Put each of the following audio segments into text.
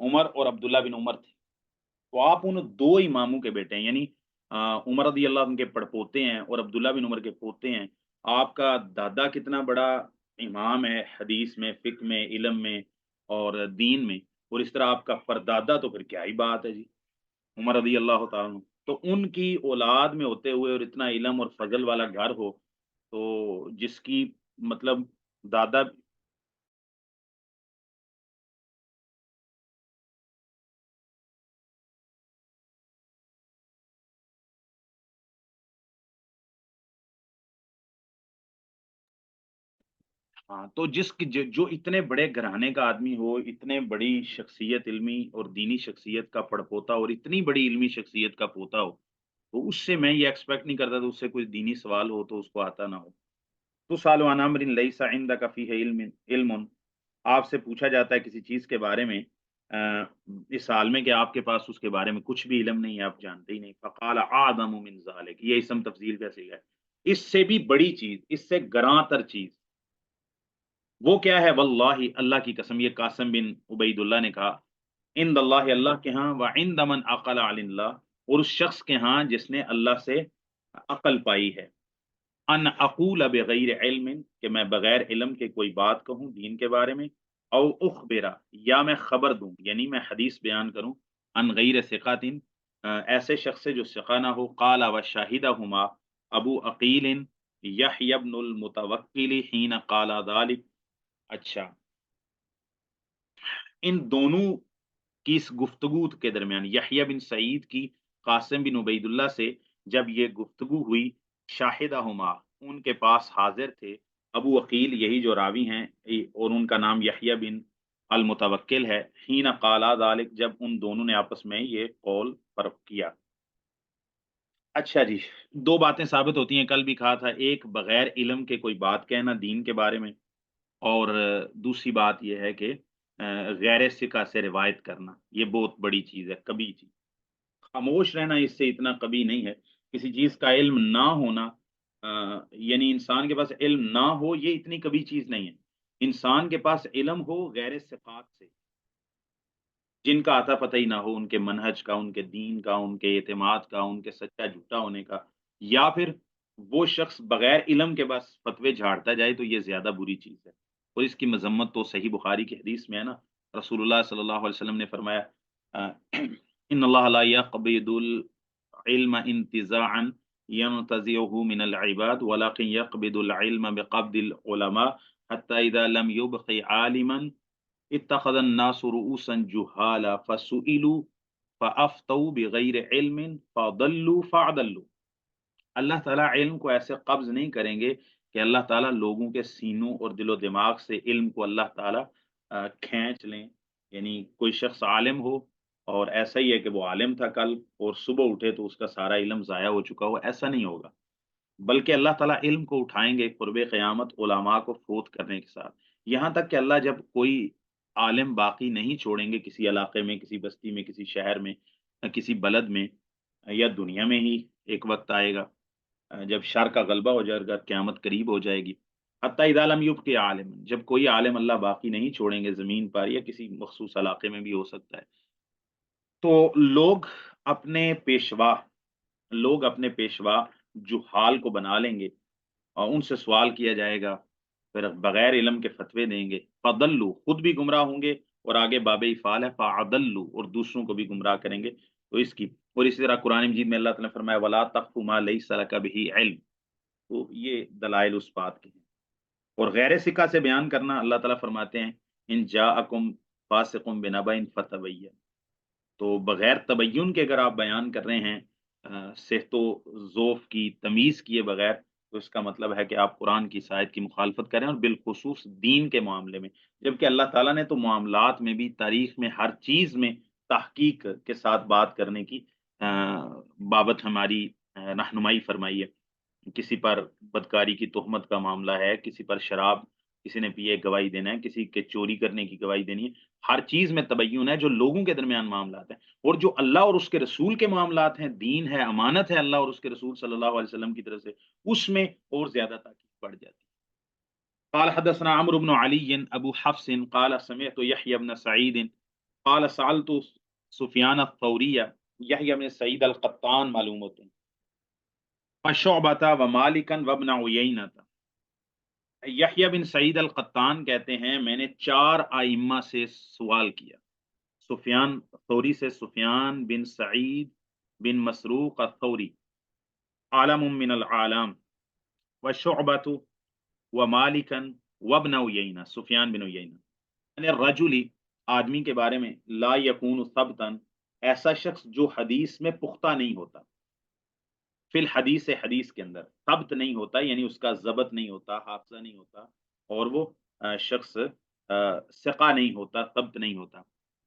عمر اور عبداللہ بن عمر تھے، تو آپ ان دو اماموں کے بیٹے ہیں، یعنی عمر رضی اللہ عنہ کے پڑپوتے ہیں اور عبداللہ بن عمر کے پوتے ہیں۔ آپ کا دادا کتنا بڑا امام ہے حدیث میں، فقہ میں، علم میں اور دین میں، اور اس طرح آپ کا پردادا، تو پھر کیا ہی بات ہے جی، عمر رضی اللہ تعالیٰ عنہ۔ تو ان کی اولاد میں ہوتے ہوئے اور اتنا علم اور فضل والا گھر ہو، تو جس کی مطلب دادا، ہاں، تو جس کی جو اتنے بڑے گھرانے کا آدمی ہو، اتنے بڑی شخصیت علمی اور دینی شخصیت کا پڑپوتا اور اتنی بڑی علمی شخصیت کا پوتا ہو، تو اس سے میں یہ ایکسپیکٹ نہیں کرتا تو اس سے کوئی دینی سوال ہو تو اس کو آتا نہ ہو۔ تو سالو عن امر لیس عندک فیہ علم، آپ سے پوچھا جاتا ہے کسی چیز کے بارے میں اس حال میں کہ آپ کے پاس اس کے بارے میں کچھ بھی علم نہیں ہے، آپ جانتے ہی نہیں، فقال اعظم من ذلک، یہ اسم تفضیل کا صیغہ ہے، اس سے بھی بڑی چیز، اس سے گراں تر چیز وہ کیا ہے؟ واللہ، اللہ کی قسم، یہ قاسم بن عبید اللہ نے کہا، عند اللہ، اللہ کے ہاں، وعند من عقل علی اللہ، اور اس شخص کے ہاں جس نے اللہ سے عقل پائی ہے، ان اقول بغیر علم، کہ میں بغیر علم کے کوئی بات کہوں دین کے بارے میں، او اخبرہ، یا میں خبر دوں، یعنی میں حدیث بیان کروں، ان غیر ثقات، ایسے شخص سے جو ثقہ نہ ہو، قال و شاہدہما ابو عقیل یحیی بن المتوکل حین قال ذلک۔ اچھا، ان دونوں کی اس گفتگو کے درمیان، یحییٰ بن سعید کی قاسم بن عبید اللہ سے جب یہ گفتگو ہوئی، شاہدہما، ان کے پاس حاضر تھے ابو عقیل، یہی جو راوی ہیں، اور ان کا نام یحییٰ بن المتوکل ہے، حین قالا ذالک، جب ان دونوں نے آپس میں یہ قول پر کیا۔ اچھا جی، دو باتیں ثابت ہوتی ہیں، کل بھی کہا تھا، ایک بغیر علم کے کوئی بات کہنا دین کے بارے میں، اور دوسری بات یہ ہے کہ غیر ثقہ سے روایت کرنا، یہ بہت بڑی چیز ہے، کبھی چیز، خاموش رہنا اس سے اتنا کبھی نہیں ہے، کسی چیز کا علم نہ ہونا، یعنی انسان کے پاس علم نہ ہو، یہ اتنی کبھی چیز نہیں ہے۔ انسان کے پاس علم ہو غیر ثقات سے، جن کا آتا پتہ ہی نہ ہو، ان کے منہج کا، ان کے دین کا، ان کے اعتماد کا، ان کے سچا جھوٹا ہونے کا، یا پھر وہ شخص بغیر علم کے بس فتوے جھاڑتا جائے، تو یہ زیادہ بری چیز ہے، اور اس کی مذمت تو صحیح بخاری کی حدیث میں ہے نا، رسول اللہ صلی اللہ علیہ وسلم نے فرمایا ان اللہ لا يقبض العلم انتزاعا ينتزعه من العباد ولكن يقبض العلم بقبض العلماء حتى اذا لم يبق عالما اتخذ الناس رؤوسا جهالا فسئلوا فافتوا بغیر علم فضلوا فاضلوا۔ اللہ تعالیٰ علم کو ایسے قبض نہیں کریں گے کہ اللہ تعالیٰ لوگوں کے سینوں اور دل و دماغ سے علم کو اللہ تعالیٰ کھینچ لیں، یعنی کوئی شخص عالم ہو اور ایسا ہی ہے کہ وہ عالم تھا کل اور صبح اٹھے تو اس کا سارا علم ضائع ہو چکا ہو، ایسا نہیں ہوگا، بلکہ اللہ تعالیٰ علم کو اٹھائیں گے قرب قیامت علماء کو فوت کرنے کے ساتھ، یہاں تک کہ اللہ جب کوئی عالم باقی نہیں چھوڑیں گے کسی علاقے میں، کسی بستی میں، کسی شہر میں، کسی بلد میں، یا دنیا میں ہی ایک وقت آئے گا جب شر کا غلبہ ہو جائے گا، قیامت قریب ہو جائے گی، حتیٰ اذا لم یبق عالم، جب کوئی عالم اللہ باقی نہیں چھوڑیں گے زمین پر، یا کسی مخصوص علاقے میں بھی ہو سکتا ہے، تو اپنے پیشوا لوگ اپنے پیشوا جہال کو بنا لیں گے، اور ان سے سوال کیا جائے گا، پھر بغیر علم کے فتوے دیں گے، فضلوا، خود بھی گمراہ ہوں گے، اور آگے باب افعال ہے فعدلوا، اور دوسروں کو بھی گمراہ کریں گے، تو اس کی، اور اسی طرح قرآن مجید میں اللہ تعالیٰ نے فرمایا ولا تقف ما لیس لک بہ علم، تو یہ دلائل اس بات کے ہیں، اور غیر ثقہ سے بیان کرنا، اللہ تعالیٰ فرماتے ہیں ان جاءکم فاسق بنبأ فتبین، تو بغیر تبین کے اگر آپ بیان کر رہے ہیں صحت و ذوف کی تمیز کیے بغیر، تو اس کا مطلب ہے کہ آپ قرآن کی آیت کی مخالفت کریں، اور بالخصوص دین کے معاملے میں، جبکہ اللہ تعالیٰ نے تو معاملات میں بھی، تاریخ میں، ہر چیز میں تحقیق کے ساتھ بات کرنے کی بابت ہماری رہنمائی فرمائی ہے، کسی پر بدکاری کی تہمت کا معاملہ ہے، کسی پر شراب کسی نے پیے گواہی دینا ہے، کسی کے چوری کرنے کی گواہی دینی ہے، ہر چیز میں تبین ہے، جو لوگوں کے درمیان معاملات ہیں، اور جو اللہ اور اس کے رسول کے معاملات ہیں، دین ہے، امانت ہے اللہ اور اس کے رسول صلی اللہ علیہ وسلم کی طرف سے، اس میں اور زیادہ تاکید بڑھ جاتی ہے۔ قال حدثنا عمرو بن علي ابو حفص قال سمعت يحيى بن سعيد قال سألت سفیان الثوری، یحییٰ بن سعید القطان معلوم ہوتے ہیں، وشعبۃ ومالکا وابن عیینہ۔ یحییٰ بن سعید القطان کہتے ہیں میں نے چار ائمہ سے سوال کیا، سفیان ثوری سے، سفیان بن سعید بن مسروق الثوری، عالم من العالم، وشعبۃ ومالکا وابن عیینہ، سفیان بن عیینہ، یعنی الرجل آدمی کے بارے میں، لا یکون ثبتا ایسا شخص جو حدیث میں پختہ نہیں ہوتا، فی الحدیث حدیث کے اندر ثبت نہیں ہوتا، یعنی اس کا ضبط نہیں ہوتا، حافظہ نہیں ہوتا، اور وہ شخص ثقہ نہیں ہوتا، ثبت نہیں ہوتا۔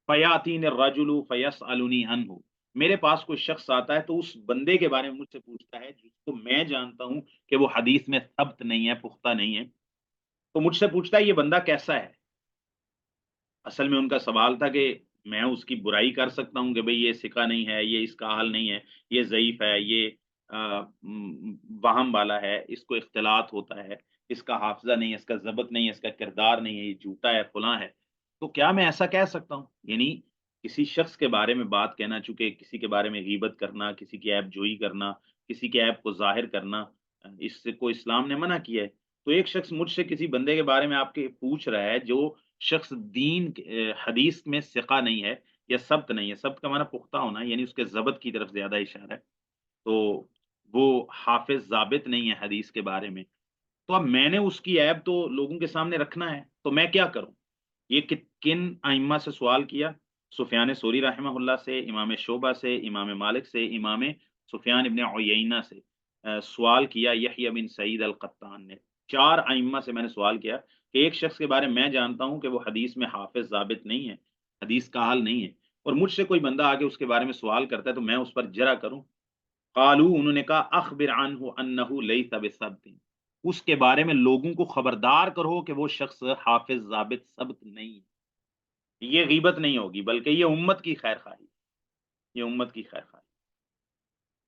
فیاتین الرجل فیسألنی عنہ، میرے پاس کوئی شخص آتا ہے تو اس بندے کے بارے میں مجھ سے پوچھتا ہے جس کو میں جانتا ہوں کہ وہ حدیث میں ثبت نہیں ہے، پختہ نہیں ہے، تو مجھ سے پوچھتا ہے یہ بندہ کیسا ہے۔ اصل میں ان کا سوال تھا کہ میں اس کی برائی کر سکتا ہوں کہ بھئی یہ ثقہ نہیں ہے، یہ اس کا حال نہیں ہے، یہ ضعیف ہے، یہ وہم والا ہے، اس کو اختلاط ہوتا ہے، اس کا حافظہ نہیں ہے، اس کا ضبط نہیں ہے، اس کا کردار نہیں ہے، یہ جھوٹا ہے، فلاں ہے۔ تو کیا میں ایسا کہہ سکتا ہوں؟ یعنی کسی شخص کے بارے میں بات کہنا، چونکہ کسی کے بارے میں غیبت کرنا، کسی کی عیب جوئی کرنا، کسی کے عیب کو ظاہر کرنا، اس سے کو اسلام نے منع کیا ہے۔ تو ایک شخص مجھ سے کسی بندے کے بارے میں آپ کے پوچھ رہا ہے جو شخص دین حدیث میں ثقہ نہیں ہے یا ثبت نہیں ہے، ثبت کا معنی پختہ ہونا ہے، یعنی اس کے ضبط کی طرف زیادہ اشارہ ہے، تو وہ حافظ ضابط نہیں ہے حدیث کے بارے میں، تو اب میں نے اس کی عیب تو لوگوں کے سامنے رکھنا ہے، تو میں کیا کروں؟ یہ کن ائمہ سے سوال کیا؟ سفیان ثوری رحمہ اللہ سے، امام شعبہ سے، امام مالک سے، امام سفیان ابن عیینہ سے سوال کیا یحییٰ بن سعید القطان نے۔ چار ائمہ سے میں نے سوال کیا کہ ایک شخص کے بارے میں جانتا ہوں کہ وہ حدیث میں حافظ ضابط نہیں ہے، حدیث کا حال نہیں ہے، اور مجھ سے کوئی بندہ آگے اس کے بارے میں سوال کرتا ہے تو میں اس پر جرا کروں؟ قالو، انہوں نے کہا اخبر عنہ انہ لیس بثبت، اس کے بارے میں لوگوں کو خبردار کرو کہ وہ شخص حافظ ضابط ثبت نہیں ہے۔ یہ غیبت نہیں ہوگی بلکہ یہ امت کی خیر خواہی، یہ امت کی خیر خواہی۔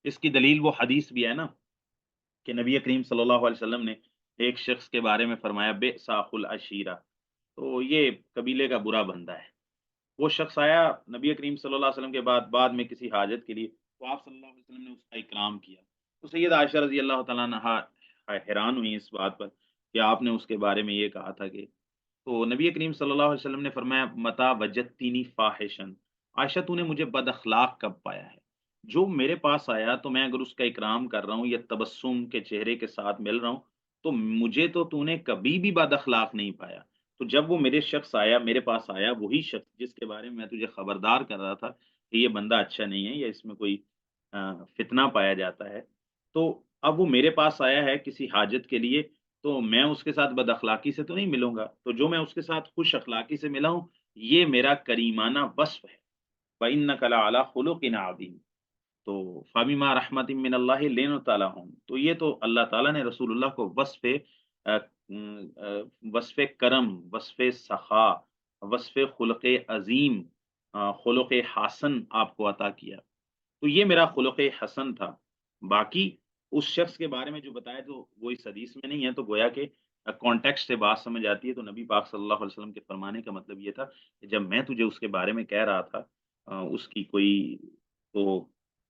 اس کی دلیل وہ حدیث بھی ہے نا کہ نبی کریم صلی اللہ علیہ وسلم نے ایک شخص کے بارے میں فرمایا بئس اخو العشیرہ، تو یہ قبیلے کا برا بندہ ہے۔ وہ شخص آیا نبی کریم صلی اللہ علیہ وسلم کے بعد میں کسی حاجت کے لیے، تو آپ صلی اللہ علیہ وسلم نے اس کا اکرام کیا، تو سید عائشہ رضی اللہ تعالیٰ عنہا حیران ہوئی اس بات پر کہ آپ نے اس کے بارے میں یہ کہا تھا کہ، تو نبی کریم صلی اللہ علیہ وسلم نے فرمایا متا وجدتنی فاحشن، عائشہ تو نے مجھے بد اخلاق کب پایا ہے؟ جو میرے پاس آیا تو میں اگر اس کا اکرام کر رہا ہوں یا تبسم کے چہرے کے ساتھ مل رہا ہوں، تو مجھے تو نے کبھی بھی بد اخلاق نہیں پایا۔ تو جب وہ میرے پاس آیا وہی شخص جس کے بارے میں میں تجھے خبردار کر رہا تھا کہ یہ بندہ اچھا نہیں ہے یا اس میں کوئی فتنہ پایا جاتا ہے، تو اب وہ میرے پاس آیا ہے کسی حاجت کے لیے، تو میں اس کے ساتھ بد اخلاقی سے تو نہیں ملوں گا، تو جو میں اس کے ساتھ خوش اخلاقی سے ملا ہوں یہ میرا کریمانہ وصف ہے۔ وَإِنَّكَ لَعَلَىٰ خُلُقٍ عَظِيمٍ، تو فَبِمَا رَحْمَةٍ مِّنَ اللَّهِ لِنْتَ لَهُمْ، تو یہ تو اللہ تعالیٰ نے رسول اللہ کو وصف کرم، وصف سخا، وصف خلق عظیم، خلق حسن آپ کو عطا کیا، تو یہ میرا خلق حسن تھا۔ باقی اس شخص کے بارے میں جو بتایا تو وہ اس حدیث میں نہیں ہے، تو گویا کہ کانٹیکسٹ سے بات سمجھ آتی ہے، تو نبی پاک صلی اللہ علیہ وسلم کے فرمانے کا مطلب یہ تھا کہ جب میں تجھے اس کے بارے میں کہہ رہا تھا اس کی کوئی، تو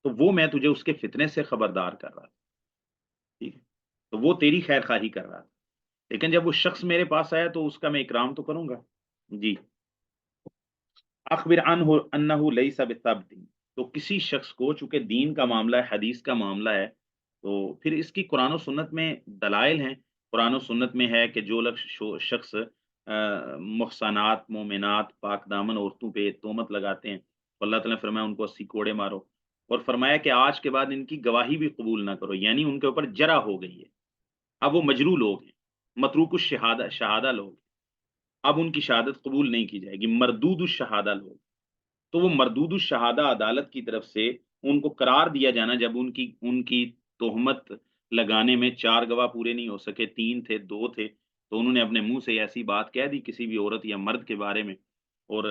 تو وہ میں تجھے اس کے فتنے سے خبردار کر رہا تھا، ٹھیک ہے، تو وہ تیری خیر خواہی کر رہا تھا، لیکن جب وہ شخص میرے پاس آیا تو اس کا میں اکرام تو کروں گا۔ جی، اخبر عنہ انہ لیس بثابت، تو کسی شخص کو چونکہ دین کا معاملہ ہے، حدیث کا معاملہ ہے، تو پھر اس کی قرآن و سنت میں دلائل ہیں۔ قرآن و سنت میں ہے کہ جو شخص محصنات، مومنات، پاک دامن عورتوں پہ تہمت لگاتے ہیں تو اللہ تعالیٰ نے فرمایا ان کو 80 کوڑے مارو، اور فرمایا کہ آج کے بعد ان کی گواہی بھی قبول نہ کرو، یعنی ان کے اوپر جرح ہو گئی ہے، اب وہ مجروح لوگ ہیں، متروک الشہادہ شہادہ لوگ، اب ان کی شہادت قبول نہیں کی جائے گی، مردود الشہادہ لوگ، تو وہ مردود الشہادہ عدالت کی طرف سے ان کو قرار دیا جانا جب ان کی تہمت لگانے میں 4 گواہ پورے نہیں ہو سکے، 3 تھے، 2 تھے، تو انہوں نے اپنے منہ سے ایسی بات کہہ دی کسی بھی عورت یا مرد کے بارے میں، اور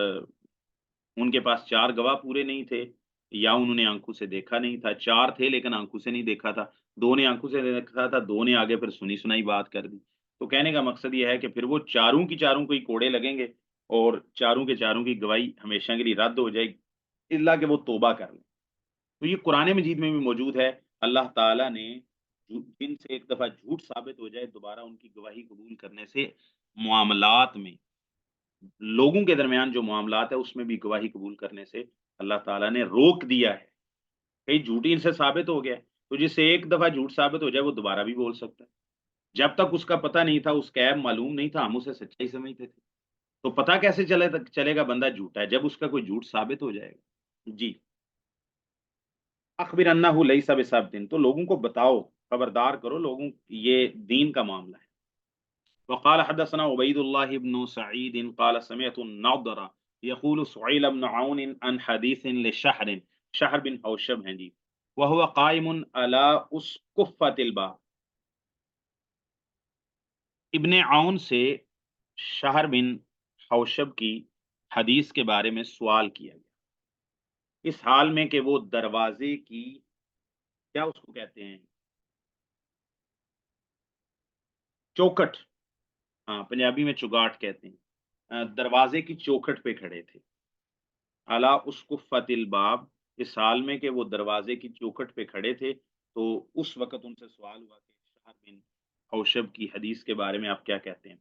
ان کے پاس 4 گواہ پورے نہیں تھے، یا انہوں نے آنکھوں سے دیکھا نہیں تھا، 4 تھے لیکن آنکھوں سے نہیں دیکھا تھا، 2 نے آنکھوں سے دیکھا تھا، 2 نے آگے پھر سنی سنائی بات کر دی، تو کہنے کا مقصد یہ ہے کہ پھر وہ چاروں کی چاروں کو ہی کوڑے لگیں گے، اور چاروں کے چاروں کی گواہی ہمیشہ کے لیے رد ہو جائے گی الا کہ وہ توبہ کر لیں۔ تو یہ قرآن مجید میں بھی موجود ہے، اللہ تعالیٰ نے جن سے ایک دفعہ جھوٹ ثابت ہو جائے دوبارہ ان کی گواہی قبول کرنے سے معاملات میں، لوگوں کے درمیان جو معاملات ہے اس میں بھی گواہی قبول کرنے سے اللہ تعالیٰ نے روک دیا ہے۔ کہیں جھوٹی ان سے ثابت ہو گیا تو جس سے ایک دفعہ جھوٹ ثابت ہو جائے وہ دوبارہ بھی بول سکتا ہے۔ جب تک اس کا پتہ نہیں تھا، اس کا عیب معلوم نہیں تھا، ہم اسے سچائی سمجھتے تھے۔ تو پتہ کیسے چلے گا بندہ جھوٹا ہے؟ جب اس کا کوئی جھوٹ ثابت ہو جائے گا۔ جی، اخبر انہ لیس بثابت، تو لوگوں کو بتاؤ، خبردار کرو لوگوں، یہ دین کا معاملہ ہے۔ وقال حدثنا عبید اللہ بن سعید قال سمعت النضر يقول سعيل بن عون عن حديث لشهر، شهر بن حوشب ہیں جی، وهو قائم على اسقفة الباب، ابن عون سے شہر بن حوشب کی حدیث کے بارے میں سوال کیا گیا، اس حال میں کہ وہ دروازے کی، کیا اس کو کہتے ہیں، چوکھٹ، ہاں پنجابی میں چگاٹ کہتے ہیں، دروازے کی چوکھٹ پہ کھڑے تھے، اعلیٰ اسقفۃ الباب، اس حال میں کہ وہ دروازے کی چوکھٹ پہ کھڑے تھے، تو اس وقت ان سے سوال ہوا کہ شہر بن حوشب کی حدیث کے بارے میں آپ کیا کہتے ہیں؟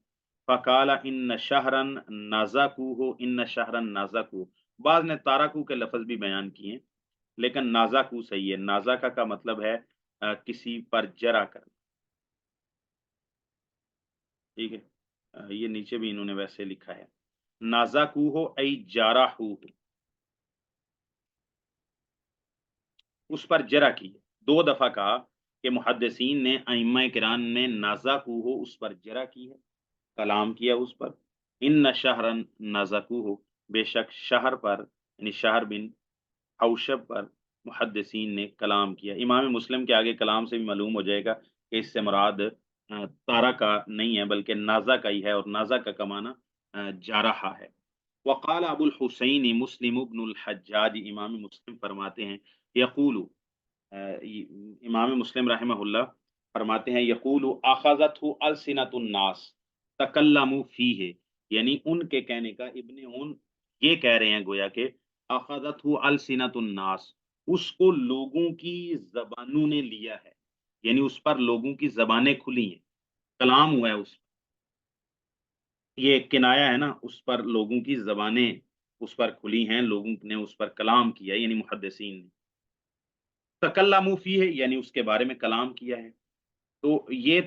فقال ان شہرن نازکوہ، ان شہرن نازکوہ، بعض نے تارکو کے لفظ بھی بیان کیے ہیں، لیکن نازکو صحیح ہے۔ نازکا کا مطلب ہے کسی پر جرا کرنا، ٹھیک ہے، یہ نیچے بھی انہوں نے ویسے لکھا ہے، نازکوہ ای جارحوہ، اس پر جرح کی ہے۔ دو دفعہ کہا کہ محدثین نے، ائمہ کرام نے نازکوہ، اس پر جرح کی ہے، کلام کیا اس پر۔ ان شہرن نازکوہ، بے شک شہر پر، یعنی شہر بن حوشب پر محدثین نے کلام کیا۔ امام مسلم کے آگے کلام سے بھی معلوم ہو جائے گا کہ اس سے مراد تارا کا نہیں ہے بلکہ نازا کا ہی ہے، اور نازا کا معنی جارحہ ہے۔ وقال ابو الحسین مسلم ابن الحجاج، امام مسلم فرماتے ہیں، یقول، امام مسلم رحمہ اللہ فرماتے ہیں، یقول اخذته السنۃ الناس تکلموا فیہ، یعنی ان کے کہنے کا، ابن ان یہ کہہ رہے ہیں گویا کہ اخذته السنۃ الناس، اس کو لوگوں کی زبانوں نے لیا ہے، یعنی اس پر لوگوں کی زبانیں کھلی ہیں، کلام ہوا ہے اس پر، یہ ایک کنایا ہے نا، اس پر لوگوں کی زبانیں اس پر کھلی ہیں، لوگوں نے اس پر کلام کیا، یعنی محدثین نے، تکلموا فیہ یعنی اس کے بارے میں کلام کیا ہے۔ تو یہ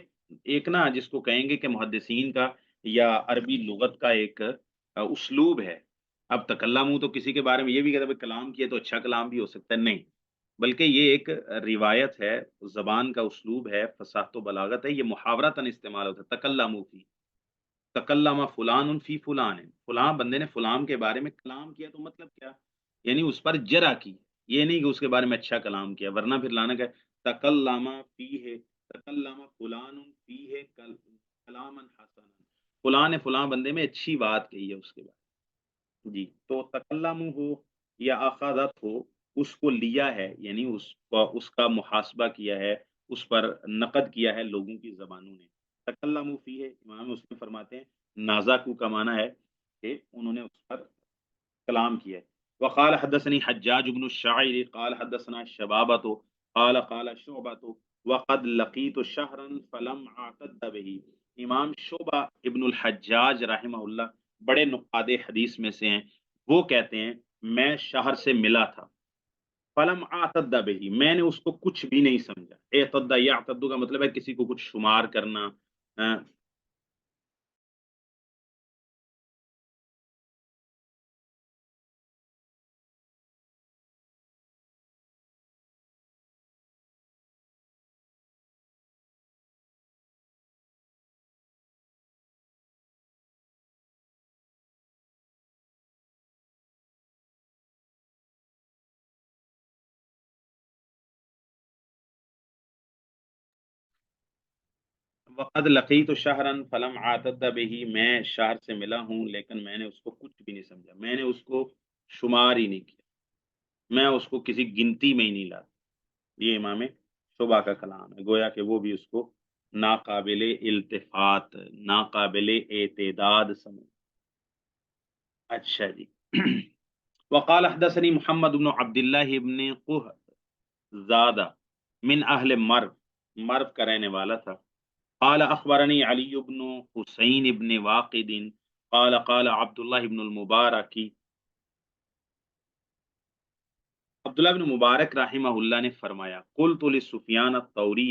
ایک نا جس کو کہیں گے کہ محدثین کا یا عربی لغت کا ایک اسلوب ہے۔ اب تکلموا تو کسی کے بارے میں یہ بھی کہتا ہے کلام کیا تو اچھا کلام بھی ہو سکتا ہے، نہیں، بلکہ یہ ایک روایت ہے، زبان کا اسلوب ہے، فصاحت و بلاغت ہے، یہ محاورتاً استعمال ہوتا ہے، تکلموا فی، تکلم فلان فی فلان، فلاں بندے نے فلان کے بارے میں کلام کیا، تو مطلب کیا، یعنی اس پر جرح کی، یہ نہیں کہ اس کے بارے میں اچھا کلام کیا، ورنہ پھر لانا کہ تکلم فی ہے، تکلم فلان فی ہے کلاما حسنا، فلاں نے فلاں بندے میں اچھی بات کہی ہے اس کے بارے میں۔ جی، تو تکلم ہو یا اخذت ہو، اس کو لیا ہے، یعنی اس کا محاسبہ کیا ہے، اس پر نقد کیا ہے لوگوں کی زبانوں نے۔ تکلموا فیہ، امام مسلم فرماتے ہیں نازاکو کا معنی ہے کہ انہوں نے اس پر کلام کیا ہے۔ وقال حدثني حجاج بن الشاعر قال حدثنا شبابة قال قال شعبة وقد لقيت شهرا فلم اعتد به، امام شعبہ ابن الحجاج رحمہ اللہ بڑے نقاد حدیث میں سے ہیں، وہ کہتے ہیں میں شہر سے ملا تھا، فلم اعتد به، میں نے اس کو کچھ بھی نہیں سمجھا، اعتد یعتد کا مطلب ہے کسی کو کچھ شمار کرنا، وقد لقیت شہرا فلم اعتد به، میں شہر سے ملا ہوں لیکن میں نے اس کو کچھ بھی نہیں سمجھا، میں نے اس کو شمار ہی نہیں کیا، میں اس کو کسی گنتی میں ہی نہیں لاتا۔ یہ امام شعبہ کا کلام ہے، گویا کہ وہ بھی اس کو ناقابل التفات، ناقابل اعتداد سمجھ۔ اچھا جی وقال حدثني محمد بن عبد الله بن قهزادہ من اہل مرو، مرو کا رہنے والا تھا. قال اخبرني علي بن حسين بن واقد قال قال عبد الله بن المبارک، عبداللہ بن مبارک رحمہ اللہ نے فرمایا قلت لسفیان الثوری،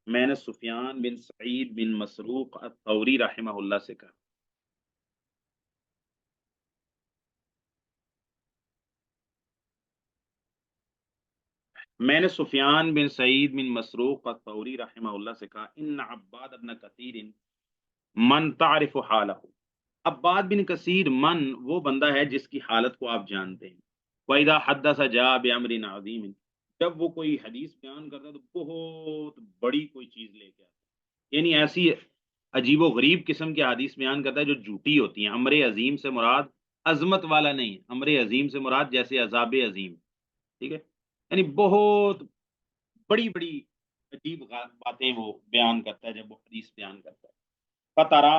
میں نے سفیان بن سعید بن مسروق الثوری رحمہ اللہ سے کہا، میں نے سفیان بن سعید بن مسروق الثوری رحمہ اللہ سے کہا ان عباد بن کثیر من تعرف حالہ، عباد بن کثیر من وہ بندہ ہے جس کی حالت کو آپ جانتے ہیں. وَإِذَا حَدَّثَ جَاءَ بِأَمْرٍ عَظِيمٍ، جب وہ کوئی حدیث بیان کرتا ہے تو بہت بڑی کوئی چیز لے کے آتا ہے، یعنی ایسی عجیب و غریب قسم کی حدیث بیان کرتا ہے جو جھوٹی ہوتی ہیں. امر عظیم سے مراد عظمت والا نہیں ہے، امر عظیم سے مراد جیسے عذاب عظیم، ٹھیک ہے، یعنی بہت بڑی بڑی عجیب باتیں وہ بیان کرتا ہے جب وہ حدیث بیان کرتا ہے. فترا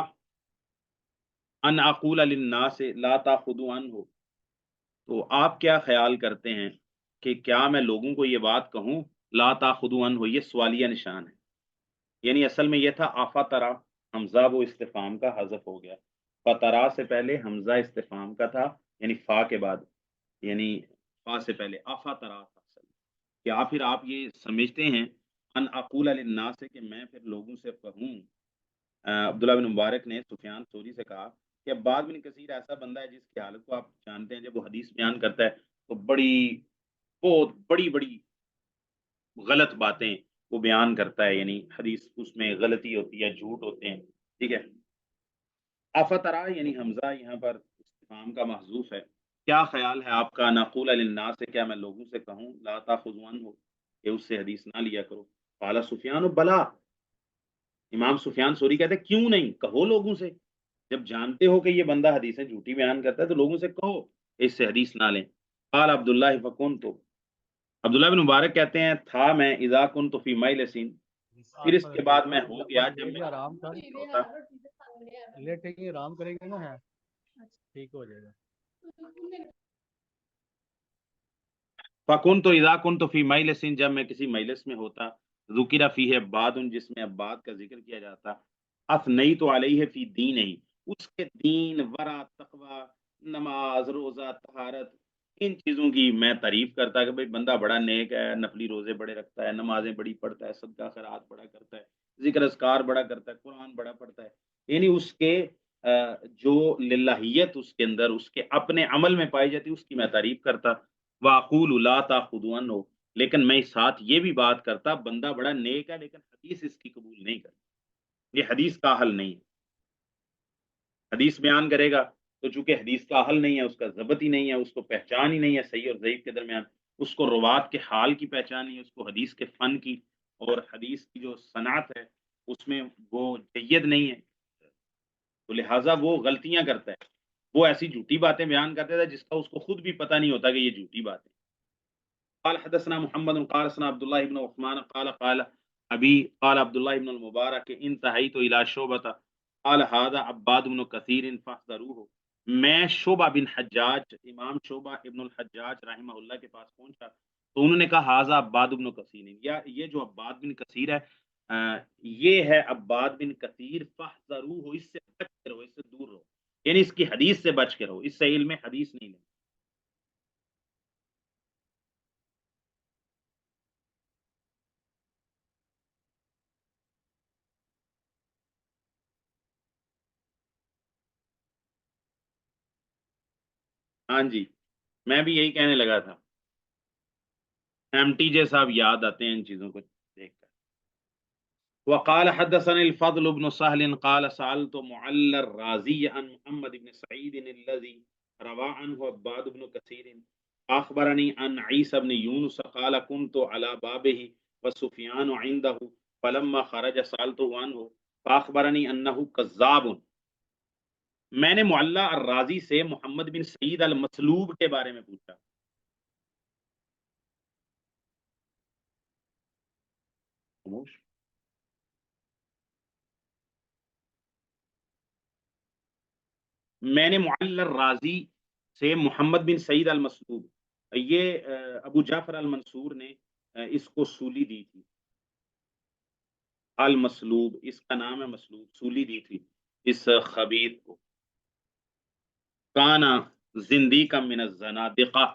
ان اقول للناس لا تاخذوا عنه، تو آپ کیا خیال کرتے ہیں کہ کیا میں لوگوں کو یہ بات کہوں، لا تاخذوا عنه یہ سوالیہ نشان ہے، یعنی اصل میں یہ تھا آفا ترا، حمزہ وہ استفہام کا حذف ہو گیا، فترا سے پہلے حمزہ استفہام کا تھا یعنی فا کے بعد، یعنی فا سے پہلے آفا ترا تھا اصل میں. کیا پھر آپ یہ سمجھتے ہیں ان اقول للناس سے کہ میں پھر لوگوں سے کہوں، عبداللہ بن مبارک نے سفیان ثوری سے کہا کہ عباد بن کثیر ایسا بندہ ہے جس کی حالت کو آپ جانتے ہیں، جب وہ حدیث بیان کرتا ہے تو بہت بڑی بڑی غلط باتیں وہ بیان کرتا ہے، یعنی حدیث اس میں غلطی ہوتی ہے، جھوٹ ہوتے ہیں، ٹھیک ہے. افترا یعنی حمزہ یہاں پر استفہام کا محذوف ہے. کیا خیال ہے آپ کا نقول للناس سے، کیا میں لوگوں سے کہوں لا تاخذوا عنہ کہ اس سے حدیث نہ لیا کرو. قال سفیان بلا، امام سفیان ثوری کہتے ہیں کیوں نہیں، کہو لوگوں سے، جب جانتے ہو کہ یہ بندہ حدیثیں جھوٹی بیان کرتا ہے تو لوگوں سے کہو اس سے حدیث نہ لیں. قال عبداللہ فکن تو، عبداللہ بن مبارک کہتے ہیں تھا میں اذا کنت فی مجلس، پھر اس کے بعد میں ہو گیا جب میں آرام کر ہوتا. لیٹے گی آرام کرے گی نا، ہے ٹھیک ہو جائے گا. فکن تو اذا کنت فی مجلس، جب میں کسی مجلس میں ہوتا، ذکر فیہ عباد جس میں عباد کا ذکر کیا جاتا، اثنیت علیہ فی دین ہی، اس کے دین، ورع، تقوی، نماز، روزہ، طہارت، ان چیزوں کی میں تعریف کرتا کہ بھئی بندہ بڑا نیک ہے، نفلی روزے بڑے رکھتا ہے، نمازیں بڑی پڑھتا ہے، صدقہ خیرات بڑا کرتا ہے، ذکر اذکار بڑا کرتا ہے، قرآن بڑا پڑھتا ہے، یعنی اس کے جو للہیت اس کے اندر اس کے اپنے عمل میں پائی جاتی اس کی میں تعریف کرتا. واقول لا تاخذوا عنہ، لیکن میں ساتھ یہ بھی بات کرتا بندہ بڑا نیک ہے لیکن حدیث اس کی قبول نہیں کرتا، یہ حدیث کا حل نہیں ہے. حدیث بیان کرے گا تو چونکہ حدیث کا حل نہیں ہے، اس کا ضبط ہی نہیں ہے، اس کو پہچان ہی نہیں ہے صحیح اور ضعیف کے درمیان، اس کو روات کے حال کی پہچان نہیں ہے، اس کو حدیث کے فن کی اور حدیث کی جو صنعت ہے اس میں وہ جید نہیں ہے، تو لہٰذا وہ غلطیاں کرتا ہے، وہ ایسی جھوٹی باتیں بیان کرتا ہے جس کا اس کو خود بھی پتہ نہیں ہوتا کہ یہ جھوٹی بات ہے. قال حدثنا محمد قال حدثنا عبد الله بن عثمان قال ابي قال عبد الله بن المبارك انتهيت الى شعبة قال هذا عباد بن كثير فاحذروه، میں شعبہ بن حجاج، امام شعبہ ابن الحجاج رحمہ اللہ کے پاس پہنچا تو انہوں نے کہا هذا عباد بن كثير، یا یہ جو عباد بن کثیر ہے یہ ہے عباد بن کثیر، فاحذروه اس سے بچ کے رہو، اس سے دور رہو، یعنی اس کی حدیث سے بچ کے رہو، اس سے علم حدیث نہیں لیں. ہاں جی میں بھی یہی کہنے لگا تھا، ایم ٹی جے صاحب یاد آتے ہیں ان چیزوں کو دیکھ کر. وقال حدثنا الفضل بن سهل قال سألت معل الرازي عن محمد بن سعيد الذي روى عنه عباد بن كثير أخبرني عن عيسى بن يونس قال كنت على بابه وسفيان عنده فلما خرج سألته عنه فأخبرني أنه كذاب. میں نے معلّہ الرازی سے محمد بن سعید المسلوب کے بارے میں پوچھا. میں نے معلّ الرازی سے محمد بن سعید المسلوب، یہ ابو جعفر المنصور نے اس کو سولی دی تھی، المسلوب اس کا نام ہے مسلوب، سولی دی تھی اس خبیر کو، کانا زندیقا من الزنادقہ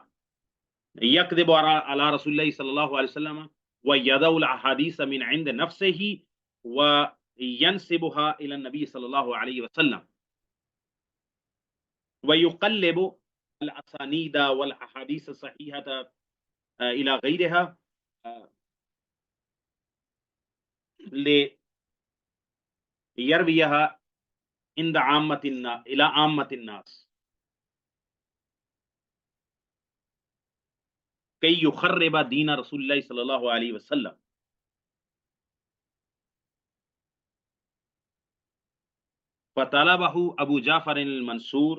یکذب علی رسول اللہ صلی اللہ علیہ وسلم ویدع الاحادیث من عند نفسه وینسبها الى النبی صلی اللہ علیہ وسلم ويقلب الاسانید والاحادیث الصحیحة الى غیرها لیرویها عند عامة الى عامة الناس کی یخرب دین رسول اللہ صلی اللہ علیہ وسلم. فطلبہ ابو جعفر المنصور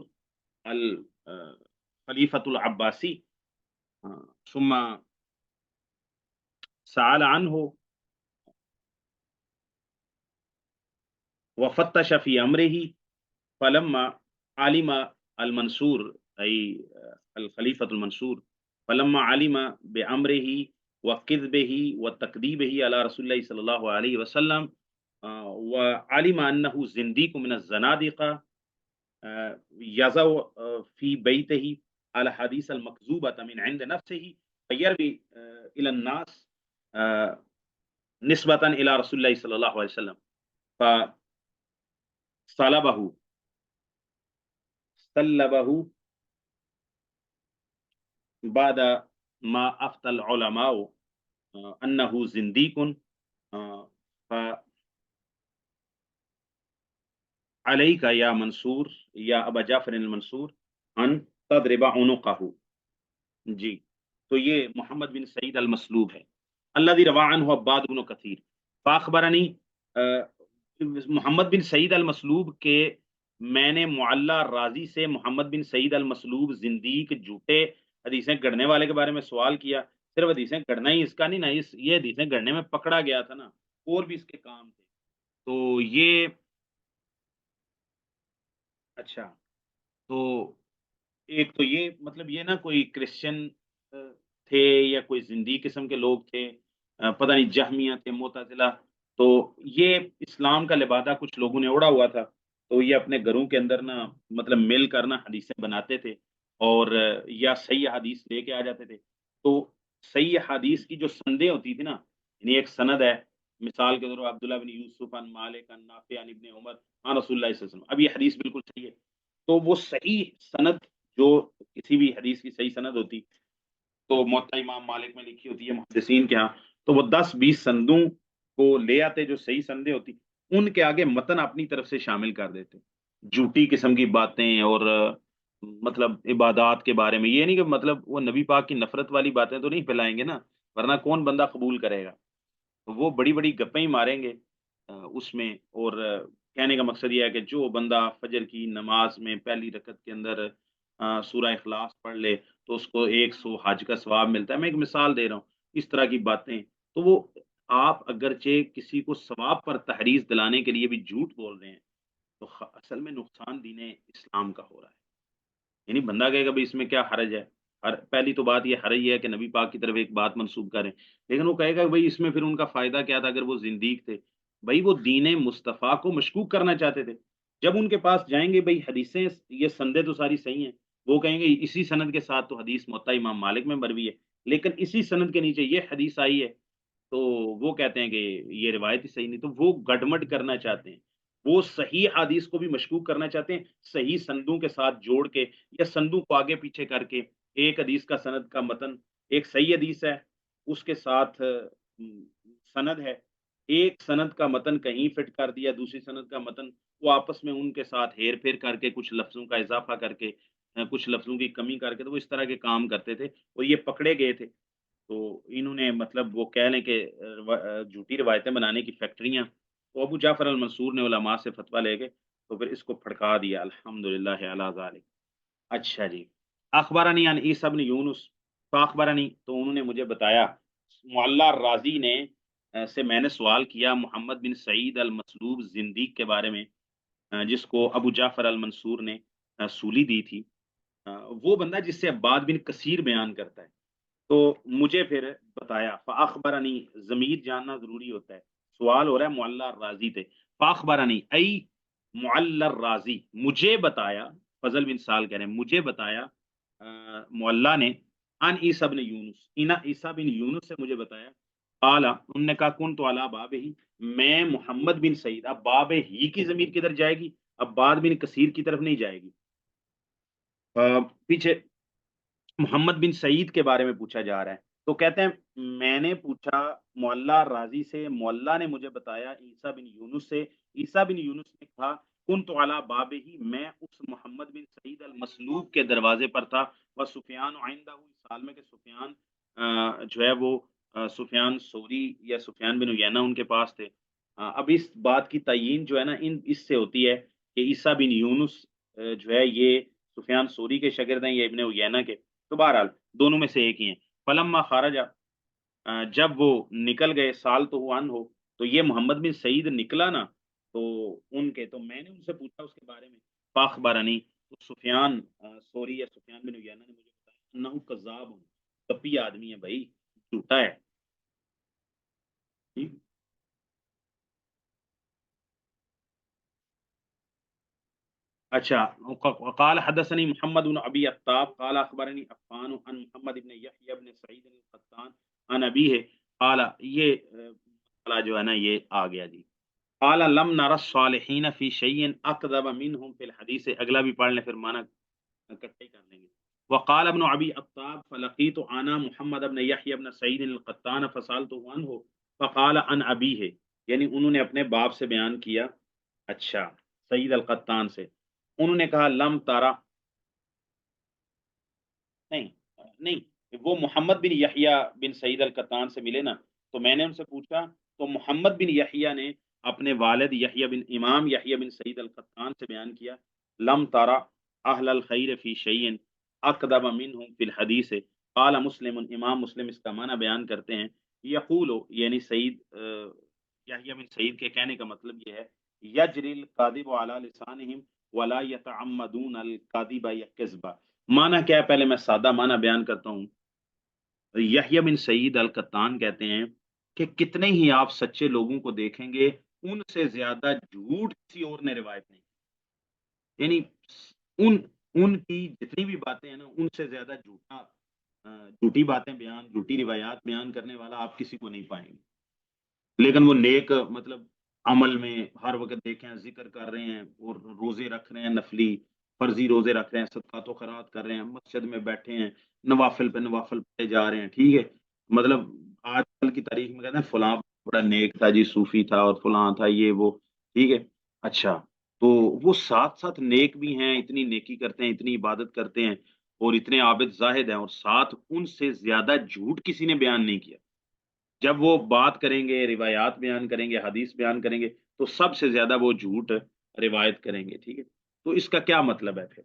الخلیفۃ العباسی ثم سأل عنہ وفتش فی امرہ فلما علم المنصور ای الخلیفۃ المنصور فلما علم بأمره وكذبه وتكذيبه على رسول الله صلى الله عليه وسلم وعلم أنه زنديق من الزنادقة يزو في بيته على حديث المكذوبة من عند نفسه فيروي إلى الناس نسبة إلى رسول الله صلى الله عليه وسلم فصلبه بعد ما افتى العلماء انه زنديق فعليك يا منصور يا ابا جعفر المنصور ان تضرب عنقه. جی تو یہ محمد بن سعید المسلوب ہے، الذي روى عنه عباد بن كثير فاخبرني. محمد بن سعید المسلوب کے میں نے معلّہ رازی سے محمد بن سعید المسلوب زندیق جھوٹے حدیثیں گڑھنے والے کے بارے میں سوال کیا. صرف حدیثیں گڑھنا ہی اس کا نہیں نا، یہ حدیثیں گڑھنے میں پکڑا گیا تھا نا، اور بھی اس کے کام تھے. تو یہ اچھا، تو ایک تو یہ مطلب یہ نا کوئی کرسچن تھے یا کوئی زندی قسم کے لوگ تھے، پتہ نہیں جہمیہ تھے، معتزلہ. تو یہ اسلام کا لبادہ کچھ لوگوں نے اڑا ہوا تھا، تو یہ اپنے گھروں کے اندر نا مطلب مل کر نا حدیثیں بناتے تھے اور یا صحیح حدیث لے کے آ جاتے تھے. تو صحیح حدیث کی جو سندیں ہوتی تھی نا، یعنی ایک سند ہے، مثال کے طور پر عبداللہ بن یوسف عن مالک عن نافع عن ابن عمر عن رسول اللہ صلی اللہ علیہ وسلم، اب یہ حدیث بالکل صحیح ہے. تو وہ صحیح سند جو کسی بھی حدیث کی صحیح سند ہوتی تو موطا امام مالک میں لکھی ہوتی ہے محدثین کے ہاں، تو وہ 10-20 سندوں کو لے آتے جو صحیح سندیں ہوتی، ان کے آگے متن اپنی طرف سے شامل کر دیتے، جھوٹی قسم کی باتیں اور مطلب عبادات کے بارے میں. یہ نہیں کہ مطلب وہ نبی پاک کی نفرت والی باتیں تو نہیں پھیلائیں گے نا، ورنہ کون بندہ قبول کرے گا. وہ بڑی بڑی گپیں ہی ماریں گے اس میں. اور کہنے کا مقصد یہ ہے کہ جو بندہ فجر کی نماز میں پہلی رکعت کے اندر سورہ اخلاص پڑھ لے تو اس کو 100 حج کا ثواب ملتا ہے. میں ایک مثال دے رہا ہوں، اس طرح کی باتیں. تو وہ آپ اگرچہ کسی کو ثواب پر تحریض دلانے کے لیے بھی جھوٹ بول رہے ہیں تو اصل میں نقصان دین اسلام کا ہو رہا ہے. یعنی بندہ کہے گا بھائی اس میں کیا حرج ہے، پہلی تو بات یہ حرج یہ ہے کہ نبی پاک کی طرف ایک بات منسوب کریں، لیکن وہ کہے گا بھائی اس میں پھر ان کا فائدہ کیا تھا اگر وہ زندیق تھے. بھائی وہ دین مصطفیٰ کو مشکوک کرنا چاہتے تھے. جب ان کے پاس جائیں گے بھائی حدیثیں یہ سندیں تو ساری صحیح ہیں، وہ کہیں گے اسی سند کے ساتھ تو حدیث موطا امام مالک میں مروی ہے، لیکن اسی سند کے نیچے یہ حدیث آئی ہے، تو وہ کہتے ہیں کہ یہ روایت ہی صحیح نہیں. تو وہ گڈمڈ کرنا چاہتے ہیں، وہ صحیح حدیث کو بھی مشکوک کرنا چاہتے ہیں صحیح سندوں کے ساتھ جوڑ کے یا سندوں کو آگے پیچھے کر کے. ایک حدیث کا سند کا متن، ایک صحیح حدیث ہے اس کے ساتھ سند ہے، ایک سند کا متن کہیں فٹ کر دیا، دوسری سند کا متن وہ آپس میں ان کے ساتھ ہیر پھیر کر کے کچھ لفظوں کا اضافہ کر کے کچھ لفظوں کی کمی کر کے، تو وہ اس طرح کے کام کرتے تھے اور یہ پکڑے گئے تھے. تو انہوں نے مطلب وہ کہہ لیں کہ جھوٹی روایتیں بنانے کی فیکٹریاں. تو ابو جعفر المنصور نے علماء سے فتویٰ لے کے تو پھر اس کو پھڑکا دیا. الحمدللہ علی ذالک. اچھا جی، اخبرنی عن عیسی بن یونس فاخبرنی، تو انہوں نے مجھے بتایا، معلّہ رازی نے سے میں نے سوال کیا محمد بن سعید المسلوب زندیق کے بارے میں جس کو ابو جعفر المنصور نے سولی دی تھی. وہ بندہ جس سے عباد بن کثیر بیان کرتا ہے، تو مجھے پھر بتایا، فاخبرنی، ضمیر جاننا ضروری ہوتا ہے، سوال ہو رہا ہے معلّہ الرازی تھے، فاخبرنی ای معلّہ الرازی، مجھے بتایا، فضل بن سال کہہ رہے ہیں مجھے بتایا معلّہ نے، ان عیسیٰ بن یونس، انا عیسیٰ بن یونس سے مجھے بتایا، قال انہوں نے کہا کن تو علی باب ہی، میں محمد بن سعید، اب باب ہی کی ضمیر کدھر جائے گی؟ اب باد بن کثیر کی طرف نہیں جائے گی، پیچھے محمد بن سعید کے بارے میں پوچھا جا رہا ہے، تو کہتے ہیں میں نے پوچھا معلّہ راضی سے، معلّہ نے مجھے بتایا عیسیٰ بن یونس سے، عیسیٰ بن یونس نے کہا کنت علی باب ہی، میں اس محمد بن سعید المسلوب کے دروازے پر تھا، و سفیان عندہ، اس حال میں کہ سفیان جو ہے وہ سفیان ثوری یا سفیان بن عیینہ ان کے پاس تھے۔ اب اس بات کی تعیین جو ہے نا اس سے ہوتی ہے کہ عیسیٰ بن یونس جو ہے یہ سفیان ثوری کے شاگرد ہیں یا ابن عیینہ کے، تو بہرحال دونوں میں سے ایک ہی ہیں۔ فلما خارجا، جب وہ نکل گئے، سال تو ہو ان ہو، تو یہ محمد بن سعید نکلا نا، تو ان کے، تو میں نے ان سے پوچھا اس کے بارے میں، فاخبرنی، تو سفیان ثوری یا سفیان بن عیینہ نے مجھے بتایا انہ کذاب ہوں، کپی آدمی ہے بھائی، جھوٹا ہے، ٹھیک؟ اچھا، قال حدثني محمد بن ابي عتاب قال اخبرني عفان عن محمد بن يحيى بن سعيد القطان عن ابيه قال، یہ مسئلہ جو ہے نا یہ آ گیا جی، قال لم نر الصالحین فی شیء اکذب منهم فی الحدیث، اگلا بھی پڑھ لیں پھر معنی اکٹھے کر لیں گے۔ وقال ابن ابي عتاب فلقيت انا محمد بن يحيى بن سعيد القطان فسالته عنه فقال عن ابيه، یعنی انہوں نے اپنے باپ سے بیان کیا، اچھا، سعید القطان سے، انہوں نے کہا لم تارا، نہیں نہیں، وہ محمد بن یحییٰ بن سعید القطان سے ملے نا، تو میں نے ان سے پوچھا، تو محمد بن یحییٰ نے اپنے والد یحییٰ بن امام یحییٰ بن سعید القطان سے بیان کیا، لم تارا اہل الخیر فی شیء اقدم منہم فی الحدیث، قال مسلم، امام مسلم اس کا معنی بیان کرتے ہیں، یقول، یعنی سعید یحییٰ بن سعید کے کہنے کا مطلب یہ ہے، یجری الکاذب علی لسانہم ولا یتعمدون الکاذب یکذب، معنی کیا ہے، پہلے میں سادہ معنی بیان کرتا ہوں۔ یحییٰ بن سعید القطان کہتے ہیں کہ کتنے ہی آپ سچے لوگوں کو دیکھیں گے، ان سے زیادہ جھوٹ کسی اور نے روایت نہیں، یعنی ان ان کی جتنی بھی باتیں ہیں نا، ان سے زیادہ جھوٹی باتیں بیان، جھوٹی روایات بیان کرنے والا آپ کسی کو نہیں پائیں گے، لیکن وہ نیک مطلب عمل میں ہر وقت دیکھیں ذکر کر رہے ہیں اور روزے رکھ رہے ہیں، نفلی فرضی روزے رکھ رہے ہیں، صدقات و خیرات کر رہے ہیں، مسجد میں بیٹھے ہیں، نوافل پہ نوافل پڑھے جا رہے ہیں، ٹھیک ہے، مطلب آج کل کی تاریخ میں کہتے ہیں فلاں بڑا نیک تھا جی، صوفی تھا اور فلاں تھا یہ وہ، ٹھیک ہے، اچھا، تو وہ ساتھ ساتھ نیک بھی ہیں، اتنی نیکی کرتے ہیں، اتنی عبادت کرتے ہیں اور اتنے عابد زاہد ہیں، اور ساتھ ان سے زیادہ جھوٹ کسی نے بیان نہیں کیا، جب وہ بات کریں گے، روایات بیان کریں گے، حدیث بیان کریں گے، تو سب سے زیادہ وہ جھوٹ روایت کریں گے، ٹھیک ہے، تو اس کا کیا مطلب ہے پھر؟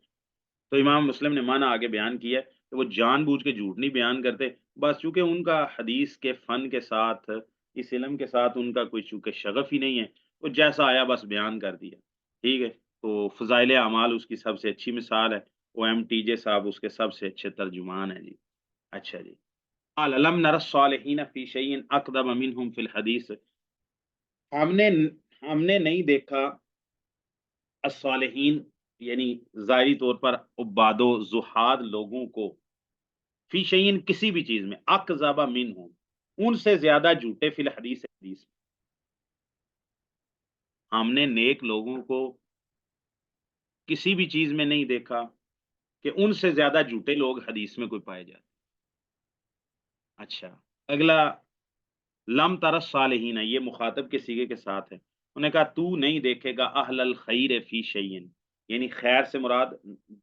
تو امام مسلم نے معنی آگے بیان کیا ہے کہ وہ جان بوجھ کے جھوٹ نہیں بیان کرتے، بس چونکہ ان کا حدیث کے فن کے ساتھ، اس علم کے ساتھ ان کا کوئی چونکہ شغف ہی نہیں ہے، وہ جیسا آیا بس بیان کر دیا، ٹھیک ہے، تو فضائل اعمال اس کی سب سے اچھی مثال ہے، وہ ایم ٹی جے صاحب اس کے سب سے اچھے ترجمان ہیں جی، اچھا جی، قال لم نر الصالحین فی شیء اقدم منهم فی الحدیث، ہم نے ہم نے نہیں دیکھا الصالحین، یعنی ظاہری طور پر عباد و زہاد لوگوں کو، فی شیئن کسی بھی چیز میں، اکذب منہم، ان سے زیادہ جھوٹے، فی الحدیث، حدیث میں، ہم نے نیک لوگوں کو کسی بھی چیز میں نہیں دیکھا کہ ان سے زیادہ جھوٹے لوگ حدیث میں کوئی پائے جاتے، اچھا، اگلا لم تر الصالحین، یہ مخاطب کے صیغے کے ساتھ ہے، انہوں نے کہا تو نہیں دیکھے گا اہل الخیر فی شیئن، یعنی خیر سے مراد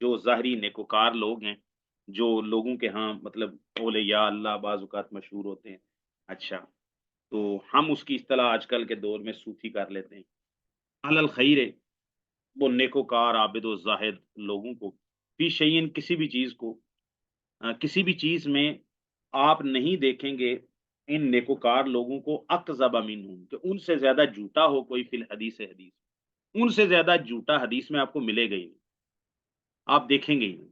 جو ظاہری نیکوکار لوگ ہیں، جو لوگوں کے ہاں مطلب اولیاء اللہ بعض اوقات مشہور ہوتے ہیں، اچھا، تو ہم اس کی اصطلاح آج کل کے دور میں صوفی کر لیتے ہیں، اہل الخیر، وہ نیکوکار عابد و زاہد لوگوں کو، فی شیئن کسی بھی چیز کو، کسی بھی چیز میں آپ نہیں دیکھیں گے ان نیکوکار لوگوں کو اکذب منہم، کہ ان سے زیادہ جھوٹا ہو کوئی فی الحدیث، حدیث، ان سے زیادہ جھوٹا حدیث میں آپ کو ملے گا ہی نہیں، آپ دیکھیں گے ہی نہیں،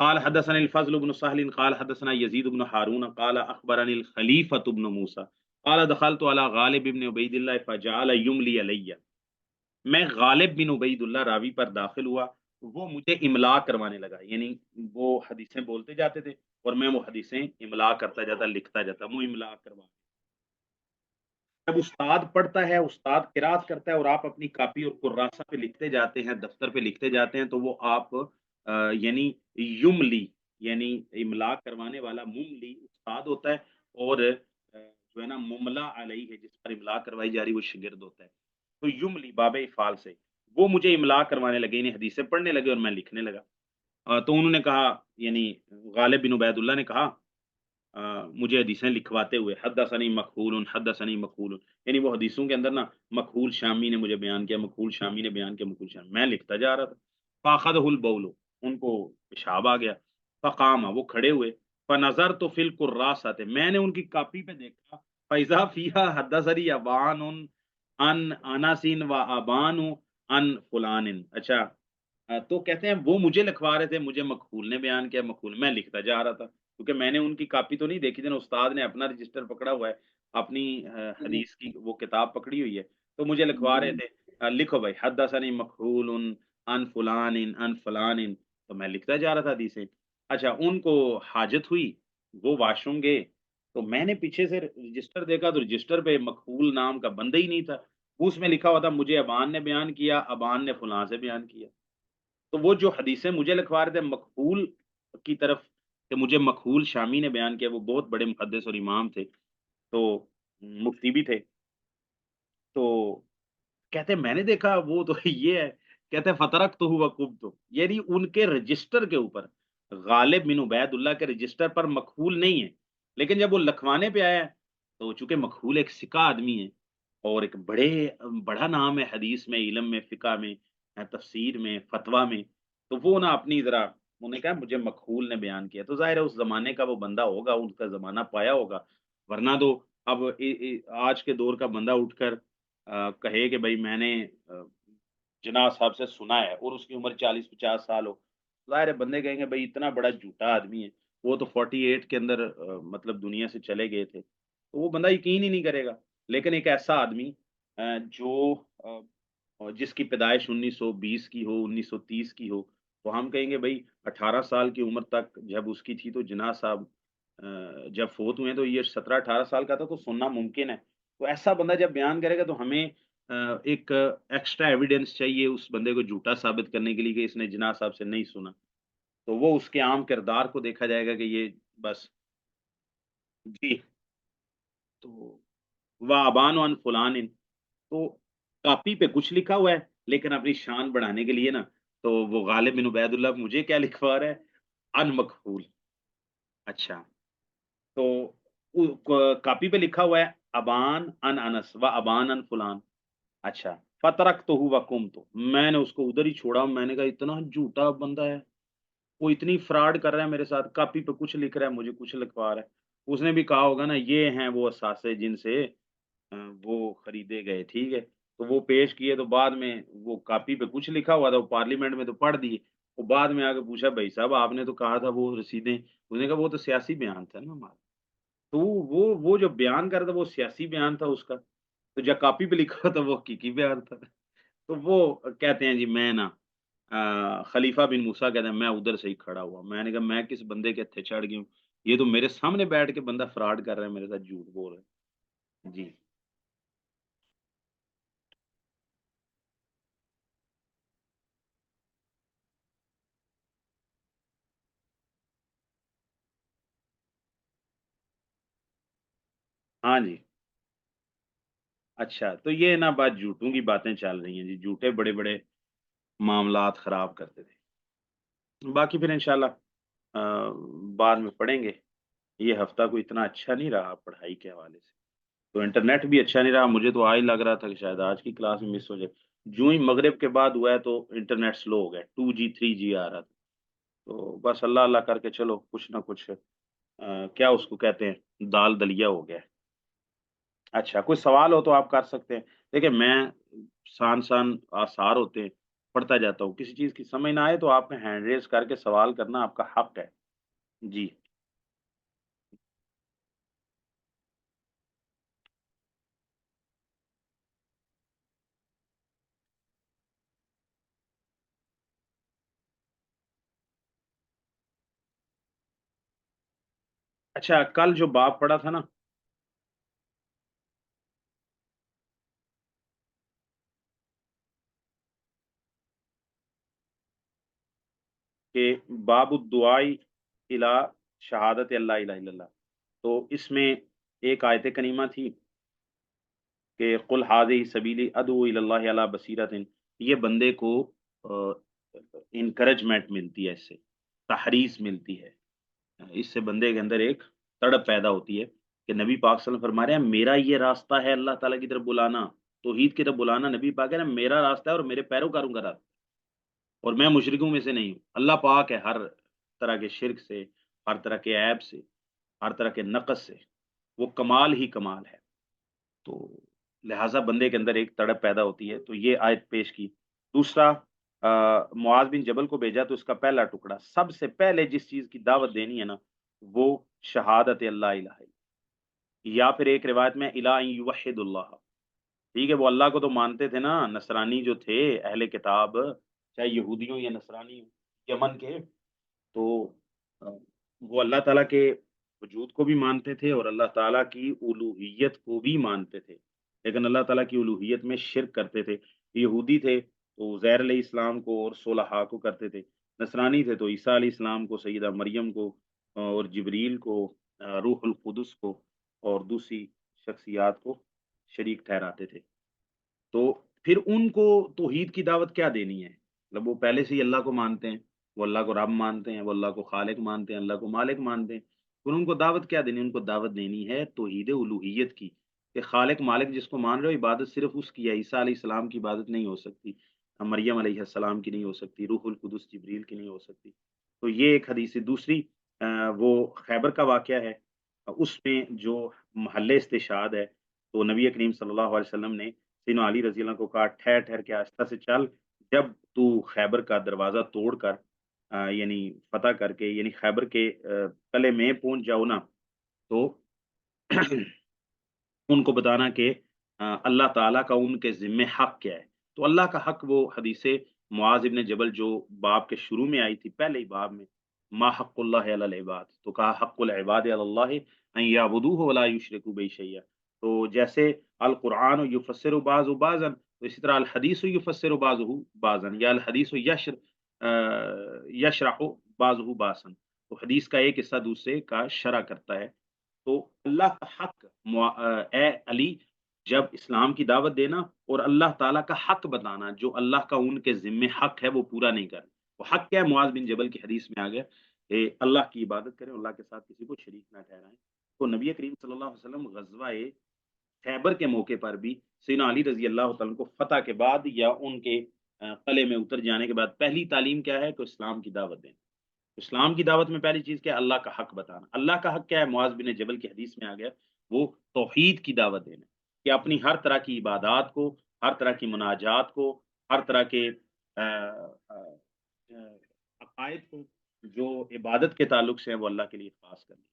قال حدثنا الفضل بن سهل قال حدثنا يزيد بن هارون قال أخبرني الخليفة بن موسى قال دخلت على غالب بن عبيد الله فجعل يملي علي میں غالب بن عبید اللہ راوی پر داخل ہوا، وہ مجھے املا کروانے لگا، یعنی وہ حدیثیں بولتے جاتے تھے اور میں وہ حدیثیں املا کرتا جاتا، لکھتا جاتا، وہ املا کروا جب استاد پڑھتا ہے، استاد قرات کرتا ہے اور آپ اپنی کاپی اور کراسہ پہ لکھتے جاتے ہیں، دفتر پہ لکھتے جاتے ہیں، تو وہ آپ یعنی یملی، یعنی املا کروانے والا مملی استاد ہوتا ہے، اور جو ہے نا مملا علیہ ہے جس پر املا کروائی جا رہی وہ شاگرد ہوتا ہے۔ تو یملی باب افعال سے وہ مجھے املا کروانے لگے، یعنی حدیثیں پڑھنے لگے اور میں لکھنے لگا۔ تو انہوں نے کہا، یعنی غالب بن عبید اللہ نے کہا مجھے حدیثیں لکھواتے ہوئے، حدثنی مکحول حدثنی مکحول، یعنی وہ حدیثوں کے اندر نا مکحول شامی نے مجھے بیان کیا، مکحول شامی نے بیان کیا، مکحول شامی، میں لکھتا جا رہا تھا۔ فاخذہ البول، ان کو پیشاب آ گیا، فقام، وہ کھڑے ہوئے، فنظرت فی الکراسۃ، میں نے ان کی کاپی پہ دیکھا، فاذا فیہا حدثنی ابان ان انس و ابان ان فلان، اچھا تو کہتے ہیں وہ مجھے لکھوا رہے تھے، مجھے مکحول نے بیان کیا، مکحول، میں لکھتا جا رہا تھا کیونکہ میں نے ان کی کاپی تو نہیں دیکھی تھی نا، استاد نے اپنا رجسٹر پکڑا ہوا ہے، اپنی حدیث کی وہ کتاب پکڑی ہوئی ہے، تو مجھے لکھوا رہے تھے لکھو بھائی حدثنی مکحول عن فلان عن فلان، تو میں لکھتا جا رہا تھا حدیثیں۔ اچھا ان کو حاجت ہوئی، وہ واش روم گئے، تو میں نے پیچھے سے رجسٹر دیکھا تو رجسٹر پہ مکحول نام کا بندہ ہی نہیں تھا، اس میں لکھا ہوا تھا مجھے ابان نے بیان کیا، ابان نے فلاں سے بیان کیا۔ تو وہ جو حدیثیں مجھے لکھوا رہے تھے مقبول کی طرف، کہ مجھے مقبول شامی نے بیان کیا، وہ بہت بڑے محدث اور امام تھے، تو مفتی بھی تھے، تو کہتے ہیں میں نے دیکھا وہ تو یہ ہے، کہتے ہیں فترک تو ہوا کب تو، یعنی ان کے رجسٹر کے اوپر، غالب بن عبید اللہ کے رجسٹر پر مقبول نہیں ہے، لیکن جب وہ لکھوانے پہ آیا تو چونکہ مقبول ایک سکہ آدمی ہے اور ایک بڑا نام ہے حدیث میں، علم میں، فقہ میں، تفسیر میں، فتویٰ میں، تو وہ نا اپنی ذرا انہوں نے کہا مجھے مقبول نے بیان کیا، تو ظاہر ہے اس زمانے کا وہ بندہ ہوگا، ان کا زمانہ پایا ہوگا، ورنہ تو اب آج کے دور کا بندہ اٹھ کر کہے کہ بھائی میں نے جناح صاحب سے سنا ہے اور اس کی عمر 40 50 سال ہو، ظاہر ہے بندے کہیں گے بھائی اتنا بڑا جھوٹا آدمی ہے، وہ تو 48 کے اندر مطلب دنیا سے چلے گئے تھے، تو وہ بندہ یقین ہی نہیں کرے گا۔ لیکن ایک ایسا آدمی جو جس کی پیدائش 1920 کی ہو، 1930 کی ہو، تو ہم کہیں گے بھائی 18 سال کی عمر تک جب اس کی تھی تو جناح صاحب جب فوت ہوئے ہیں تو یہ 17 18 سال کا تھا، تو سننا ممکن ہے۔ تو ایسا بندہ جب بیان کرے گا تو ہمیں ایک ایکسٹرا ایویڈنس چاہیے اس بندے کو جھوٹا ثابت کرنے کے لیے کہ اس نے جناح صاحب سے نہیں سنا، تو وہ اس کے عام کردار کو دیکھا جائے گا کہ یہ بس جی، تو وابان عن فلان، تو کاپی پہ کچھ لکھا ہوا ہے لیکن اپنی شان بڑھانے کے لیے نا، تو وہ غالب بن عبید اللہ مجھے کیا لکھوا رہا ہے، ان مقبول، اچھا تو کاپی پہ لکھا ہوا ہے ابان ان انس و ابان ان فلان، اچھا فترک تو ہوا کم، تو میں نے اس کو ادھر ہی چھوڑا، میں نے کہا اتنا جھوٹا بندہ ہے، وہ اتنی فراڈ کر رہا ہے میرے ساتھ، کاپی پہ کچھ لکھ رہا ہے مجھے کچھ لکھوا رہا ہے، اس نے بھی کہا ہوگا نا یہ ہیں وہ اثاثے جن سے وہ خریدے گئے، ٹھیک ہے، تو وہ پیش کیے تو بعد میں وہ کاپی پہ کچھ لکھا ہوا تھا، وہ پارلیمنٹ میں تو پڑھ دیے، وہ بعد میں آ کے پوچھا بھائی صاحب آپ نے تو کہا تھا وہ رسیدیں، اس نے کہا وہ تو سیاسی بیان تھا نا ہمارا، تو وہ جو بیان کر رہا تھا وہ سیاسی بیان تھا اس کا، تو جب کاپی پہ لکھا ہوا تھا وہ حقیقی بیان تھا، تو وہ کہتے ہیں جی میں نا خلیفہ بن موسیٰ کہتے ہیں میں ادھر سے ہی کھڑا ہوا، میں نے کہا میں کس بندے کے ہتھے چڑھ گئی ہوں، یہ تو میرے سامنے بیٹھ کے بندہ فراڈ کر رہا ہے میرے ساتھ، جھوٹ بول رہا ہے جی۔ ہاں جی، اچھا تو یہ نا بات جھوٹوں کی باتیں چل رہی ہیں جی، جھوٹے بڑے بڑے معاملات خراب کرتے تھے، باقی پھر انشاءاللہ بعد میں پڑھیں گے، یہ ہفتہ کوئی اتنا اچھا نہیں رہا پڑھائی کے حوالے سے، تو انٹرنیٹ بھی اچھا نہیں رہا، مجھے تو آج لگ رہا تھا کہ شاید آج کی کلاس میں مس ہو جائے، جو ہی مغرب کے بعد ہوا ہے تو انٹرنیٹ سلو ہو گیا، 2G 3G آ رہا تھا، تو بس اللہ اللہ کر کے چلو کچھ نہ کچھ کیا اس کو کہتے ہیں، دال دلیا ہو گیا ہے۔ اچھا کوئی سوال ہو تو آپ کر سکتے ہیں، دیکھیں میں سان آثار ہوتے ہیں پڑھتا جاتا ہوں، کسی چیز کی سمجھ نہ آئے تو آپ نے ہینڈ ریز کر کے سوال کرنا آپ کا حق ہے۔ جی اچھا کل جو باب پڑھا تھا نا کہ باب الدعائی الی شہادت اللہ الہ الا اللہ، تو اس میں ایک آیت کریمہ تھی کہ قل ھذہ سبیلی ادعو الی اللہ علی بصیرۃ، یہ بندے کو انکریجمنٹ ملتی ہے، اس سے تحریض ملتی ہے، اس سے بندے کے اندر ایک تڑپ پیدا ہوتی ہے کہ نبی پاک صلی اللہ علیہ وسلم فرما رہے ہیں میرا یہ راستہ ہے اللہ تعالیٰ کی طرف بلانا، توحید کی طرف بلانا، نبی پاک ہے نا میرا راستہ ہے اور میرے پیروکاروں کا راستہ، اور میں مشرکوں میں سے نہیں ہوں، اللہ پاک ہے ہر طرح کے شرک سے، ہر طرح کے عیب سے، ہر طرح کے نقص سے، وہ کمال ہی کمال ہے، تو لہٰذا بندے کے اندر ایک تڑپ پیدا ہوتی ہے، تو یہ آیت پیش کی۔ دوسرا معاذ بن جبل کو بھیجا تو اس کا پہلا ٹکڑا سب سے پہلے جس چیز کی دعوت دینی ہے نا وہ شہادت اللہ الہ الا، یا پھر ایک روایت میں الا ان یوحد اللہ، ٹھیک ہے، وہ اللہ کو تو مانتے تھے نا، نصرانی جو تھے اہل کتاب، چاہے یہودیوں یا نصرانی یمن کے، تو آ، وہ اللہ تعالیٰ کے وجود کو بھی مانتے تھے اور اللہ تعالیٰ کی الوہیت کو بھی مانتے تھے، لیکن اللہ تعالیٰ کی الوہیت میں شرک کرتے تھے۔ یہودی تھے تو عزیر علیہ السلام کو اور صلحاء کو کرتے تھے، نصرانی تھے تو عیسیٰ علیہ السلام کو، سیدہ مریم کو اور جبریل کو، روح القدس کو اور دوسری شخصیات کو شریک ٹھہراتے تھے، تو پھر ان کو توحید کی دعوت کیا دینی ہے؟ مطلب وہ پہلے سے ہی اللہ کو مانتے ہیں، وہ اللہ کو رب مانتے ہیں، وہ اللہ کو خالق مانتے ہیں، اللہ کو مالک مانتے ہیں، پھر ان کو دعوت کیا دینی ہے؟ ان کو دعوت دینی ہے توحید الوہیت کی، کہ خالق مالک جس کو مان رہے ہو عبادت صرف اس کی ہے، عیسیٰ علیہ السلام کی عبادت نہیں ہو سکتی، مریم علیہ السلام کی نہیں ہو سکتی، روح القدس جبریل کی نہیں ہو سکتی، تو یہ ایک حدیث ہے۔ دوسری وہ خیبر کا واقعہ ہے، اس میں جو محل استشہاد ہے، تو نبی کریم صلی اللہ علیہ وسلم نے سیدنا علی رضی اللہ عنہ کو کہا ٹھہر ٹھہر کے آہستہ سے چل، جب تو خیبر کا دروازہ توڑ کر یعنی فتح کر کے یعنی خیبر کے قلعے میں پہنچ جاؤ نا، تو ان کو بتانا کہ اللہ تعالیٰ کا ان کے ذمہ حق کیا ہے، تو اللہ کا حق وہ حدیث معاذ ابن جبل جو باب کے شروع میں آئی تھی، پہلے ہی باب میں، ما حق اللہ علی العباد، تو کہا حق العباد علی اللہ ان یعبدوہ ولا یشرکوا بہ شیئا، تو جیسے القرآن یفسر بعض بعضا، تو اسی طرح الحدیث یفسر بعضہ بعضا، یا الحدیث یشرح بعضہ بعضا، تو حدیث کا ایک حصہ دوسرے کا شرح کرتا ہے، تو اللہ کا حق اے علی جب اسلام کی دعوت دینا اور اللہ تعالیٰ کا حق بتانا، جو اللہ کا ان کے ذمے حق ہے وہ پورا نہیں کر، وہ حق کیا ہے؟ معاذ بن جبل کی حدیث میں آ گیا کہ اللہ کی عبادت کریں، اللہ کے ساتھ کسی کو شریک نہ ٹھہرائیں، تو نبی کریم صلی اللہ علیہ وسلم غزوہ خیبر کے موقع پر بھی سیدنا علی رضی اللہ تعالیٰ عنہ کو فتح کے بعد یا ان کے قلعے میں اتر جانے کے بعد پہلی تعلیم کیا ہے کہ اسلام کی دعوت دیں، اسلام کی دعوت میں پہلی چیز کیا ہے؟ اللہ کا حق بتانا، اللہ کا حق کیا ہے؟ معاذ بن جبل کی حدیث میں آ گیا وہ توحید کی دعوت دینا، کہ اپنی ہر طرح کی عبادات کو، ہر طرح کی مناجات کو، ہر طرح کے عقائد کو جو عبادت کے تعلق سے ہیں وہ اللہ کے لیے خاص کرنا۔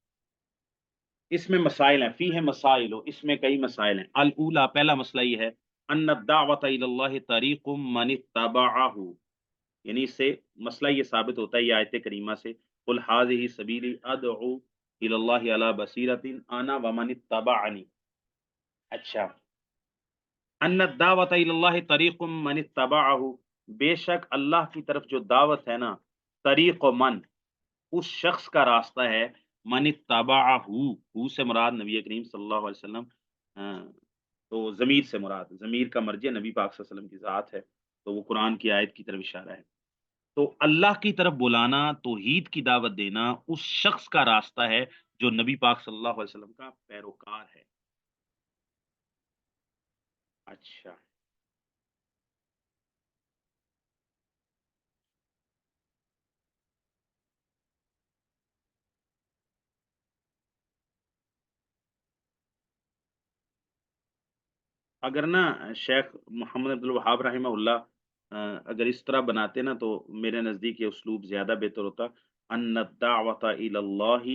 اس میں مسائل ہیں، فی ہے مسائل، اس میں کئی مسائل ہیں۔ الاولا پہلا مسئلہ یہ ہے ان الدعوت الی اللہ طریق من اتبعہ، یعنی اس سے مسئلہ یہ ثابت ہوتا ہے یہ آیت کریمہ سے، قل ھذہ سبیلی ادعو الی اللہ علی بصیرۃ انا ومن اتبعنی۔ اچھا، ان الدعوت الی اللہ طریق من اتبعہ، بے شک اللہ کی طرف جو دعوت ہے نا، طریق من، اس شخص کا راستہ ہے، من اتبعہ، ہو سے مراد نبی کریم صلی اللہ علیہ وسلم، تو ضمیر سے مراد، ضمیر کا مرجع نبی پاک صلی اللہ علیہ وسلم کی ذات ہے، تو وہ قرآن کی آیت کی طرف اشارہ ہے، تو اللہ کی طرف بلانا، توحید کی دعوت دینا اس شخص کا راستہ ہے جو نبی پاک صلی اللہ علیہ وسلم کا پیروکار ہے، اچھا اگر نا شیخ محمد عبد الوہاب رحمہ اللہ اگر اس طرح بناتے نا تو میرے نزدیک یہ اسلوب زیادہ بہتر ہوتا. ان الدعوۃ الی اللہ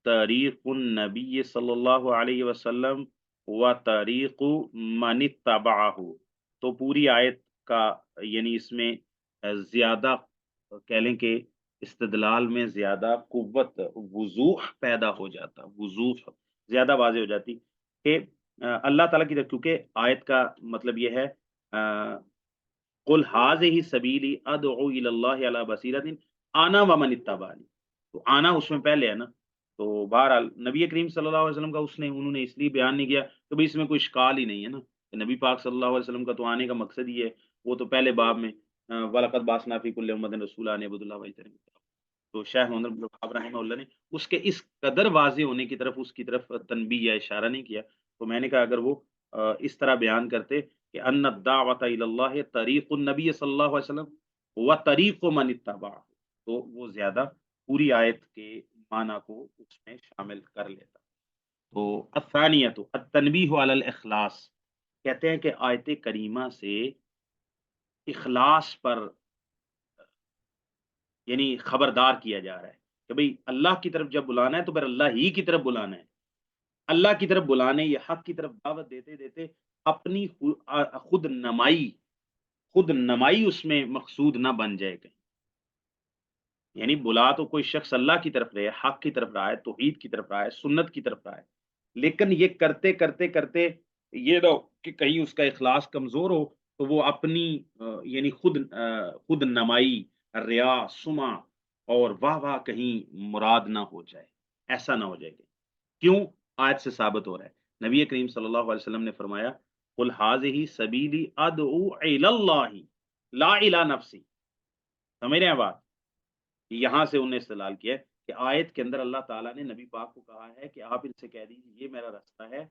طریق النبی صلی اللہ علیہ وسلم و طریق من اتبعہ. تو پوری آیت کا یعنی اس میں زیادہ کہہ لیں کہ استدلال میں زیادہ قوت وضوح پیدا ہو جاتا، وضوح زیادہ واضح ہو جاتی کہ اللہ تعالیٰ کی طرف، کیونکہ آیت کا مطلب یہ ہے قل هذه سبیلی ادعو الی اللہ علی بصیرۃ انا ومن اتبعنی. تو آنا اس میں پہلے ہے نا. تو بہرحال نبی کریم صلی اللہ علیہ وسلم کا انہوں نے اس لیے بیان نہیں کیا کہ بھئی اس میں کوئی اشکال ہی نہیں ہے نا کہ نبی پاک صلی اللہ علیہ وسلم کا تو آنے کا مقصد ہی ہے. وہ تو پہلے باب میں وَلَقَدْ بَعَثْنَا فِي كُلِّ أُمَّةٍ رَسُولًا أَنِ اعْبُدُوا اللَّهَ وَاجْتَنِبُوا الطَّاغُوتَ. تو شیخ محمد بن وہاب رحمہ اللہ نے اس کے اس قدر واضح ہونے کی طرف، اس کی طرف تنبیہ یا اشارہ نہیں کیا. تو میں نے کہا اگر وہ اس طرح بیان کرتے کہ ان الدعوۃ الی اللہ طریق النبی صلی اللہ علیہ وسلم و طریق من اتبع، تو وہ زیادہ پوری آیت کے معنی کو اس میں شامل کر لیتا. تو الثانیۃ التنبیہ علی الاخلاص، کہتے ہیں کہ آیت کریمہ سے اخلاص پر یعنی خبردار کیا جا رہا ہے کہ بھئی اللہ کی طرف جب بلانا ہے تو پھر اللہ ہی کی طرف بلانا ہے. اللہ کی طرف بلانے یا حق کی طرف دعوت دیتے دیتے اپنی خود نمائی اس میں مقصود نہ بن جائے کہیں. یعنی بلا تو کوئی شخص اللہ کی طرف رہے، حق کی طرف رہا ہے، توحید کی طرف رہا ہے، سنت کی طرف رہا ہے، لیکن یہ کرتے کرتے کرتے یہ نہ ہو کہ کہیں اس کا اخلاص کمزور ہو تو وہ اپنی یعنی خود نمائی، ریا، سما اور واہ واہ کہیں مراد نہ ہو جائے. ایسا نہ ہو جائے کہ کیوں آیت سے ثابت ہو رہا ہے. نبی کریم صلی اللہ علیہ وسلم نے فرمایا قل هذه سبیلی ادعو الی اللہ لا الی نفسی. سمجھ رہے ہیں بات؟ یہاں سے انہوں نے استدلال کیا ہے کہ آیت کے اندر اللہ تعالیٰ نے نبی پاک کو کہا ہے کہ آپ ان سے کہہ دیجیے یہ میرا راستہ ہے،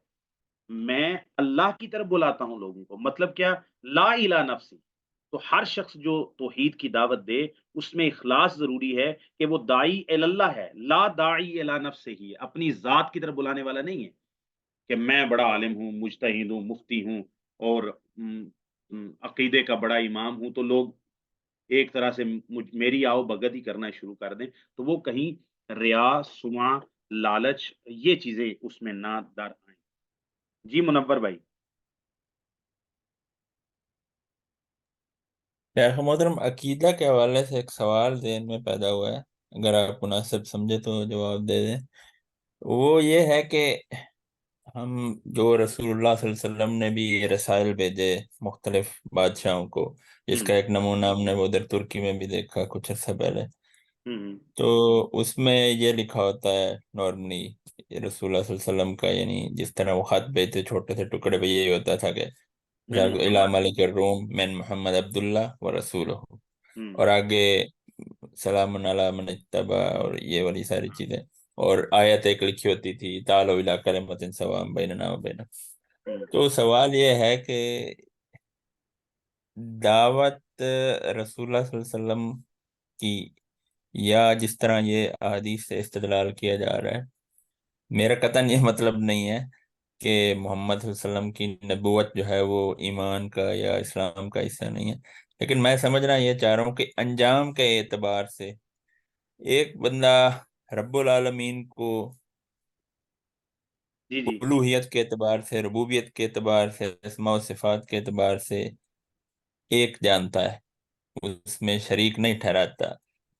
میں اللہ کی طرف بلاتا ہوں لوگوں کو. مطلب کیا؟ لا الہ نفسی. تو ہر شخص جو توحید کی دعوت دے اس میں اخلاص ضروری ہے کہ وہ داعی اللہ ہے، لا داعی الی نفسہ ہی، اپنی ذات کی طرف بلانے والا نہیں ہے کہ میں بڑا عالم ہوں، مجتہد ہوں، مفتی ہوں اور عقیدے کا بڑا امام ہوں تو لوگ ایک طرح سے میری آؤ بھگت ہی کرنا شروع کر دیں. تو وہ کہیں ریا، سما، لالچ یہ چیزیں اس میں نہ در آئیں. جی منور بھائی. شیخ محترم، عقیدہ کے حوالے سے ایک سوال ذہن میں پیدا ہوا ہے، اگر آپ مناسب سمجھے تو جواب دے دیں. وہ یہ ہے کہ ہم جو رسول اللہ صلی اللہ علیہ وسلم نے بھی یہ رسائل بھیجے مختلف بادشاہوں کو، جس ہوں کا ایک نمونہ ہم نے ادھر ترکی میں بھی دیکھا کچھ عرصہ پہلے. ہوں تو اس میں یہ لکھا ہوتا ہے نارملی رسول اللہ صلی اللہ علیہ وسلم کا، یعنی جس طرح وہ خط بھیجتے چھوٹے سے ٹکڑے پہ یہی ہوتا تھا کہ من الا محمد. ملک الروم من محمد عبداللہ و رسولہ، ہوں اور آگے سلام علی من اتبع اور یہ والی ساری چیزیں، اور آیت ایک لکھی ہوتی تھی تعالوا الی کلمۃ سواء بیننا و بینکم. ہوں تو سوال یہ ہے کہ دعوت رسول اللہ صلی اللہ علیہ وسلم کی، یا جس طرح یہ احادیث سے استدلال کیا جا رہا ہے، میرا قطعاً یہ مطلب نہیں ہے کہ محمد صلی اللہ علیہ وسلم کی نبوت جو ہے وہ ایمان کا یا اسلام کا حصہ نہیں ہے، لیکن میں سمجھنا یہ چاہ رہا ہوں کہ انجام کے اعتبار سے ایک بندہ رب العالمین کو جی جی الوہیت کے اعتبار سے، ربوبیت کے اعتبار سے، اسماء و صفات کے اعتبار سے ایک جانتا ہے، اس میں شریک نہیں ٹھہراتا،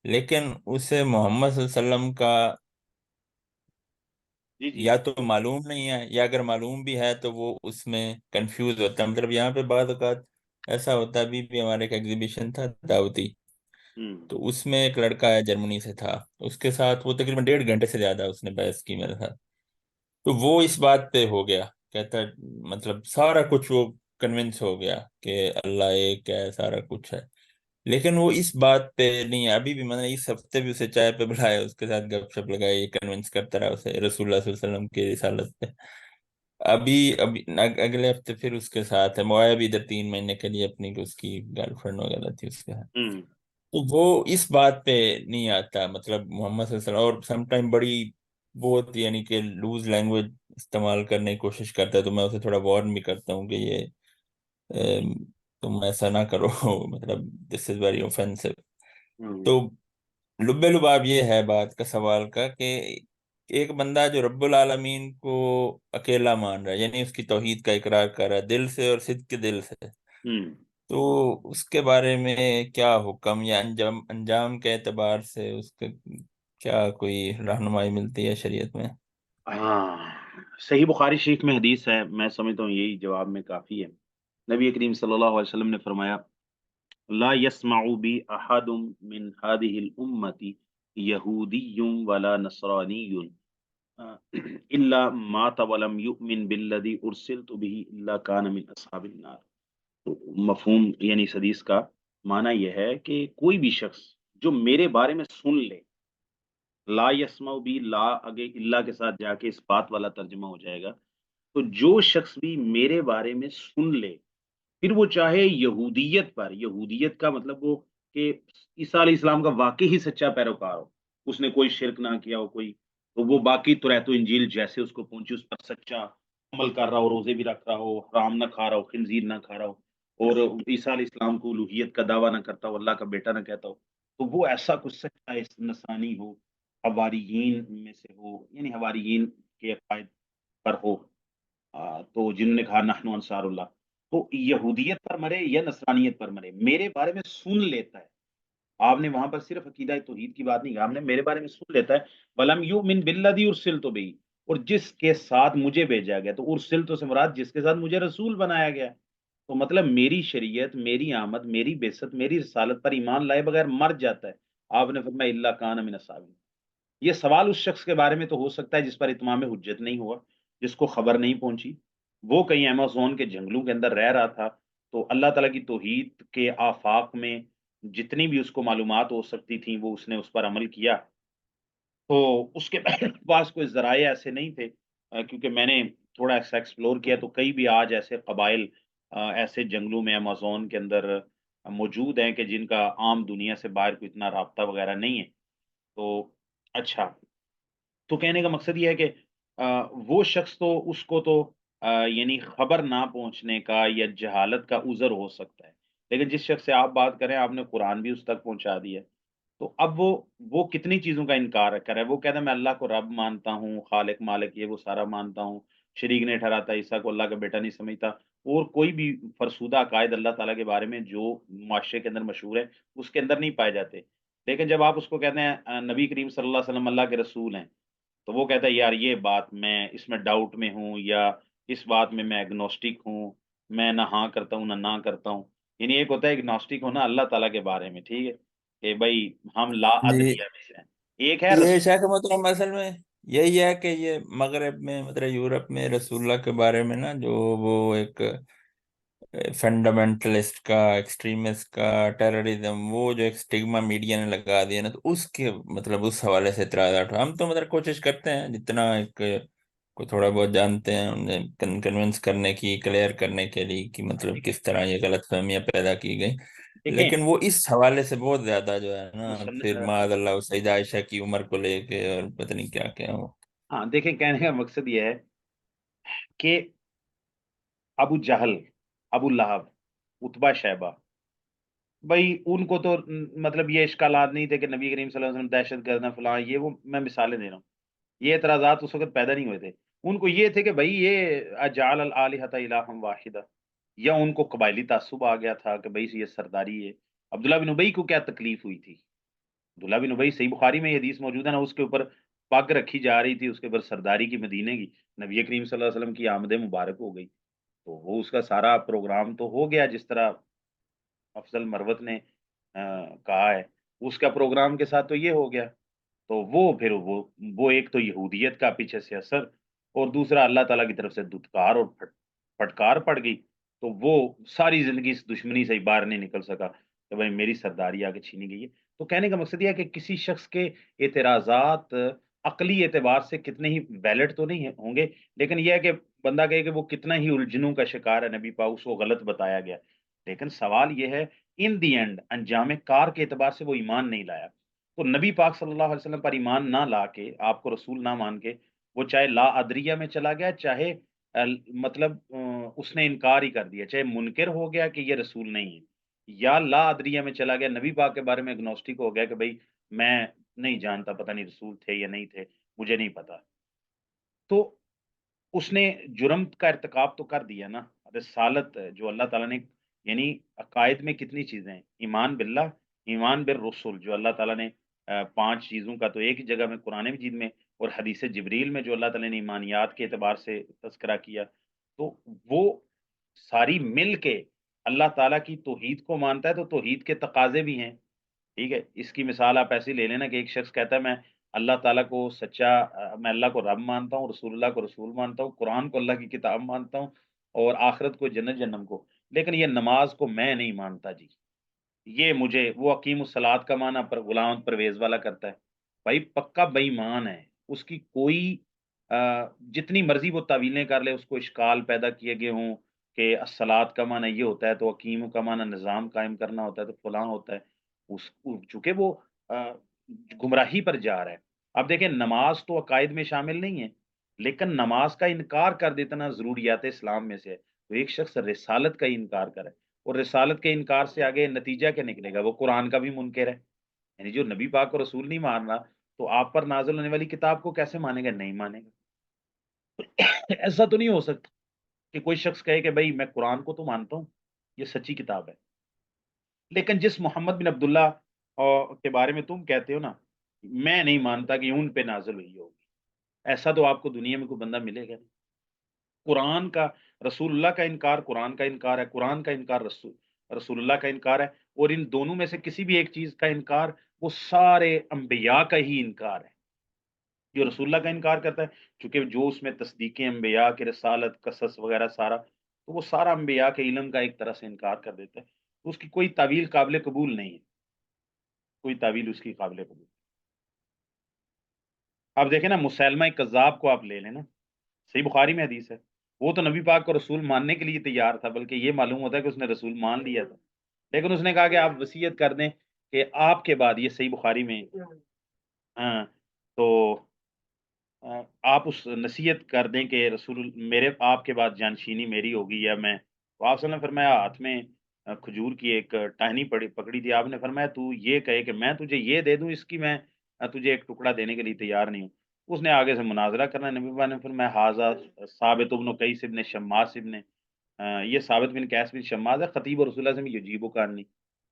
لیکن اسے محمد صلی اللہ علیہ وسلم کا جی جی یا تو معلوم نہیں ہے، یا اگر معلوم بھی ہے تو وہ اس میں کنفیوز ہوتا ہے. مطلب یہاں پہ بعض اوقات ایسا ہوتا ہے، ابھی بھی ہمارے ایک ایگزیبیشن تھا دعوتی، ہوں تو اس میں ایک لڑکا ہے جرمنی سے تھا، اس کے ساتھ وہ تقریباً 1.5 گھنٹے سے زیادہ اس نے بحث کی میرے ساتھ. تو وہ اس بات پہ ہو گیا، کہتا ہے مطلب سارا کچھ وہ کنونس ہو گیا کہ اللہ ایک ہے، سارا کچھ ہے، لیکن وہ اس بات پہ نہیں ہے ابھی بھی. میں نے اس ہفتے بھی اسے چائے پہ بلایا، اس کے ساتھ گپ شپ لگائی، کنونس کرتا رہا اسے رسول اللہ صلی اللہ علیہ وسلم کی رسالت پہ. ابھی ابھی اگلے ہفتے پھر اس کے ساتھ ہے، وہ آیا بھی ادھر 3 مہینے کے لیے اپنی، اس کی گرل فرینڈ وغیرہ تھی اس کے ساتھ. ہوں تو وہ اس بات پہ نہیں آتا، مطلب محمد صلی اللہ علیہ وسلم، اور سم ٹائم بڑی بہت یعنی کہ لوز لینگویج استعمال کرنے کی کوشش کرتا ہے، تو میں اسے تھوڑا وارن بھی کرتا ہوں کہ یہ ام، تم ایسا نہ کرو مطلب دس از ویری اوفینسو. ہوں تو لب لباب یہ ہے بات کا، سوال کا، کہ ایک بندہ جو رب العالمین کو اکیلا مان رہا ہے، یعنی اس کی توحید کا اقرار کر رہا ہے دل سے اور صدق کے دل سے، ہوں تو اس کے بارے میں کیا حکم یا انجام انجام کے اعتبار سے اس کے کیا کوئی رہنمائی ملتی ہے شریعت میں؟ ہاں، صحیح بخاری شریف میں حدیث ہے، میں سمجھتا ہوں یہی جواب میں کافی ہے. نبی کریم صلی اللہ علیہ وسلم نے فرمایا لا يسمع بی احد من هذه الامة یہودی ولا نصرانی الا مات ولم یؤمن بالذی ارسلت به الا كان من اصحاب النار. تو مفہوم یعنی اس حدیث کا معنی یہ ہے کہ کوئی بھی شخص جو میرے بارے میں سن لے، لا یسمع بھی لا آگے اللہ کے ساتھ جا کے اس بات والا ترجمہ ہو جائے گا. تو جو شخص بھی میرے بارے میں سن لے، پھر وہ چاہے یہودیت پر، یہودیت کا مطلب وہ کہ عیسیٰ علیہ السلام کا واقعی ہی سچا پیروکار ہو، اس نے کوئی شرک نہ کیا ہو کوئی، تو وہ باقی توریت و انجیل جیسے اس کو پہنچی اس پر سچا عمل کر رہا ہو، روزے بھی رکھ رہا ہو، حرام نہ کھا رہا ہو، خنزیر نہ کھا رہا ہو، اور عیسیٰ علیہ السلام کو الوہیت کا دعویٰ نہ کرتا ہو، اللہ کا بیٹا نہ کہتا ہو، تو وہ ایسا کچھ سچا نصرانی ہو، حواریین میں سے ہو، یعنی حواریین کے عقائد پر ہو، تو جنہوں نے کہا نحن انصار اللہ، تو یہودیت پر مرے یا نصرانیت پر مرے، میرے بارے میں سن لیتا ہے. آپ نے وہاں پر صرف عقیدہ توحید کی بات نہیں کہا، آپ نے میرے بارے میں سن لیتا ہے. ولم یؤمن بالذی ارسلت بہ، اور جس کے ساتھ مجھے بھیجا گیا، تو ارسلت سے مراد جس کے ساتھ مجھے رسول بنایا گیا. تو مطلب میری شریعت، میری آمد، میری بعثت، میری رسالت پر ایمان لائے بغیر مر جاتا ہے. آپ نے فرمایا الا کان من اصحاب. یہ سوال اس شخص کے بارے میں تو ہو سکتا ہے جس پر اتمام حجت نہیں ہوا، جس کو خبر نہیں پہنچی، وہ کہیں ایمیزون کے جنگلوں کے اندر رہ رہا تھا، تو اللہ تعالیٰ کی توحید کے آفاق میں جتنی بھی اس کو معلومات ہو سکتی تھیں وہ اس نے اس پر عمل کیا. تو اس کے پاس کوئی ذرائع ایسے نہیں تھے، کیونکہ میں نے تھوڑا ایسا ایکسپلور کیا تو کئی بھی آج ایسے قبائل ایسے جنگلوں میں ایمیزون کے اندر موجود ہیں کہ جن کا عام دنیا سے باہر کوئی اتنا رابطہ وغیرہ نہیں ہے. تو اچھا، تو کہنے کا مقصد یہ ہے کہ وہ شخص تو اس کو تو یعنی خبر نہ پہنچنے کا یا جہالت کا عذر ہو سکتا ہے، لیکن جس شخص سے آپ بات کریں، آپ نے قرآن بھی اس تک پہنچا دیا، تو اب وہ کتنی چیزوں کا انکار کرے. وہ کہتا ہے میں اللہ کو رب مانتا ہوں، خالق مالک یہ وہ سارا مانتا ہوں، شریک نہیں ٹھہراتا، عیسیٰ کو اللہ کا بیٹا نہیں سمجھتا، اور کوئی بھی فرسودہ عقائد اللہ تعالیٰ کے بارے میں جو معاشرے کے اندر مشہور ہے اس کے اندر نہیں پائے جاتے. لیکن جب آپ اس کو کہتے ہیں نبی کریم صلی اللہ علیہ وسلم اللہ کے رسول ہیں، تو وہ کہتا ہے یار یہ بات میں اس میں ڈاؤٹ میں ہوں، یا اس بات میں ایگنوسٹک ہوں، میں نہ ہاں کرتا ہوں نہ کرتا ہوں. یعنی ایک ہوتا ہے ایگنوسٹک ہونا اللہ تعالیٰ کے بارے میں، ٹھیک ہے، کہ بھائی ہم لا جی، ادریہ میں سے ہیں. ایک ہے یہ رسول. شیخ محترم اصل میں یہی ہے کہ یہ مغرب میں مطلب یورپ میں رسول اللہ کے بارے میں نا، جو وہ ایک فنڈامنٹلسٹ کا، ایکسٹریمسٹ کا، ٹیررزم، وہ جو ایک سٹگما میڈیا نے لگا دیا نا، تو اس کے مطلب اس حوالے سے اعتراضات ہم تو مطلب کوشش کرتے ہیں جتنا ایک کو تھوڑا بہت جانتے ہیں انہیں کنونس کرنے کی، کلیئر کرنے کے لیے کہ مطلب دیکھیں کس طرح یہ غلط فہمیاں پیدا کی گئی. دیکھیں لیکن وہ اس حوالے سے بہت زیادہ جو ہے نا، پھر مصنف معاذ اللہ سیدہ عائشہ کی عمر کو لے کے اور پتہ نہیں کیا کیا ہو. ہاں دیکھیں، کہنے کا مقصد یہ ہے کہ ابو جہل، ابو لہب، اتبا شیبہ، بھائی ان کو تو مطلب یہ اشکالات نہیں تھے کہ نبی کریم صلی اللہ علیہ وسلم دہشت گرد ہیں فلاں یہ وہ، میں مثالیں دے رہا ہوں، یہ اعتراضات اس وقت پیدا نہیں ہوئے تھے. ان کو یہ تھے کہ بھائی یہ اجعل الالہۃ الہا واحدہ، یا ان کو قبائلی تعصب آ گیا تھا کہ بھائی یہ سرداری ہے. عبداللہ بن ابی کو کیا تکلیف ہوئی تھی؟ عبداللہ بن ابی، صحیح بخاری میں یہ حدیث موجود ہے نا، اس کے اوپر پگ رکھی جا رہی تھی، اس کے اوپر سرداری کی مدینے کی، نبی کریم صلی اللہ علیہ وسلم کی آمد مبارک ہو گئی، تو وہ اس کا سارا پروگرام تو ہو گیا جس طرح افضل مروت نے کہا ہے، اس کا پروگرام کے ساتھ تو یہ ہو گیا. تو وہ پھر وہ ایک تو یہودیت کا پیچھے سے اثر، اور دوسرا اللہ تعالیٰ کی طرف سے دھتکار اور پھٹکار پڑ گئی، تو وہ ساری زندگی اس دشمنی سے ہی باہر نہیں نکل سکا کہ بھائی میری سرداری آگے چھینی گئی ہے. تو کہنے کا مقصد یہ ہے کہ کسی شخص کے اعتراضات عقلی اعتبار سے کتنے ہی ویلڈ تو نہیں ہوں گے، لیکن یہ ہے کہ بندہ کہے کہ وہ کتنا ہی الجھنوں کا شکار ہے نبی پاک، اس کو غلط بتایا گیا، لیکن سوال یہ ہے ان دی اینڈ انجام کار کے اعتبار سے وہ ایمان نہیں لایا، تو نبی پاک صلی اللہ علیہ وسلم پر ایمان نہ لا کے، آپ کو رسول نہ مان کے، وہ چاہے لا ادریہ میں چلا گیا، چاہے مطلب اس نے انکار ہی کر دیا، چاہے منکر ہو گیا کہ یہ رسول نہیں ہے، یا لا ادریہ میں چلا گیا، نبی پاک کے بارے میں اگنوسٹک ہو گیا کہ بھئی میں نہیں جانتا، پتہ نہیں رسول تھے یا نہیں تھے، مجھے نہیں پتا، تو اس نے جرم کا ارتکاب تو کر دیا نا۔ رسالت جو اللہ تعالیٰ نے، یعنی عقائد میں کتنی چیزیں ہیں، ایمان باللہ، ایمان بالرسل، جو اللہ تعالیٰ نے 5 چیزوں کا تو ایک ہی جگہ میں قرآن مجید میں اور حدیث جبریل میں جو اللہ تعالیٰ نے ایمانیات کے اعتبار سے تذکرہ کیا، تو وہ ساری مل کے اللہ تعالیٰ کی توحید کو مانتا ہے، تو توحید کے تقاضے بھی ہیں، ٹھیک ہے؟ اس کی مثال آپ ایسی لے لینا کہ ایک شخص کہتا ہے میں اللہ تعالیٰ کو سچا میں اللہ کو رب مانتا ہوں، رسول اللہ کو رسول مانتا ہوں، قرآن کو اللہ کی کتاب مانتا ہوں، اور آخرت کو، جنت جہنم کو، لیکن یہ نماز کو میں نہیں مانتا جی، یہ مجھے وہ اقیم الصلاۃ کا معنی پر غلام احمد پرویز والا کرتا ہے، بھائی پکا بے ایمان ہے، اس کی کوئی جتنی مرضی وہ تعویلیں کر لے، اس کو اشکال پیدا کیے گئے ہوں کہ الصلاۃ کا معنی یہ ہوتا ہے، تو اقیم کا معنی نظام قائم کرنا ہوتا ہے، تو فلاں ہوتا ہے، اس چونکہ وہ گمراہی پر جا رہا ہے۔ اب دیکھیں نماز تو عقائد میں شامل نہیں ہے، لیکن نماز کا انکار کر دینا ضروریات اسلام میں سے ہے، تو ایک شخص رسالت کا انکار کرے، اور رسالت کے انکار سے آگے نتیجہ کیا نکلے گا، وہ قرآن کا بھی منکر ہے، یعنی جو نبی پاک کو رسول نہیں مان رہا، تو آپ پر نازل ہونے والی کتاب کو کیسے مانے گا؟ نہیں مانے گا۔ ایسا تو نہیں ہو سکتا کہ کوئی شخص کہے کہ بھئی میں قرآن کو تو مانتا ہوں، یہ سچی کتاب ہے، لیکن جس محمد بن عبداللہ کے بارے میں تم کہتے ہو نا، میں نہیں مانتا کہ ان پہ نازل ہوئی ہوگی، ایسا تو آپ کو دنیا میں کوئی بندہ ملے گا نہیں۔ قرآن کا، رسول اللہ کا انکار قرآن کا انکار ہے، قرآن کا انکار رسول اللہ کا انکار ہے، اور ان دونوں میں سے کسی بھی ایک چیز کا انکار وہ سارے انبیاء کا ہی انکار ہے۔ جو رسول اللہ کا انکار کرتا ہے، چونکہ جو اس میں تصدیق انبیاء کی رسالت، قصص وغیرہ سارا، تو وہ سارا انبیاء کے علم کا ایک طرح سے انکار کر دیتا ہے، تو اس کی کوئی تعویل قابل قبول نہیں ہے، کوئی تعویل اس کی قابل قبول۔ اب دیکھیں نا، مسیلمہ کذاب کو آپ لے لیں نا، صحیح بخاری میں حدیث ہے، وہ تو نبی پاک کو رسول ماننے کے لیے تیار تھا، بلکہ یہ معلوم ہوتا ہے کہ اس نے رسول مان لیا تھا، لیکن اس نے کہا کہ آپ وصیت کر دیں کہ آپ کے بعد، یہ صحیح بخاری میں، ہاں، تو آپ اس نصیحت کر دیں کہ رسول میرے، آپ کے بعد جانشینی میری ہوگی، یا میں، تو آپ صلی اللہ علیہ وسلم نے فرمایا، ہاتھ میں کھجور کی ایک ٹہنی پکڑی تھی، آپ نے فرمایا تو یہ کہے کہ میں تجھے یہ دے دوں، اس کی میں تجھے ایک ٹکڑا دینے کے لیے تیار نہیں ہوں۔ اس نے آگے سے مناظرہ کرنا، نبی پاک نے فرمایا حاذا ثابت بن قیس بن شماس ابن، یہ ثابت بن قیس بن شماس ہے، خطیب اور رسول اللہ سے یجیب و کانی،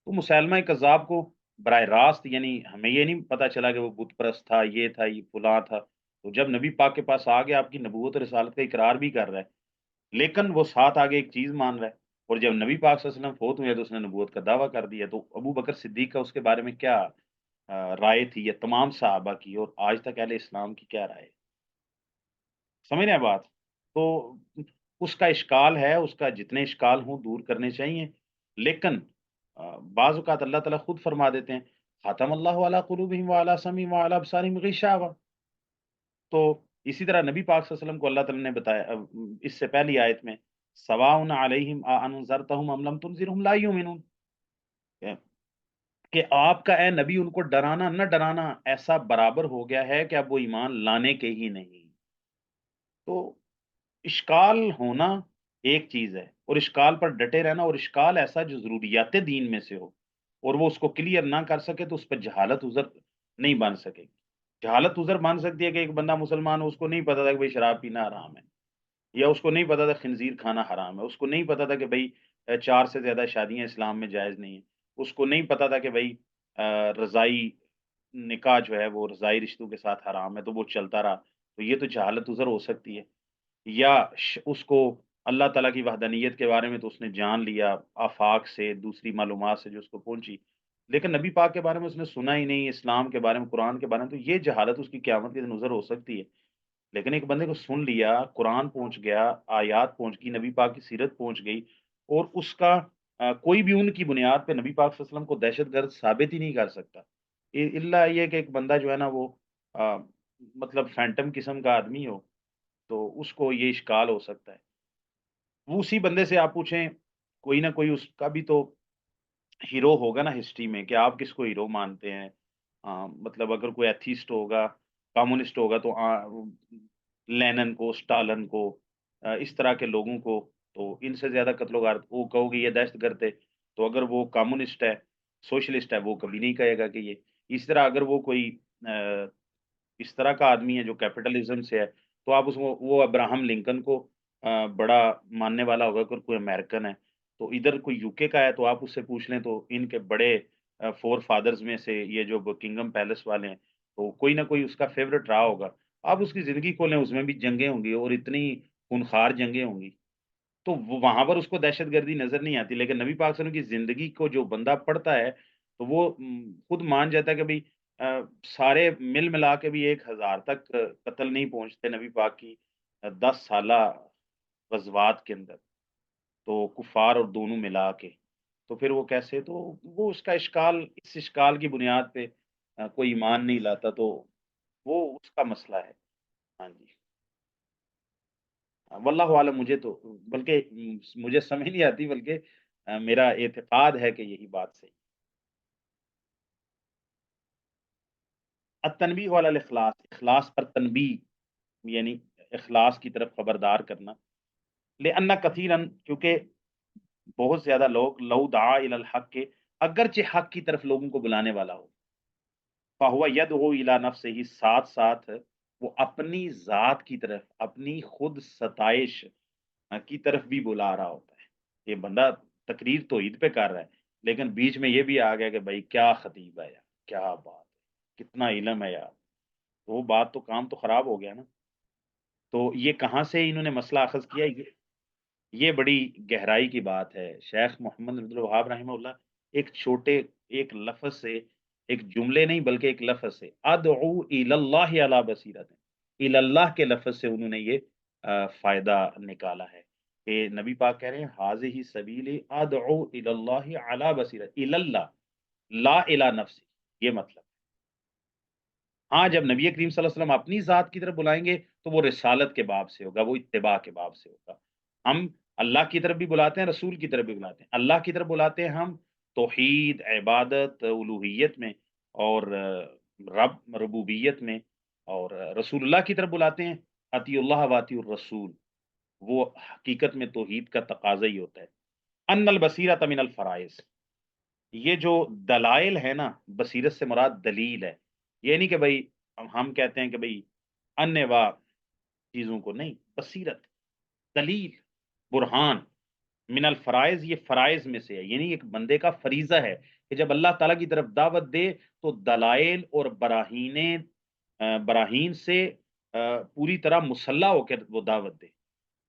تو مسلمہ کذاب کو براہ راست، یعنی ہمیں یہ نہیں پتا چلا کہ وہ بت پرست تھا، یہ تھا، یہ فلاں تھا، تو جب نبی پاک کے پاس آ گیا، آپ کی نبوت اور رسالت کا اقرار بھی کر رہا ہے، لیکن وہ ساتھ آگے ایک چیز مان رہا ہے، اور جب نبی پاک صلی اللہ علیہ وسلم فوت ہوئے تو اس نے نبوت کا دعویٰ کر دیا، تو ابو بکر صدیق کا اس کے بارے میں کیا رائے تھی، یا تمام صحابہ کی، اور آج تک اہل اسلام کی کیا رائے ہے؟ سمجھ رہے ہیں بات؟ تو اس کا اشکال ہے، اس کا جتنے اشکال ہوں دور کرنے چاہیے، لیکن بعض اوقات اللہ تعالیٰ خود فرما دیتے ہیں ختم اللہ علی قلوبہم وعلی سمعہم وعلی ابصارہم غشاوہ، تو اسی طرح نبی پاک صلی اللہ علیہ وسلم کو اللہ تعالیٰ نے بتایا اس سے پہلی آیت میں، سواء علیہم انذرتہم ام لم تنذرہم لا یؤمنون، کہ آپ کا اے نبی ان کو ڈرانا نہ ڈرانا ایسا برابر ہو گیا ہے کہ اب وہ ایمان لانے کے ہی نہیں۔ تو اشکال ہونا ایک چیز ہے، اور اشکال پر ڈٹے رہنا، اور اشکال ایسا جو ضروریات دین میں سے ہو، اور وہ اس کو کلیئر نہ کر سکے، تو اس پہ جہالت عذر نہیں بن سکے گی۔ جہالت عذر بن سکتی ہے کہ ایک بندہ مسلمان ہو، اس کو نہیں پتا تھا کہ بھئی شراب پینا حرام ہے، یا اس کو نہیں پتا تھا خنزیر کھانا حرام ہے، اس کو نہیں پتا تھا کہ بھئی 4 سے زیادہ شادیاں اسلام میں جائز نہیں ہیں، اس کو نہیں پتا تھا کہ بھئی رضائی نکاح جو ہے وہ رضائی رشتوں کے ساتھ حرام ہے، تو وہ چلتا رہا، تو یہ تو جہالت عذر ہو سکتی ہے۔ یا اس کو اللہ تعالیٰ کی وحدانیت کے بارے میں تو اس نے جان لیا آفاق سے، دوسری معلومات سے جو اس کو پہنچی، لیکن نبی پاک کے بارے میں اس نے سنا ہی نہیں، اسلام کے بارے میں، قرآن کے بارے میں، تو یہ جہالت اس کی قیامت کے دن عذر ہو سکتی ہے۔ لیکن ایک بندے کو سن لیا، قرآن پہنچ گیا، آیات پہنچ گئی، نبی پاک کی سیرت پہنچ گئی، اور اس کا کوئی بھی ان کی بنیاد پہ نبی پاک صلی اللہ علیہ وسلم کو دہشت گرد ثابت ہی نہیں کر سکتا، الا یہ کہ ایک بندہ جو ہے نا وہ آ، مطلب فینٹم قسم کا آدمی ہو، تو اس کو یہ اشکال ہو سکتا ہے. وہ اسی بندے سے آپ پوچھیں، کوئی نہ کوئی اس کا بھی تو ہیرو ہوگا نا ہسٹری میں، کہ آپ کس کو ہیرو مانتے ہیں. مطلب اگر کوئی ایتھیسٹ ہوگا، کمیونسٹ ہوگا تو لینن کو، اسٹالن کو، اس طرح کے لوگوں کو، تو ان سے زیادہ قتل و غارت وہ کہو گے یہ دہشت گرد ہے. تو اگر وہ کمیونسٹ ہے، سوشلسٹ ہے، وہ کبھی نہیں کہے گا کہ یہ. اس طرح اگر وہ کوئی اس طرح کا آدمی ہے جو کیپٹلزم سے ہے، تو آپ اس کو، وہ ابراہم لنکن کو بڑا ماننے والا ہوگا. اگر کوئی امریکن ہے تو ادھر کوئی یو کے کا ہے تو آپ اس سے پوچھ لیں تو ان کے بڑے فور فادرز میں سے یہ جو بکنگم پیلس والے ہیں، تو کوئی نہ کوئی اس کا فیوریٹ رہا ہوگا. آپ اس کی زندگی کھولیں، اس میں بھی جنگیں ہوں گی اور اتنی خونخوار جنگیں ہوں گی. تو وہاں پر اس کو دہشت گردی نظر نہیں آتی. لیکن نبی پاک صلی اللہ علیہ وسلم کی زندگی کو جو بندہ پڑھتا ہے تو وہ خود مان جاتا ہے کہ بھئی سارے مل ملا کے بھی 1000 تک قتل نہیں پہنچتے نبی پاک کی 10 سالہ غزوات کے اندر، تو کفار اور دونوں ملا کے. تو پھر وہ کیسے؟ تو وہ اس کا اشکال، اس اشکال کی بنیاد پہ کوئی ایمان نہیں لاتا، تو وہ اس کا مسئلہ ہے. ہاں جی. واللہ عالم. مجھے تو بلکہ مجھے سمجھ نہیں آتی، بلکہ میرا اعتقاد ہے کہ یہی بات صحیح. التنبیہ علی الاخلاص، اخلاص پر تنبیہ، یعنی اخلاص کی طرف خبردار کرنا. لأن کثیرا، کیونکہ بہت زیادہ لوگ لو دعا الی الحق کے، اگرچہ حق کی طرف لوگوں کو بلانے والا ہو، فہو یدعو الی نفسہ، ساتھ ساتھ وہ اپنی ذات کی طرف، اپنی خود ستائش کی طرف بھی بلا رہا ہوتا ہے. یہ بندہ تقریر توحید پہ کر رہا ہے، لیکن بیچ میں یہ بھی آ گیا کہ بھائی کیا خطیب ہے یار، کیا بات ہے، کتنا علم ہے یار. تو وہ بات تو، کام تو خراب ہو گیا نا. تو یہ کہاں سے انہوں نے مسئلہ اخذ کیا؟ یہ بڑی گہرائی کی بات ہے. شیخ محمد عبد الوہاب رحمہ اللہ ایک چھوٹے ایک لفظ سے، ایک جملے نہیں بلکہ ایک لفظ سے، ادعو الی اللہ علی بصیرت، الی اللہ کے لفظ سے انہوں نے یہ فائدہ نکالا ہے کہ نبی پاک کہہ رہے ہیں حاذہ سبیلی ادعو الی اللہ علی بصیرت، الی اللہ لا الی نفسی. یہ مطلب. ہاں جب نبی کریم صلی اللہ علیہ وسلم اپنی ذات کی طرف بلائیں گے تو وہ رسالت کے باب سے ہوگا، وہ اتباع کے باب سے ہوگا. ہم اللہ کی طرف بھی بلاتے ہیں، رسول کی طرف بھی بلاتے ہیں. اللہ کی طرف بلاتے ہیں ہم توحید، عبادت، الوہیت میں، اور ربوبیت میں. اور رسول اللہ کی طرف بلاتے ہیں اطیع اللہ و اطیع الرسول. وہ حقیقت میں توحید کا تقاضا ہی ہوتا ہے. ان البصیرۃ من الفرائض، یہ جو دلائل ہے نا، بصیرت سے مراد دلیل ہے. یہ نہیں کہ بھئی ہم کہتے ہیں کہ بھئی انوا چیزوں کو نہیں، بصیرت، دلیل، برہان. من الفرائض، یہ فرائض میں سے ہے، یعنی ایک بندے کا فریضہ ہے کہ جب اللہ تعالیٰ کی طرف دعوت دے تو دلائل اور براہین سے پوری طرح مسلح ہو کر وہ دعوت دے.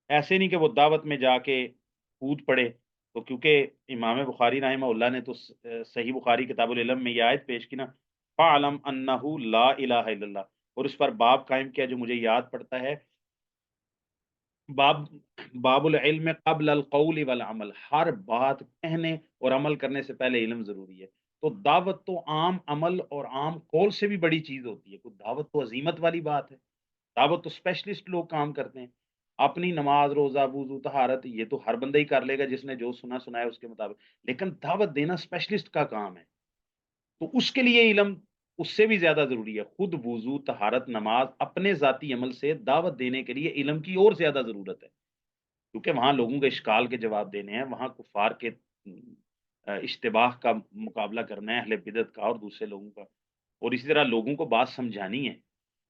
ایسے نہیں کہ وہ دعوت میں جا کے کود پڑے. تو کیونکہ امام بخاری رحمہ اللہ نے تو صحیح بخاری کتاب العلم میں یہ آیت پیش کی نا، فَعْلَمْ أَنَّهُ لَا إِلَهَ إِلَّا اللَّهُ، اور اس پر باب قائم کیا جو مجھے یاد پڑتا ہے، باب العلم قبل القول والعمل. ہر بات کہنے اور عمل کرنے سے پہلے علم ضروری ہے. تو دعوت تو عام عمل اور عام قول سے بھی بڑی چیز ہوتی ہے. کوئی دعوت تو عظیمت والی بات ہے. دعوت تو اسپیشلسٹ لوگ کام کرتے ہیں. اپنی نماز، روزہ، وضو، طہارت یہ تو ہر بندہ ہی کر لے گا جس نے جو سنا ہے اس کے مطابق. لیکن دعوت دینا اسپیشلسٹ کا کام ہے. تو اس کے لیے علم اس سے بھی زیادہ ضروری ہے. خود وضو، طہارت، نماز اپنے ذاتی عمل سے دعوت دینے کے لیے علم کی اور زیادہ ضرورت ہے، کیونکہ وہاں لوگوں کے اشکال کے جواب دینے ہیں، وہاں کفار کے اشتباہ کا مقابلہ کرنا ہے، اہل بدعت کا اور دوسرے لوگوں کا. اور اسی طرح لوگوں کو بات سمجھانی ہے.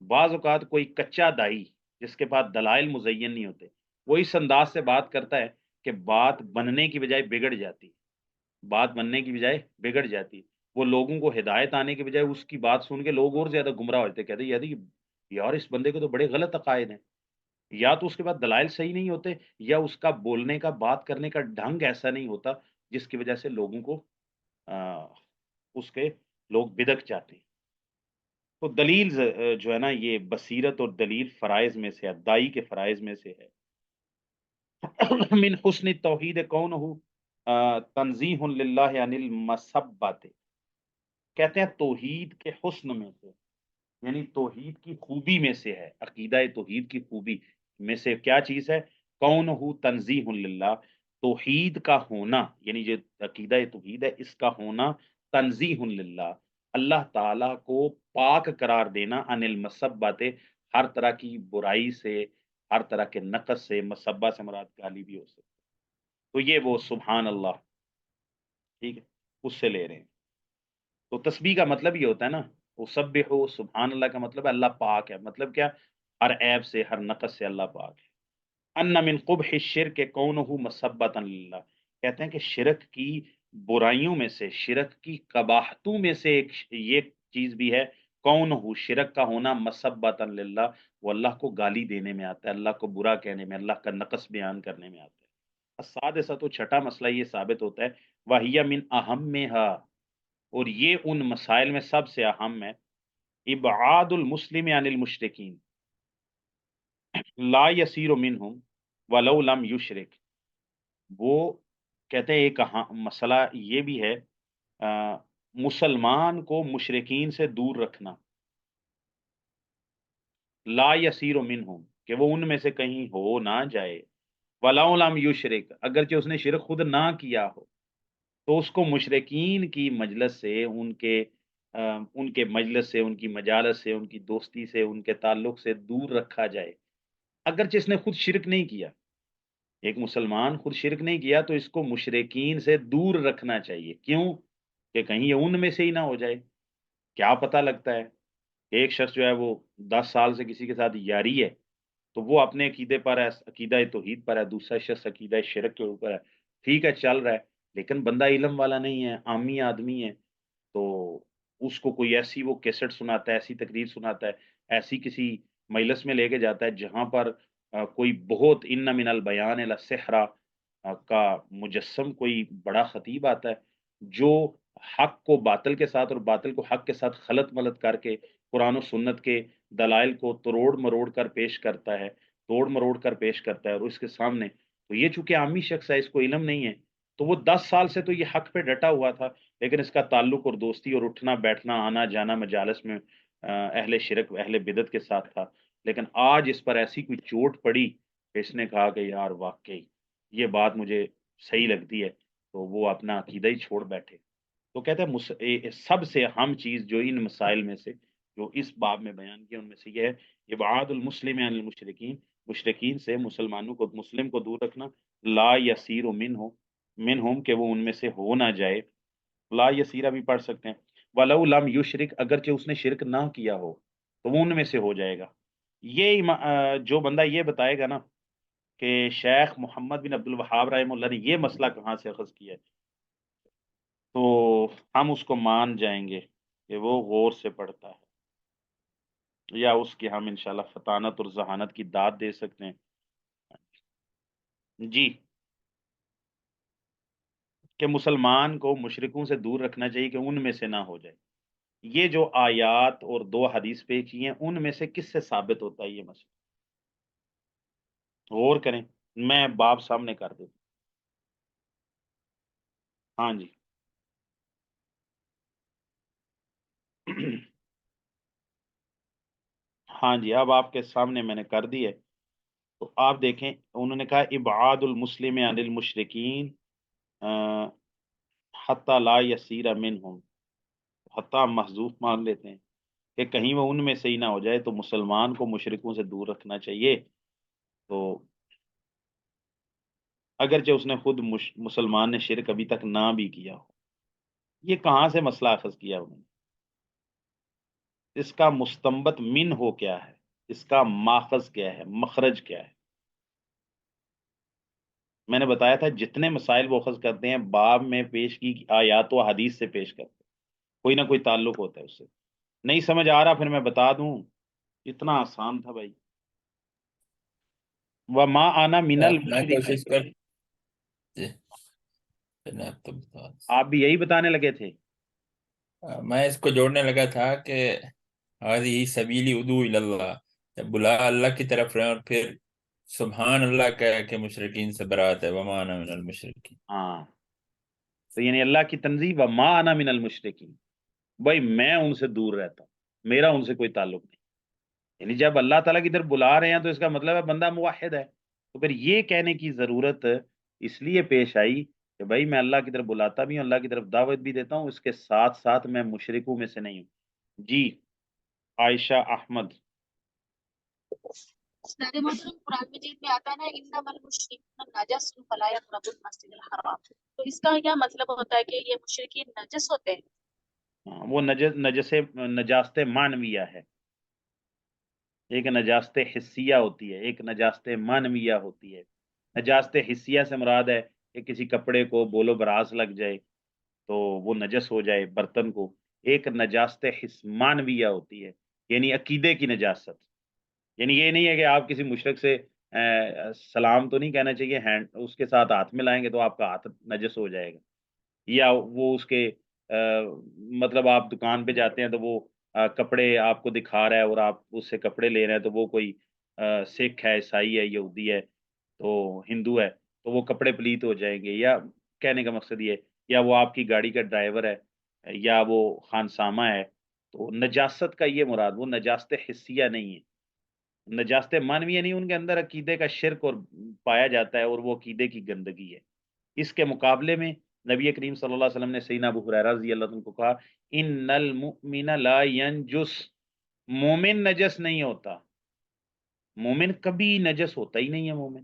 بعض اوقات کوئی کچا دائی جس کے پاس دلائل مزین نہیں ہوتے، وہ اس انداز سے بات کرتا ہے کہ بات بننے کی بجائے بگڑ جاتی، بات بننے کی بجائے بگڑ جاتی. وہ لوگوں کو ہدایت آنے کی بجائے اس کی بات سن کے لوگ اور زیادہ گمراہ ہوتے، کہتے یار اس بندے کو تو بڑے غلط عقائد ہیں. یا تو اس کے بعد دلائل صحیح نہیں ہوتے، یا اس کا بولنے کا، بات کرنے کا ڈھنگ ایسا نہیں ہوتا جس کی وجہ سے لوگوں کو اس کے لوگ بدک جاتے ہیں. تو دلیل جو ہے نا، یہ بصیرت اور دلیل فرائض میں سے ہے، دائی کے فرائض میں سے ہے. من حسن توحید کونہ تنزیہ للہ عن المسبت، کہتے ہیں توحید کے حسن میں سے، یعنی توحید کی خوبی میں سے ہے، عقیدہ توحید کی خوبی میں سے کیا چیز ہے؟ کونہ تنزیہ للہ، توحید کا ہونا، یعنی جو عقیدہ توحید ہے اس کا ہونا تنزیہ للہ، اللہ تعالیٰ کو پاک قرار دینا، عن المسبت، ہر طرح کی برائی سے، ہر طرح کے نقص سے، مسبہ سے مراد گالی بھی ہو سکتی، تو یہ وہ سبحان اللہ، ٹھیک ہے، اس سے لے رہے ہیں۔ تو تسبیح کا مطلب یہ ہوتا ہے نا، وہ سبحو، سبحان اللہ کا مطلب ہے اللہ پاک ہے، مطلب کیا؟ ہر عیب سے، ہر نقص سے اللہ پاک ہے۔ ان من قبح الشرک کونہ مسبتا للہ، کہتے ہیں کہ شرک کی برائیوں میں سے، شرک کی قباحتوں میں سے ایک یہ چیز بھی ہے، کونہ، شرک کا ہونا، مسبتا للہ، وہ اللہ کو گالی دینے میں آتا ہے، اللہ کو برا کہنے میں، اللہ کا نقص بیان کرنے میں آتا ہے۔ السادسہ، تو چھٹا مسئلہ یہ ثابت ہوتا ہے، وَهِيَ مِنْ أَهَمِّهَا، اور یہ ان مسائل میں سب سے اہم ہے، ابعاد المسلم عن المشرکین، لا یسیر منہم ولو لم یشرک، وہ کہتے ہیں ایک مسئلہ یہ بھی ہے، مسلمان کو مشرکین سے دور رکھنا، لا یسیر منہم، کہ وہ ان میں سے کہیں ہو نہ جائے، ولو لم یشرک، اگرچہ اس نے شرک خود نہ کیا ہو، تو اس کو مشرکین کی مجلس سے، ان کے مجلس سے، ان کی مجالس سے، ان کی دوستی سے، ان کے تعلق سے دور رکھا جائے، اگرچہ اس نے خود شرک نہیں کیا۔ ایک مسلمان خود شرک نہیں کیا تو اس کو مشرکین سے دور رکھنا چاہیے، کیوں؟ کہ کہیں یہ ان میں سے ہی نہ ہو جائے، کیا پتہ لگتا ہے ایک شخص جو ہے وہ 10 سال سے کسی کے ساتھ یاری ہے، تو وہ اپنے عقیدے پر ہے، عقیدہ توحید پر ہے، دوسرا شخص عقیدہ شرک کے اوپر ہے، ٹھیک ہے چل رہا ہے، لیکن بندہ علم والا نہیں ہے، عامی آدمی ہے، تو اس کو کوئی ایسی وہ کیسٹ سناتا ہے، ایسی تقریر سناتا ہے، ایسی کسی مجلس میں لے کے جاتا ہے جہاں پر کوئی بہت ان من البیان لسحرا کا مجسم کوئی بڑا خطیب آتا ہے، جو حق کو باطل کے ساتھ اور باطل کو حق کے ساتھ خلط ملط کر کے قرآن و سنت کے دلائل کو توڑ مروڑ کر پیش کرتا ہے، توڑ مروڑ کر پیش کرتا ہے، اور اس کے سامنے، تو یہ چونکہ عامی شخص ہے، اس کو علم نہیں ہے، تو وہ 10 سال سے تو یہ حق پہ ڈٹا ہوا تھا، لیکن اس کا تعلق اور دوستی اور اٹھنا بیٹھنا آنا جانا مجالس میں اہل شرک اہل بدعت کے ساتھ تھا، لیکن آج اس پر ایسی کوئی چوٹ پڑی کہ اس نے کہا کہ یار واقعی یہ بات مجھے صحیح لگتی ہے، تو وہ اپنا عقیدہ ہی چھوڑ بیٹھے۔ تو کہتے ہیں سب سے اہم چیز جو ان مسائل میں سے جو اس باب میں بیان کیا ان میں سے یہ ہے، ابعاد المسلم عن المشرکین، مشرکین سے مسلمانوں کو، مسلم کو دور رکھنا، لا یسیر منہم، کہ وہ ان میں سے ہو نہ جائے، لا یسیرہ بھی پڑھ سکتے ہیں، ولو لم یشرک، اگرچہ اس نے شرک نہ کیا ہو تو وہ ان میں سے ہو جائے گا۔ یہ جو بندہ یہ بتائے گا نا کہ شیخ محمد بن عبد الوہاب رحمہ اللہ نے یہ مسئلہ کہاں سے اخذ کیا ہے، تو ہم اس کو مان جائیں گے کہ وہ غور سے پڑھتا ہے، یا اس کی ہم انشاءاللہ فطانت اور ذہانت کی داد دے سکتے ہیں۔ جی، کہ مسلمان کو مشرکوں سے دور رکھنا چاہیے کہ ان میں سے نہ ہو جائے۔ یہ جو آیات اور 2 حدیث پیش کی ہیں ان میں سے کس سے ثابت ہوتا ہے یہ مسئلہ؟ غور کریں، میں باب سامنے کر دیتا ہوں۔ ہاں جی ہاں جی، اب آپ کے سامنے میں نے کر دی ہے، تو آپ دیکھیں انہوں نے کہا ابعاد المسلم عن المشرکین حتی لا یسیر منہم، حتی ہم محذوف مان لیتے ہیں کہ کہیں وہ ان میں سے ہی نہ ہو جائے، تو مسلمان کو مشرکوں سے دور رکھنا چاہیے، تو اگرچہ اس نے خود مسلمان نے شرک ابھی تک نہ بھی کیا ہو۔ یہ کہاں سے مسئلہ اخذ کیا انہوں نے؟ اس کا مستنبت من ہو کیا ہے، اس کا ماخذ کیا ہے، مخرج کیا ہے؟ میں نے بتایا تھا جتنے مسائل وہ اخذ کرتے ہیں باب میں پیش کی آیات و حدیث سے پیش کرتے ہیں، کوئی نہ کوئی تعلق ہوتا ہے اس سے۔ نہیں سمجھ آ رہا پھر میں بتا دوں، اتنا آسان تھا بھائی، وما آنا من میں المشرکین، کوشش کر جی، جناب تو بتا آپ بھی یہی بتانے لگے تھے۔ میں اس کو جوڑنے لگا تھا کہ ہذه سبیلی ادعو الی اللہ، جب بلا اللہ کی طرف رہے اور پھر سبحان اللہ کہہ کہ مشرکین سے برات ہے، وما انا من المشرکین۔ ہاں، تو یعنی اللہ کی تنزیہ وما آنا من المشرکین، بھائی میں ان سے دور رہتا ہوں، میرا ان سے کوئی تعلق نہیں، یعنی جب اللہ تعالیٰ کی طرف بلا رہے ہیں تو اس کا مطلب ہے بندہ موحد ہے. تو پھر یہ کہنے کی ضرورت اس لیے پیش آئی کہ بھائی میں اللہ کی طرف بلاتا بھی ہوں، اللہ کی طرف دعوت بھی دیتا ہوں، اس کے ساتھ ساتھ میں مشرکوں میں سے نہیں ہوں. جی عائشہ احمد. استاد محترم، قرآن مجید میں آتا ہے نا انما المشرکون نجس فلا يقربوا المسجد الحرام، تو اس کا کیا مطلب ہوتا ہے کہ یہ مشرکین نجس ہوتے ہیں؟ وہ نجاست معنویہ ہے. ایک نجاست حسیہ ہوتی ہے، ایک نجاست معنویہ ہوتی ہے. نجاست حسیہ سے مراد ہے کہ کسی کپڑے کو بولو براز لگ جائے تو وہ نجس ہو جائے برتن کو. ایک نجاست معنویہ ہوتی ہے، یعنی عقیدے کی نجاست. یعنی یہ نہیں ہے کہ آپ کسی مشرک سے سلام تو نہیں کہنا چاہیے، ہینڈ اس کے ساتھ ہاتھ ملائیں گے تو آپ کا ہاتھ نجس ہو جائے گا. یا وہ اس کے مطلب آپ دکان پہ جاتے ہیں تو وہ کپڑے آپ کو دکھا رہا ہے اور آپ اس سے کپڑے لے رہے ہیں تو وہ کوئی سکھ ہے، عیسائی ہے، یہودی ہے، تو ہندو ہے، تو وہ کپڑے پلیت ہو جائیں گے. یا کہنے کا مقصد یہ ہے، یا وہ آپ کی گاڑی کا ڈرائیور ہے یا وہ خانسامہ ہے. تو نجاست کا یہ مراد، وہ نجاست حسیہ نہیں ہے. نجاست مانویہ نہیں، ان کے اندر عقیدے کا شرک اور پایا جاتا ہے اور وہ عقیدے کی گندگی ہے. اس کے مقابلے میں نبی کریم صلی اللہ علیہ وسلم نے سیدنا ابو ہریرہ رضی اللہ عنہ کو کہا ان المؤمن لا ینجس، مومن نجس نہیں ہوتا. مومن کبھی نجس ہوتا ہی نہیں ہے مومن.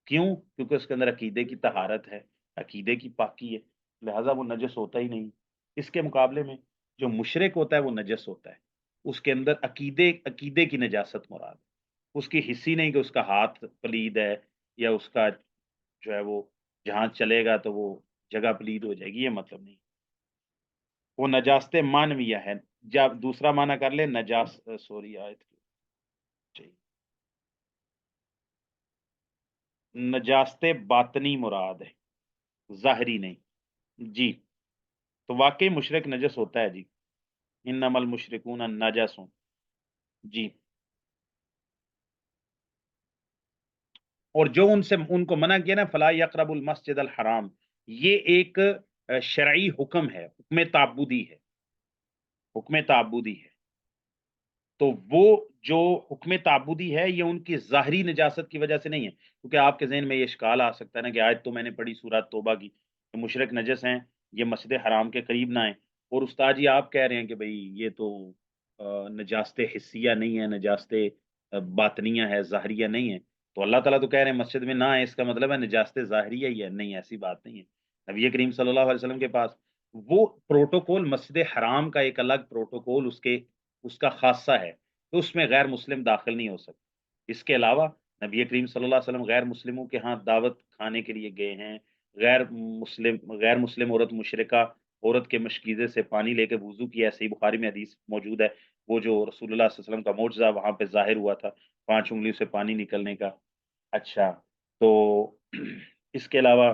کیوں؟ کیونکہ اس کے اندر عقیدے کی طہارت ہے، عقیدے کی پاکی ہے، لہذا وہ نجس ہوتا ہی نہیں. اس کے مقابلے میں جو مشرک ہوتا ہے وہ نجس ہوتا ہے. اس کے اندر عقیدے کی نجاست مراد ہے. اس کی حصی نہیں کہ اس کا ہاتھ پلید ہے یا اس کا جو ہے وہ جہاں چلے گا تو وہ جگہ پلید ہو جائے گی، یہ مطلب نہیں. وہ نجاست مانویہ ہے. جب دوسرا معنی کر لے سوری آیت کی نجاست باطنی مراد ہے، ظاہری نہیں. جی تو واقعی مشرک نجس ہوتا ہے. جی انما المشرکون نجس. جی اور جو ان کو منع کیا نا فلا یقرب المسجد الحرام، یہ ایک شرعی حکم ہے، حکم تعبدی ہے، حکم تعبدی ہے. تو وہ جو حکم تعبدی ہے یہ ان کی ظاہری نجاست کی وجہ سے نہیں ہے. کیونکہ آپ کے ذہن میں یہ اشکال آ سکتا ہے نا کہ آیت تو میں نے پڑھی سورۃ توبہ کی کہ مشرک نجس ہیں، یہ مسجد حرام کے قریب نہ آئیں، اور استاد جی آپ کہہ رہے ہیں کہ بھئی یہ تو نجاست حسیہ نہیں ہے، نجاست باطنیہ ہے، ظاہریہ نہیں ہے. تو اللہ تعالیٰ تو کہہ رہے ہیں مسجد میں نہ آئے، اس کا مطلب ہے نجاست ظاہریہ ہی ہے. نہیں، ایسی بات نہیں ہے. نبی کریم صلی اللہ علیہ وسلم کے پاس وہ پروٹوکول، مسجد حرام کا ایک الگ پروٹوکول اس کا خاصہ ہے کہ اس میں غیر مسلم داخل نہیں ہو سکتے. اس کے علاوہ نبی کریم صلی اللہ علیہ وسلم غیر مسلموں کے ہاں دعوت کھانے کے لیے گئے ہیں. غیر مسلم عورت مشرکہ عورت کے مشکیزے سے پانی لے کے وضو کیا ہے. صحیح بخاری میں حدیث موجود ہے، وہ جو رسول اللہ صلی اللہ علیہ وسلم کا معجزہ وہاں پہ ظاہر ہوا تھا 5 انگلیوں سے پانی نکلنے کا. اچھا تو اس کے علاوہ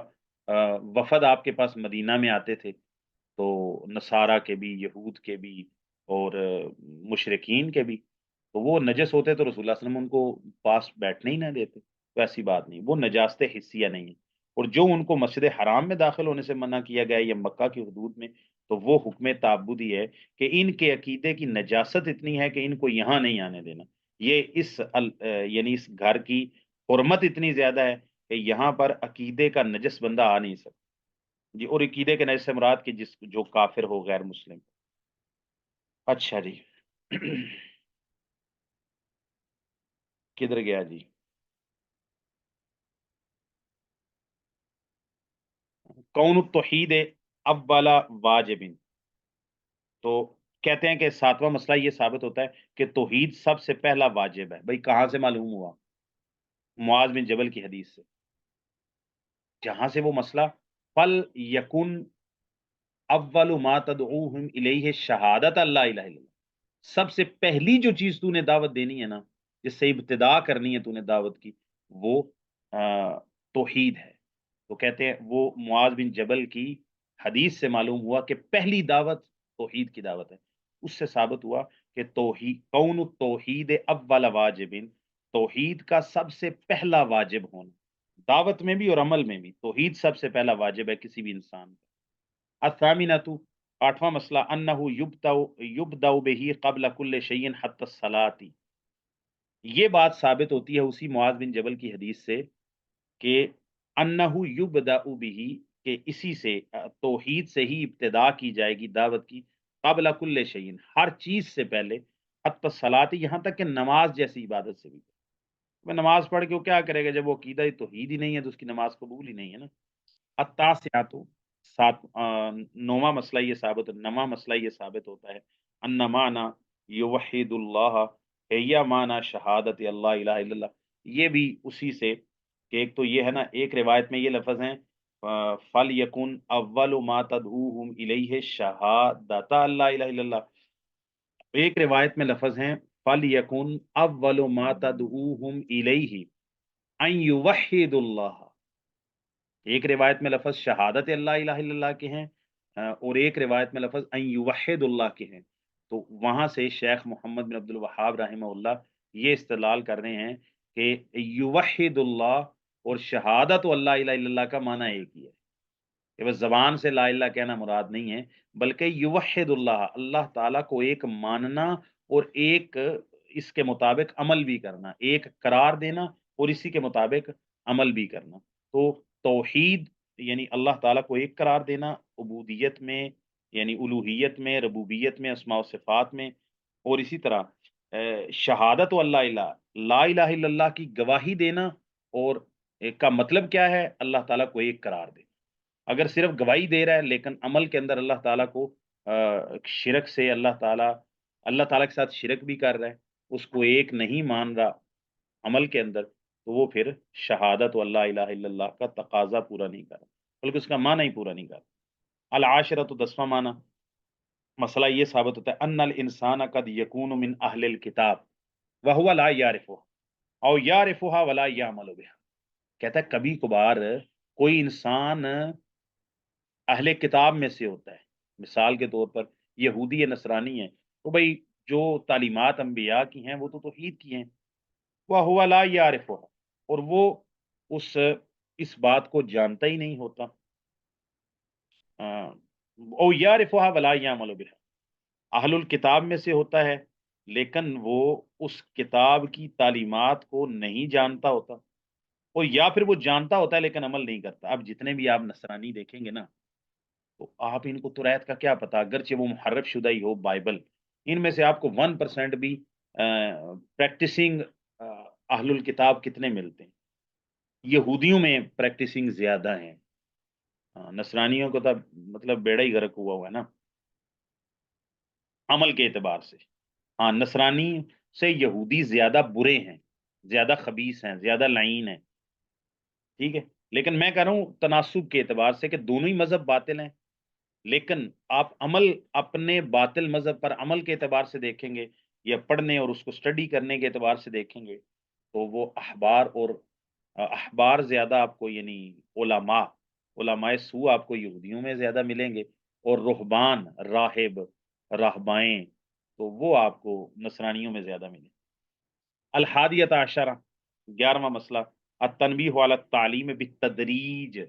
وفد آپ کے پاس مدینہ میں آتے تھے تو نصارہ کے بھی، یہود کے بھی اور مشرقین کے بھی، تو وہ نجس ہوتے تو رسول اللہ صلی اللہ علیہ وسلم ان کو پاس بیٹھنے ہی نہ دیتے. تو ایسی بات نہیں، وہ نجاست حسیہ نہیں ہے. اور جو ان کو مسجد حرام میں داخل ہونے سے منع کیا گیا ہے یا مکہ کی حدود میں، تو وہ حکم تعبدی ہے کہ ان کے عقیدے کی نجاست اتنی ہے کہ ان کو یہاں نہیں آنے دینا. یہ یعنی اس گھر کی حرمت اتنی زیادہ ہے کہ یہاں پر عقیدے کا نجس بندہ آ نہیں سکتا. جی اور عقیدے کے نجس سے مراد کہ جو کافر ہو، غیر مسلم. اچھا جی کدھر گیا جی؟ کون التوحید اول واجب. تو کہتے ہیں کہ 7واں مسئلہ یہ ثابت ہوتا ہے کہ توحید سب سے پہلا واجب ہے. بھائی کہاں سے معلوم ہوا؟ معاذ بن جبل کی حدیث سے، جہاں سے وہ مسئلہ فل یکن اول ما تدعوہم الیہ شہادت اللہ الہ الا اللہ، سب سے پہلی جو چیز تو نے دعوت دینی ہے نا، جس سے ابتدا کرنی ہے تو نے دعوت کی، وہ توحید ہے. تو کہتے ہیں وہ معاذ بن جبل کی حدیث سے معلوم ہوا کہ پہلی دعوت توحید کی دعوت ہے. اس سے ثابت ہوا کہ توحید کون توحید اول واجب، توحید کا سب سے پہلا واجب ہونا، دعوت میں بھی اور عمل میں بھی توحید سب سے پہلا واجب ہے کسی بھی انسان کا. الثامنۃ، 8واں مسئلہ انہ یبدأ بہ قبل کل شیء حتی الصلاۃ، یہ بات ثابت ہوتی ہے اسی معاذ بن جبل کی حدیث سے کہ انہو یبدأ بہ، کہ اسی سے توحید سے ہی ابتدا کی جائے گی دعوت کی، قبل کل شیء، ہر چیز سے پہلے، حتی الصلاۃ، یہاں تک کہ نماز جیسی عبادت سے بھی۔ میں نماز پڑھ کے وہ کیا کرے گا جب وہ عقیدہ توحید ہی نہیں ہے تو اس کی نماز قبول ہی نہیں ہے نا۔ التاسعۃ، سات، نواں مسئلہ یہ ثابت، نواں مسئلہ یہ ثابت ہوتا ہے ان معنی یوحد اللہ، یا معنی شہادت اللہ الہ الا اللہ، یہ بھی اسی سے کہ ایک تو یہ ہے نا، ایک روایت میں یہ لفظ ہیں فَلْيَكُنْ أَوَّلُ مَا تَدْعُوهُمْ إِلَيْهِ شَهَادَةَ اللَّهِ إِلَهَ إِلَّا اللَّهِ، ایک روایت میں لفظ ہیں فَلْيَكُنْ أَوَّلُ مَا تَدْعُوهُمْ إِلَيْهِ أَن يُوحِّدُوا اللَّهَ، ایک روایت میں لفظ شہادت اللہ الہ الا اللہ کے ہیں، اور ایک روایت میں لفظ ان یوحد اللہ کے ہیں۔ تو وہاں سے شیخ محمد بن عبد الوہاب رحمہ اللہ یہ استدلال کر رہے ہیں کہ یوحد اللہ اور شہادت اللہ الہ الا اللہ کا معنی ایک ہی ہے، کہ بس زبان سے لا الہ کہنا مراد نہیں ہے، بلکہ یوحد اللہ، اللہ تعالیٰ کو ایک ماننا اور ایک اس کے مطابق عمل بھی کرنا، ایک قرار دینا اور اسی کے مطابق عمل بھی کرنا۔ تو توحید یعنی اللہ تعالیٰ کو ایک قرار دینا، عبودیت میں یعنی الوہیت میں، ربوبیت میں، اسماء و صفات میں، اور اسی طرح شہادت اللہ الہ، لا الہ الا اللہ کی گواہی دینا، اور ایک کا مطلب کیا ہے، اللہ تعالیٰ کو ایک قرار دے۔ اگر صرف گواہی دے رہا ہے لیکن عمل کے اندر اللہ تعالیٰ کو شرک سے، اللہ تعالیٰ کے ساتھ شرک بھی کر رہا ہے، اس کو ایک نہیں مان رہا عمل کے اندر، تو وہ پھر شہادت واللہ الہ الا اللہ کا تقاضا پورا نہیں کر رہا، بلکہ اس کا معنی ہی پورا نہیں کر رہا۔ العاشرۃ، 10واں معنی، مسئلہ یہ ثابت ہوتا ہے ان الانسان قد یکون من اہل الکتاب وہو لا یعرفها او یعرفها ولا یعمل بها، کہتا ہے کبھی کبھار کوئی انسان اہل کتاب میں سے ہوتا ہے، مثال کے طور پر یہودی یا نصرانی ہے، تو بھئی جو تعلیمات انبیاء کی ہیں وہ تو توحید کی ہیں، وَهُوَ لَا يَعْرِفُهَا، اور وہ اس بات کو جانتا ہی نہیں ہوتا، او يَعْرِفُهَا وَلَا يَعْمَلُ بِهَا، اہل الکتاب میں سے ہوتا ہے لیکن وہ اس کتاب کی تعلیمات کو نہیں جانتا ہوتا، اور یا پھر وہ جانتا ہوتا ہے لیکن عمل نہیں کرتا۔ اب جتنے بھی آپ نصرانی دیکھیں گے نا، تو آپ ان کو توریت کا کیا پتا، اگرچہ وہ محرف شدہ ہی ہو بائبل، ان میں سے آپ کو 1% بھی پریکٹسنگ اہل الکتاب کتنے ملتے ہیں؟ یہودیوں میں پریکٹسنگ زیادہ ہیں، نصرانیوں کو تو مطلب بیڑا ہی غرق ہوا ہوا ہے نا عمل کے اعتبار سے۔ ہاں، نصرانی سے یہودی زیادہ برے ہیں، زیادہ خبیث ہیں، زیادہ لعین ہیں، ٹھیک ہے، لیکن میں کہہ رہا ہوں تناسب کے اعتبار سے کہ دونوں ہی مذہب باطل ہیں، لیکن آپ عمل اپنے باطل مذہب پر عمل کے اعتبار سے دیکھیں گے یا پڑھنے اور اس کو اسٹڈی کرنے کے اعتبار سے دیکھیں گے، تو وہ احبار زیادہ آپ کو یعنی علماء سو آپ کو یہودیوں میں زیادہ ملیں گے، اور رہبان، راہب، راہبائیں، تو وہ آپ کو نصرانیوں میں زیادہ ملیں۔ الحادیۃ عشرہ، 11واں مسئلہ، التنبیہ علی التعلیم بالتدریج،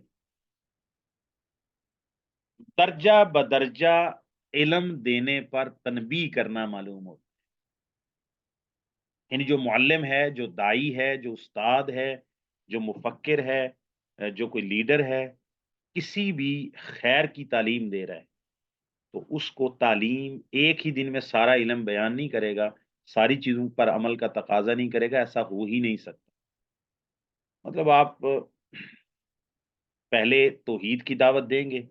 درجہ بدرجہ علم دینے پر تنبیہ کرنا معلوم ہوتا ہے، یعنی جو معلم ہے، جو دائی ہے، جو استاد ہے، جو مفکر ہے، جو کوئی لیڈر ہے، کسی بھی خیر کی تعلیم دے رہا ہے، تو اس کو تعلیم ایک ہی دن میں سارا علم بیان نہیں کرے گا، ساری چیزوں پر عمل کا تقاضا نہیں کرے گا، ایسا ہو ہی نہیں سکتا۔ مطلب آپ پہلے توحید کی دعوت دیں گے،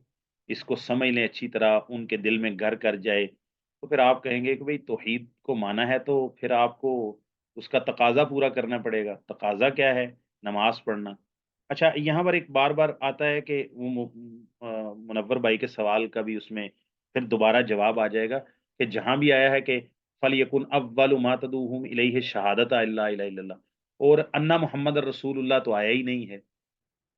اس کو سمجھ لیں اچھی طرح، ان کے دل میں گھر کر جائے، تو پھر آپ کہیں گے کہ بھئی توحید کو مانا ہے تو پھر آپ کو اس کا تقاضا پورا کرنا پڑے گا۔ تقاضا کیا ہے؟ نماز پڑھنا۔ اچھا، یہاں پر ایک بار بار آتا ہے کہ وہ منور بھائی کے سوال کا بھی اس میں پھر دوبارہ جواب آ جائے گا کہ جہاں بھی آیا ہے کہ فَلْيَكُنْ أَوَّلُ مَا تَدْعُوهُمْ إِلَيْهِ شَهَادَةَ إِلَّا إِلَهَ إِلَّا اللَّهُ، اور اَنَّ محمد رسول اللہ تو آیا ہی نہیں ہے،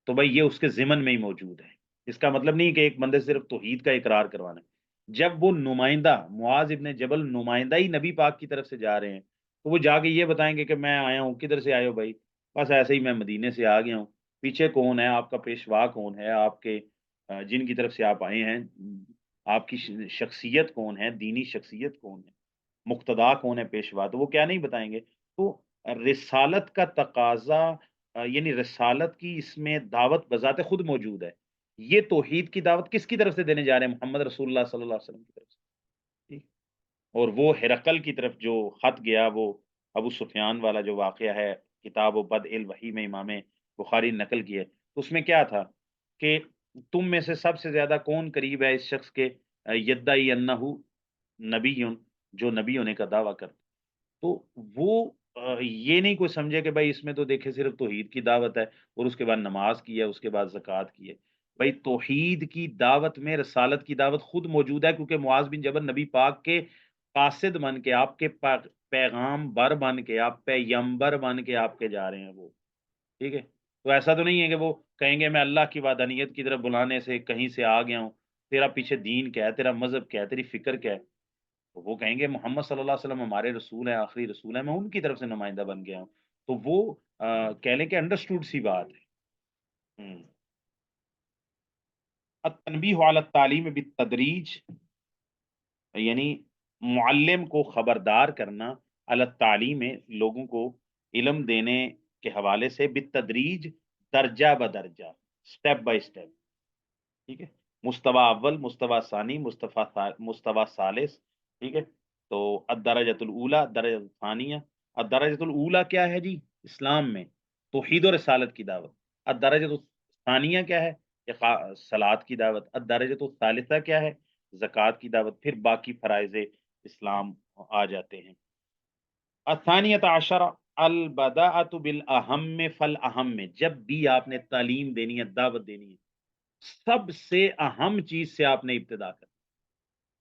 تو بھائی یہ اس کے ضمن میں ہی موجود ہے۔ اس کا مطلب نہیں کہ ایک بندے صرف توحید کا اقرار کروانا ہے، جب وہ نمائندہ معاذ ابن جبل نمائندہ ہی نبی پاک کی طرف سے جا رہے ہیں، تو وہ جا کے یہ بتائیں گے کہ میں آیا ہوں، کدھر سے آئے ہو بھائی؟ بس ایسے ہی میں مدینے سے آ گیا ہوں، پیچھے کون ہے آپ کا پیشوا، کون ہے آپ کے جن کی طرف سے آپ آئے ہیں، آپ کی شخصیت کون ہے، دینی شخصیت کون ہے، مقتدا کون ہے پیشوا، تو وہ کیا نہیں بتائیں گے۔ تو رسالت کا تقاضا یعنی رسالت کی اس میں دعوت بذات خود موجود ہے. یہ توحید کی دعوت کس کی طرف سے دینے جا رہے ہیں؟ محمد رسول اللہ صلی اللہ علیہ وسلم کی طرف سے. ٹھیک. اور وہ ہرقل کی طرف جو خط گیا، وہ ابو سفیان والا جو واقعہ ہے کتاب و بدء الوحی میں امام بخاری نقل کی ہے، تو اس میں کیا تھا کہ تم میں سے سب سے زیادہ کون قریب ہے اس شخص کے یدعی انہو نبی، جو نبی ہونے کا دعویٰ کرتا. تو وہ یہ نہیں کوئی سمجھے کہ بھائی اس میں تو دیکھے صرف توحید کی دعوت ہے اور اس کے بعد نماز کی ہے، اس کے بعد زکوٰۃ کی ہے. بھائی توحید کی دعوت میں رسالت کی دعوت خود موجود ہے، کیونکہ معاذ بن جبل نبی پاک کے قاصد بن کے، آپ کے پیغام بر بن کے، آپ پیغمبر بن کے آپ کے جا رہے ہیں وہ. ٹھیک ہے. تو ایسا تو نہیں ہے کہ وہ کہیں گے میں اللہ کی وحدانیت کی طرف بلانے سے کہیں سے آ گیا ہوں، تیرا پیچھے دین کیا ہے، تیرا مذہب کیا ہے، تیری فکر کیا ہے. تو وہ کہیں گے محمد صلی اللہ علیہ وسلم ہمارے رسول ہیں، آخری رسول ہیں، میں ان کی طرف سے نمائندہ بن گیا ہوں. تو وہ کہہ لیں کہ انڈرسٹوڈ سی بات ہے. التنبیہ علی التعلیم بالتدریج، یعنی معلم کو خبردار کرنا، علی التعلیم لوگوں کو علم دینے کے حوالے سے، بالتدریج درجہ بدرجہ، سٹیپ بائی سٹیپ. ٹھیک ہے. مستوی اول، مستوی ثانی، مستوی ثالث. ٹھیک ہے. تو الدرجۃ الاولی، درجہ ثانیہ. الدرجۃ الاولی کیا ہے جی اسلام میں؟ توحید و رسالت کی دعوت. الدرجۃ الثانیہ کیا ہے؟ صلاۃ کی دعوت. الدرجۃ الثالثہ کیا ہے؟ زکوٰۃ کی دعوت. پھر باقی فرائض اسلام آ جاتے ہیں. الثانیۃ عشرہ البداءۃ بالاہم فالاہم، جب بھی آپ نے تعلیم دینی ہے، دعوت دینی ہے، سب سے اہم چیز سے آپ نے ابتدا کر.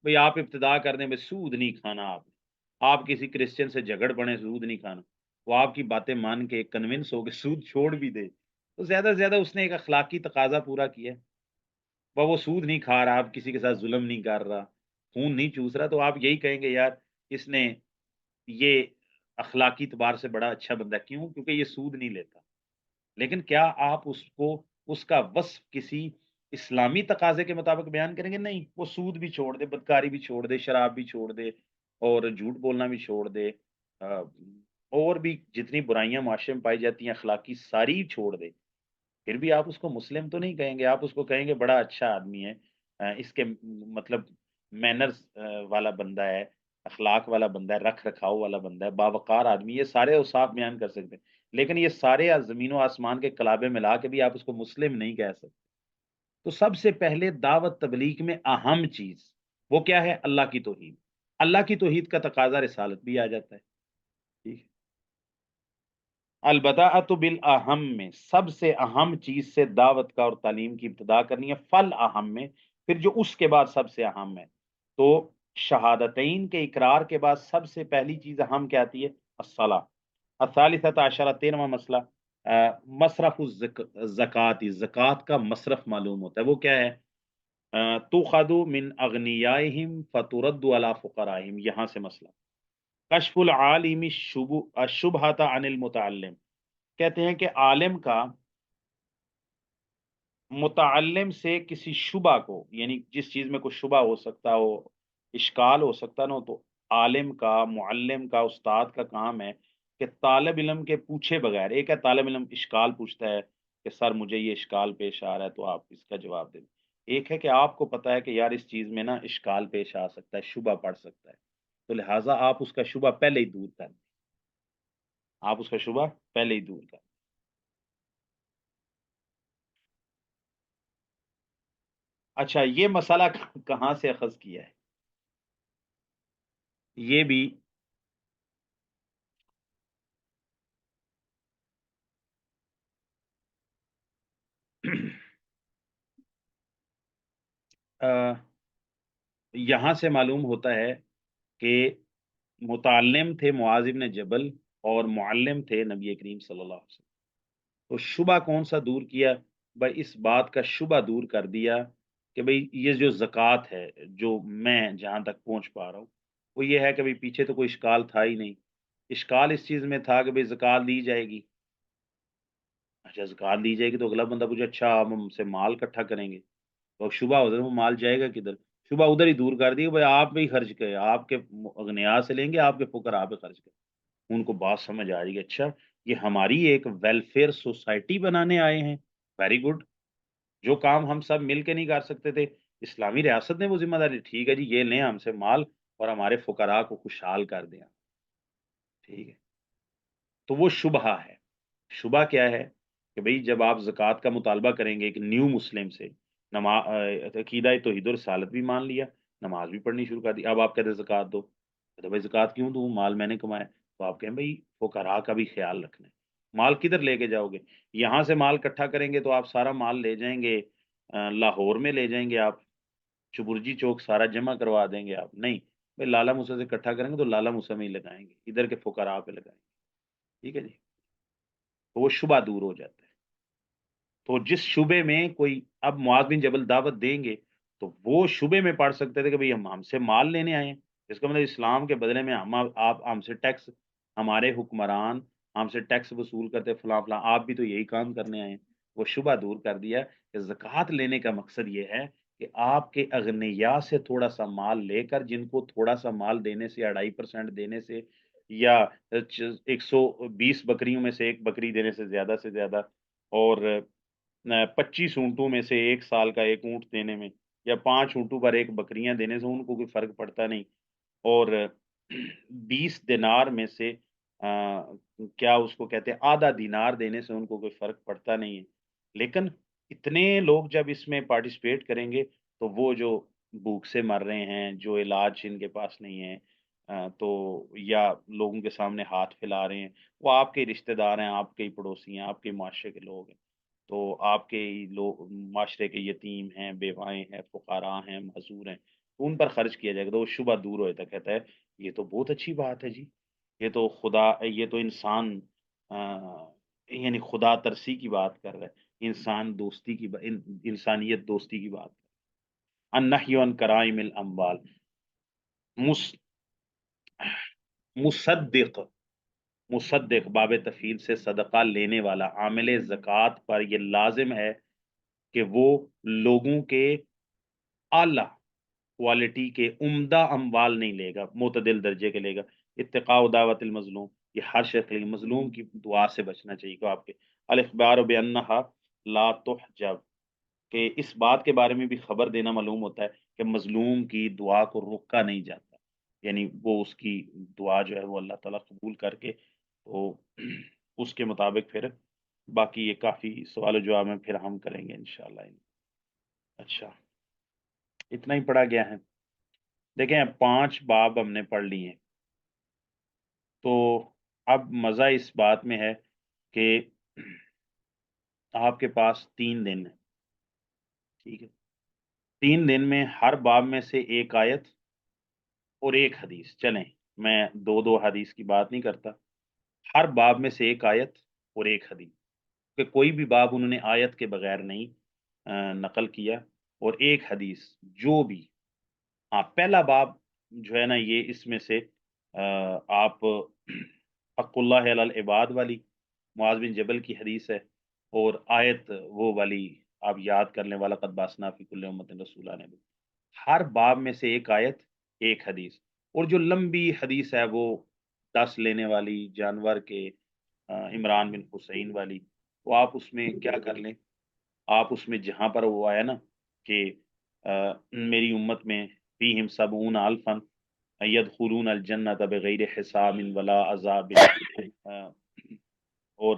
بھئی آپ ابتدا کر دیں بھئی سود نہیں کھانا، آپ کسی کرسچن سے جھگڑ پڑیں سود نہیں کھانا، وہ آپ کی باتیں مان کے کنونس ہو کے سود چھوڑ بھی دے، تو زیادہ سے زیادہ اس نے ایک اخلاقی تقاضا پورا کیا ہے. وہ سود نہیں کھا رہا، آپ کسی کے ساتھ ظلم نہیں کر رہا، خون نہیں چوس رہا، تو آپ یہی کہیں گے یار اس نے یہ اخلاقی اعتبار سے بڑا اچھا بندہ ہے. کیوں؟ کیونکہ یہ سود نہیں لیتا. لیکن کیا آپ اس کو اس کا وصف کسی اسلامی تقاضے کے مطابق بیان کریں گے؟ نہیں. وہ سود بھی چھوڑ دے، بدکاری بھی چھوڑ دے، شراب بھی چھوڑ دے، اور جھوٹ بولنا بھی چھوڑ دے، اور بھی جتنی برائیاں معاشرے میں پائی جاتی ہیں اخلاقی ساری چھوڑ دے، پھر بھی آپ اس کو مسلم تو نہیں کہیں گے. آپ اس کو کہیں گے بڑا اچھا آدمی ہے، اس کے مطلب مینرز والا بندہ ہے، اخلاق والا بندہ ہے، رکھ رکھاؤ والا بندہ ہے، باوقار آدمی. یہ سارے اوصاف بیان کر سکتے ہیں، لیکن یہ سارے زمین و آسمان کے کلابے ملا کے بھی آپ اس کو مسلم نہیں کہہ سکتے. تو سب سے پہلے دعوت تبلیغ میں اہم چیز وہ کیا ہے؟ اللہ کی توحید. اللہ کی توحید کا تقاضا رسالت بھی آ جاتا ہے. ٹھیک ہے. البداءۃ بالاہم میں، سب سے اہم چیز سے دعوت کا اور تعلیم کی ابتدا کرنی ہے. فل اہم میں، پھر جو اس کے بعد سب سے اہم ہے. تو شہادتین کے اقرار کے بعد سب سے پہلی چیز اہم کیا آتی ہے؟ الصلاۃ. الثالثۃ عشرہ، 13واں مسئلہ، مصرف الزکوٰۃ، زکوٰۃ کا مصرف معلوم ہوتا ہے. وہ کیا ہے؟ تؤخذ من اغنیائہم فترد علی فقرائہم. یہاں سے مسئلہ کشف العالم الشبہۃ عن المتعلم. کہتے ہیں کہ عالم کا متعلم سے کسی شبہ کو، یعنی جس چیز میں کوئی شبہ ہو سکتا ہو، اشکال ہو سکتا نہ ہو، تو عالم کا، معلم کا، استاد کا کام ہے کہ طالب علم کے پوچھے بغیر، ایک ہے طالب علم اشکال پوچھتا ہے کہ سر مجھے یہ اشکال پیش آ رہا ہے تو آپ اس کا جواب دیں. ایک ہے کہ آپ کو پتا ہے کہ یار اس چیز میں نا اشکال پیش آ سکتا ہے، شبہ پڑ سکتا ہے، تو لہٰذا آپ اس کا شبہ پہلے ہی دور کر دیں. آپ اس کا شبہ پہلے ہی دور کر دیں. اچھا، یہ مسئلہ کہاں سے اخذ کیا ہے؟ یہ بھی یہاں سے معلوم ہوتا ہے کہ متعلم تھے معاذ بن جبل اور معلم تھے نبی کریم صلی اللہ علیہ وسلم. تو شبہ کون سا دور کیا؟ بھائی اس بات کا شبہ دور کر دیا کہ بھئی یہ جو زکوٰۃ ہے، جو میں جہاں تک پہنچ پا رہا ہوں، وہ یہ ہے کہ بھئی پیچھے تو کوئی اشکال تھا ہی نہیں. اشکال اس چیز میں تھا کہ بھئی زکوٰۃ دی جائے گی. اچھا زکوٰۃ دی جائے گی تو اگلا بندہ پوچھے اچھا ہم ہم سے مال اکٹھا کریں گے، تو شبہ ہوتا ہے وہ مال جائے گا کدھر؟ شبہ ادھر ہی دور کر دیا بھائی آپ بھی خرچ کریں، آپ کے اغنیاء سے لیں گے، آپ کے فقراء پہ خرچ کریں. ان کو بات سمجھ آ رہی ہے، اچھا یہ ہماری ایک ویلفیئر سوسائٹی بنانے آئے ہیں، ویری گڈ، جو کام ہم سب مل کے نہیں کر سکتے تھے اسلامی ریاست نے وہ ذمہ داری، ٹھیک ہے جی یہ لیں ہم سے مال اور ہمارے فقراء کو خوشحال کر دیں، ٹھیک ہے۔ تو وہ شبہ ہے، شبہ کیا ہے کہ بھئی جب آپ زکوٰۃ کا مطالبہ کریں گے ایک نیو مسلم سے، عقیدہ توحید و رسالت بھی مان لیا، نماز بھی پڑھنی شروع کر دی، اب آپ کہتے ہیں زکوٰۃ دو، کہتے بھائی زکوٰۃ کیوں دوں، مال میں نے کمایا، تو آپ کہیں بھائی فقراء کا بھی خیال رکھنا ہے، مال کدھر لے کے جاؤ گے؟ یہاں سے مال اکٹھا کریں گے تو آپ سارا مال لے جائیں گے لاہور میں لے جائیں گے، آپ چبرجی چوک سارا جمع کروا دیں گے آپ، نہیں بھائی لالا موسیٰ سے اکٹھا کریں گے تو لالا موسیٰ میں ہی لگائیں گے، ادھر کے فقراء پہ لگائیں گے، ٹھیک ہے جی، تو وہ شبہ دور ہو جاتا ہے۔ تو جس شبے میں کوئی اب معاذ بن جبل دعوت دیں گے تو وہ شبے میں پڑھ سکتے تھے کہ بھئی ہم سے مال لینے آئے ہیں، اس کا مطلب اسلام کے بدلے میں آپ ہم سے ٹیکس، ہمارے حکمران ہم سے ٹیکس وصول کرتے فلاں فلاں، آپ بھی تو یہی کام کرنے آئے ہیں۔ وہ شبہ دور کر دیا کہ زکوٰۃ لینے کا مقصد یہ ہے کہ آپ کے اغنیاء سے تھوڑا سا مال لے کر، جن کو تھوڑا سا مال دینے سے 2.5% دینے سے یا 120 بکریوں میں سے ایک بکری دینے سے زیادہ اور 25 اونٹوں میں سے ایک سال کا ایک اونٹ دینے میں یا 5 اونٹوں پر ایک بکریاں دینے سے ان کو کوئی فرق پڑتا نہیں، اور 20 دینار میں سے کیا اس کو کہتے ہیں آدھا دینار دینے سے ان کو کوئی فرق پڑتا نہیں ہے، لیکن اتنے لوگ جب اس میں پارٹیسپیٹ کریں گے تو وہ جو بھوک سے مر رہے ہیں، جو علاج ان کے پاس نہیں ہے، تو یا لوگوں کے سامنے ہاتھ پھیلا رہے ہیں، وہ آپ کے رشتہ دار ہیں، آپ کے ہی پڑوسی ہیں، آپ کے معاشرے کے لوگ ہیں، تو آپ کے لوگ معاشرے کے یتیم ہیں، بیوائیں ہیں، فقراء ہیں، معذور ہیں، تو ان پر خرچ کیا جائے گا، تو وہ شبہ دور ہو جاتا ہے، کہتا ہے یہ تو بہت اچھی بات ہے جی، یہ تو یہ تو انسان یعنی خدا ترسی کی بات کر رہا ہے، انسان دوستی کی انسانیت دوستی کی بات، النہی عن کرائم الاموال، مصدق مصدق باب تفعیل سے صدقہ لینے والا عامل زکوٰۃ پر یہ لازم ہے کہ وہ لوگوں کے اعلیٰ کوالٹی کے عمدہ اموال نہیں لے گا، معتدل درجے کے لے گا، اتقاء دعوت المظلوم، یہ ہر شخص کے لیے مظلوم کی دعا سے بچنا چاہیے کہ آپ کے الاخبار بانہا لا تحجب، کہ اس بات کے بارے میں بھی خبر دینا معلوم ہوتا ہے کہ مظلوم کی دعا کو روکا نہیں جاتا، یعنی وہ اس کی دعا جو ہے وہ اللہ تعالیٰ قبول کر کے، تو اس کے مطابق پھر باقی یہ کافی سوال و جواب میں پھر ہم کریں گے انشاءاللہ۔ اچھا اتنا ہی پڑھا گیا ہے، دیکھیں 5 باب ہم نے پڑھ لی ہیں، تو اب مزہ اس بات میں ہے کہ آپ کے پاس 3 دن ہیں، ٹھیک ہے، 3 دن میں ہر باب میں سے ایک آیت اور ایک حدیث، چلیں میں 2 حدیث کی بات نہیں کرتا، ہر باب میں سے ایک آیت اور ایک حدیث، کہ کوئی بھی باب انہوں نے آیت کے بغیر نہیں نقل کیا، اور ایک حدیث جو بھی، ہاں پہلا باب جو ہے نا یہ اس میں سے آپ حق اللہ علی العباد والی معاذ بن جبل کی حدیث ہے، اور آیت وہ والی آپ یاد کرنے والا قد باسنا فی کل امت رسولہ نے، ہر باب میں سے ایک آیت ایک حدیث، اور جو لمبی حدیث ہے وہ 10 لینے والی جانور کے عمران بن حسین والی، تو آپ اس میں کیا کر لیں، آپ اس میں جہاں پر وہ آیا نا کہ میری امت میں فیہم 70 الفا یدخلون الجنۃ بغیر حساب ولا عذاب، اور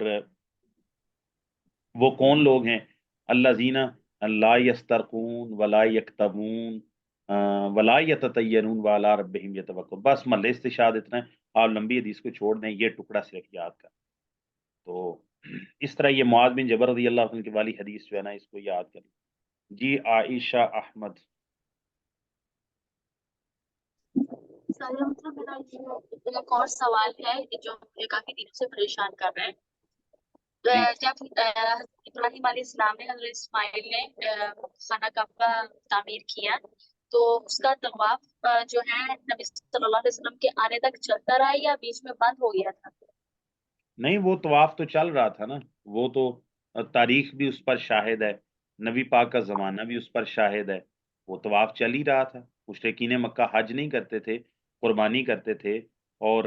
وہ کون لوگ ہیں، الذین لا یسترقون ولا یکتبون ولا یتطیرون وعلی ربہم یتوکلون، بس محل استشہاد اتنا ہے، آپ لمبی حدیث کو چھوڑ دیں، یہ ٹکڑا صرف یاد کر، تو اس طرح یہ معاذ بن جبر رضی اللہ عنہ کی والی حدیث جو ہے نا اس کو یاد کر لیں۔ جی عائشہ احمد، مطلب میرا یہ ایک اور سوال ہے جو مجھے کافی دنوں سے پریشان کر رہے ہیں، جی جب ابراہیم علیہ السلام نے حضرت اسماعیل نے خانہ کعبہ تعمیر کیا تو اس کا طواف جو ہے نبی صلی اللہ علیہ وسلم کے آنے تک چلتا رہا یا بیچ میں بند ہو گیا تھا؟ نہیں وہ طواف تو چل رہا تھا نا، وہ تو تاریخ بھی اس پر شاہد ہے، نبی پاک کا زمانہ بھی اس پر شاہد ہے، وہ طواف چل ہی رہا تھا، مشرکین مکہ حج نہیں کرتے تھے، قربانی کرتے تھے، اور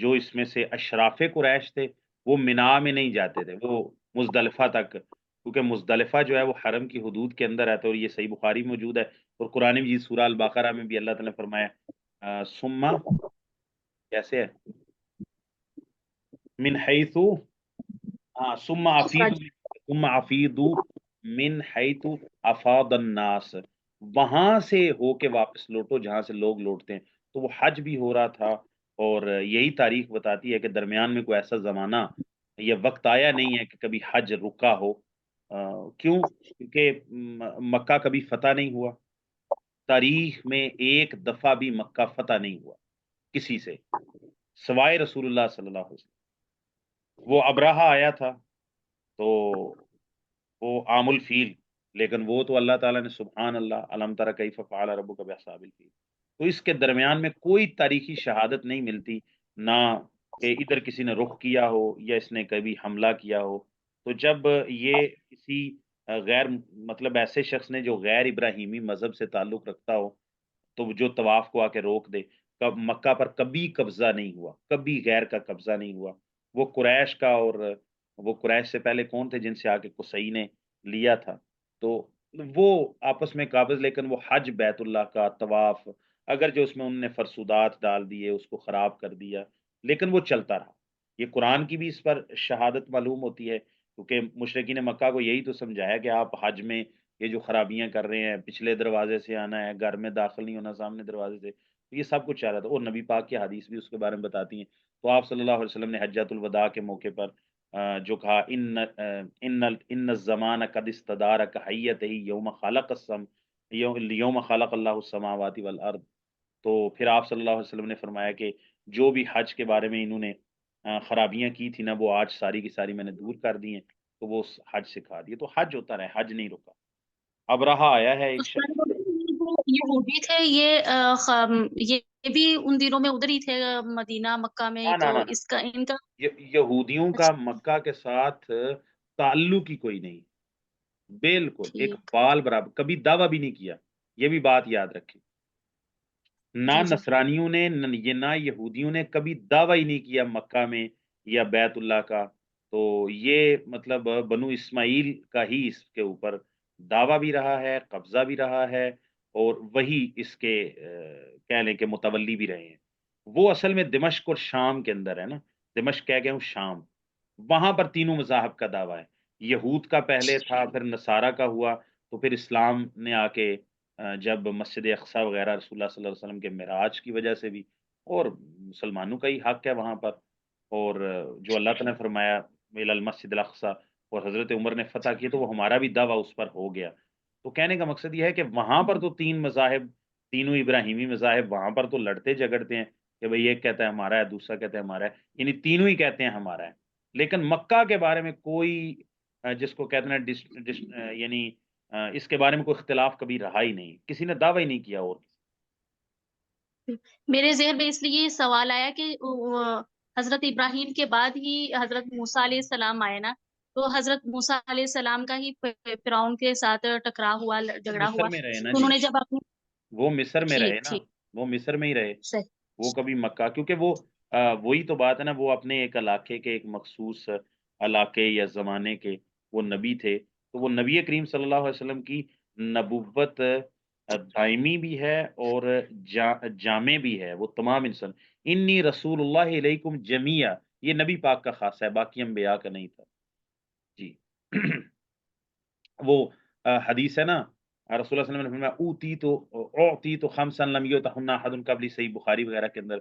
جو اس میں سے اشراف قریش تھے وہ منا میں نہیں جاتے تھے، وہ مزدلفہ تک، کیونکہ مزدلفہ جو ہے وہ حرم کی حدود کے اندر ہے، تو یہ صحیح بخاری میں موجود ہے، اور قرآن مجید سورہ البقرہ میں بھی اللہ تعالیٰ نے فرمایا سما کیسے ہے من حیث، ہاں ثم افیدو من حیث افاض الناس، وہاں سے ہو کے واپس لوٹو جہاں سے لوگ لوٹتے ہیں، تو وہ حج بھی ہو رہا تھا، اور یہی تاریخ بتاتی ہے کہ درمیان میں کوئی ایسا زمانہ یا وقت آیا نہیں ہے کہ کبھی حج رکا ہو۔ کیوں؟ کیونکہ مکہ کبھی فتح نہیں ہوا، تاریخ میں ایک دفعہ بھی مکہ فتح نہیں ہوا کسی سے سوائے رسول اللہ صلی اللہ علیہ وسلم۔ وہ ابراہہ آیا تھا تو وہ عام الفیل، لیکن وہ تو اللہ تعالیٰ نے سبحان اللہ علم تر کیف فعل ربک باصحاب الفیل، تو اس کے درمیان میں کوئی تاریخی شہادت نہیں ملتی، نہ کہ ادھر کسی نے رخ کیا ہو یا اس نے کبھی حملہ کیا ہو۔ تو جب یہ کسی غیر مطلب ایسے شخص نے جو غیر ابراہیمی مذہب سے تعلق رکھتا ہو، تو جو طواف کو آ کے روک دے، مکہ پر کبھی قبضہ نہیں ہوا، کبھی غیر کا قبضہ نہیں ہوا، وہ قریش کا، اور وہ قریش سے پہلے کون تھے جن سے آ کے قصی نے لیا تھا، تو وہ آپس میں قابض، لیکن وہ حج بیت اللہ کا طواف، اگر جو اس میں انہوں نے فرسودات ڈال دیے اس کو خراب کر دیا، لیکن وہ چلتا رہا۔ یہ قرآن کی بھی اس پر شہادت معلوم ہوتی ہے، کیونکہ مشرکین مکہ کو یہی تو سمجھایا کہ آپ حج میں یہ جو خرابیاں کر رہے ہیں، پچھلے دروازے سے آنا ہے، گھر میں داخل نہیں ہونا سامنے دروازے سے، تو یہ سب کچھ چاہ رہا تھا، اور نبی پاک کی حدیث بھی اس کے بارے میں بتاتی ہیں۔ تو آپ صلی اللہ علیہ وسلم نے حجۃ الوداع کے موقع پر جو کہا ان الزمان قد استدار کحیتہ یوم خلق السم یوم خلق اللہ السماوات والارض، تو پھر آپ صلی اللہ علیہ وسلم نے فرمایا کہ جو بھی حج کے بارے میں انہوں نے خرابیاں کی تھی نا، وہ آج ساری کی ساری میں نے دور کر دی ہیں، تو وہ حج سکھا دیے، تو حج ہوتا رہے، حج نہیں رکا۔ ابراہہ آیا ہے ایک اس شخص، پر یہودی تھے یہ بھی ان دنوں میں ادھر ہی تھے مدینہ مکہ میں ہی، نہ نہ تو نہ نہ، اس کا ان کا یہودیوں کا اچھا مکہ کے ساتھ تعلق ہی کوئی نہیں، بالکل ایک ٹھیک بال برابر، کبھی دعویٰ بھی نہیں کیا، یہ بھی بات یاد رکھیں۔ نہ جی جی نصرانیوں نے نہ یہودیوں نے کبھی دعویٰ ہی نہیں کیا مکہ میں یا بیت اللہ کا، تو یہ مطلب بنو اسماعیل کا ہی اس کے اوپر دعویٰ بھی رہا ہے، قبضہ بھی رہا ہے، اور وہی اس کے کہہ لیں کہ متولی بھی رہے ہیں۔ وہ اصل میں دمشق اور شام کے اندر ہے نا، دمشق کہہ گیا ہوں، شام، وہاں پر تینوں مذاہب کا دعویٰ ہے، یہود کا پہلے تھا، پھر نصارہ کا ہوا، تو پھر اسلام نے آ کے جب مسجد اقصی وغیرہ رسول اللہ صلی اللہ علیہ وسلم کے معراج کی وجہ سے بھی، اور مسلمانوں کا ہی حق ہے وہاں پر، اور جو اللہ تعالیٰ نے فرمایا الی المسجد الاقصی، اور حضرت عمر نے فتح کی، تو وہ ہمارا بھی دعویٰ اس پر ہو گیا۔ تو کہنے کا مقصد یہ ہے کہ وہاں پر تو تین مذاہب، تینوں ابراہیمی مذاہب وہاں پر تو لڑتے جھگڑتے ہیں کہ بھئی ایک کہتا ہے ہمارا ہے، دوسرا کہتا ہے ہمارا ہے، یعنی تینوں ہی کہتے ہیں ہمارا ہے، لیکن مکہ کے بارے میں کوئی جس کو کہتے ہیں یعنی اس کے بارے میں کوئی اختلاف کبھی رہا ہی نہیں، کسی نے دعویٰ ہی نہیں کیا، اور میرے ذہن میں اس لیے یہ سوال آیا کہ حضرت ابراہیم کے بعد ہی حضرت موسیٰ علیہ السلام آئے نا، تو حضرت موسیٰ علیہ السلام کا ہی فرعون کے ساتھ ٹکراؤ ہوا، وہ جھگڑا مصر ہوا، میں رہے نا تو انہوں جی، نے جب اپنی وہ مصر میں رہے ٹھیک نا، ٹھیک وہ مصر میں ہی رہے، صحیح وہ کبھی مکہ، کیونکہ وہ وہی تو بات ہے نا، وہ اپنے ایک علاقے کے، ایک مخصوص علاقے یا زمانے کے وہ نبی تھے، تو وہ نبی کریم صلی اللہ علیہ وسلم کی نبوت دائمی بھی ہے اور جامع بھی ہے، وہ تمام انسان، انی رسول اللہ علیکم جمیعہ، یہ نبی پاک کا خاصہ ہے، باقی انبیاء کا نہیں تھا جی۔ وہ حدیث ہے نا، رسول اللہ صلی اللہ علیہ وسلم نے فرمایا اوتی تو خمسا لم یؤتہن احد قبلی، صحیح بخاری وغیرہ کے اندر،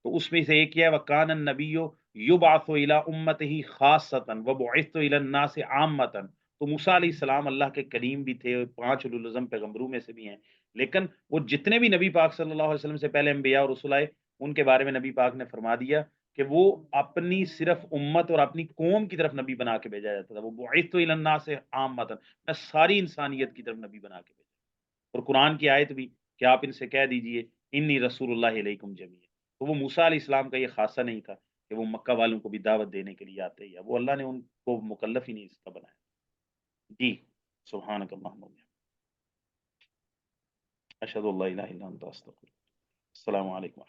تو اس میں سے ایک یہ ہے وکان النبی یبعث الی امتہ خاصۃ وبعثت الی الناس عامۃ، تو موسیٰ علیہ السلام اللہ کے کلیم بھی تھے، پانچ اولو العزم پیغمبروں میں سے بھی ہیں، لیکن وہ جتنے بھی نبی پاک صلی اللہ علیہ وسلم سے پہلے انبیاء اور رسول آئے، ان کے بارے میں نبی پاک نے فرما دیا کہ وہ اپنی صرف امت اور اپنی قوم کی طرف نبی بنا کے بھیجا جاتا تھا، وہ بعثت الی الناس عامۃ، میں ساری انسانیت کی طرف نبی بنا کے بھیجا، اور قرآن کی آیت بھی کہ آپ ان سے کہہ دیجئے انی رسول اللہ علیکم جمیعا، تو وہ موسیٰ علیہ السلام کا یہ خاصہ نہیں تھا کہ وہ مکہ والوں کو بھی دعوت دینے کے لیے آتے، یا وہ اللہ نے ان کو مکلف ہی نہیں اس کا بنایا جی۔ سبحانک اللہم وبحمدک، اشہد ان لا الہ الا انت استغفرک، السلام علیکم۔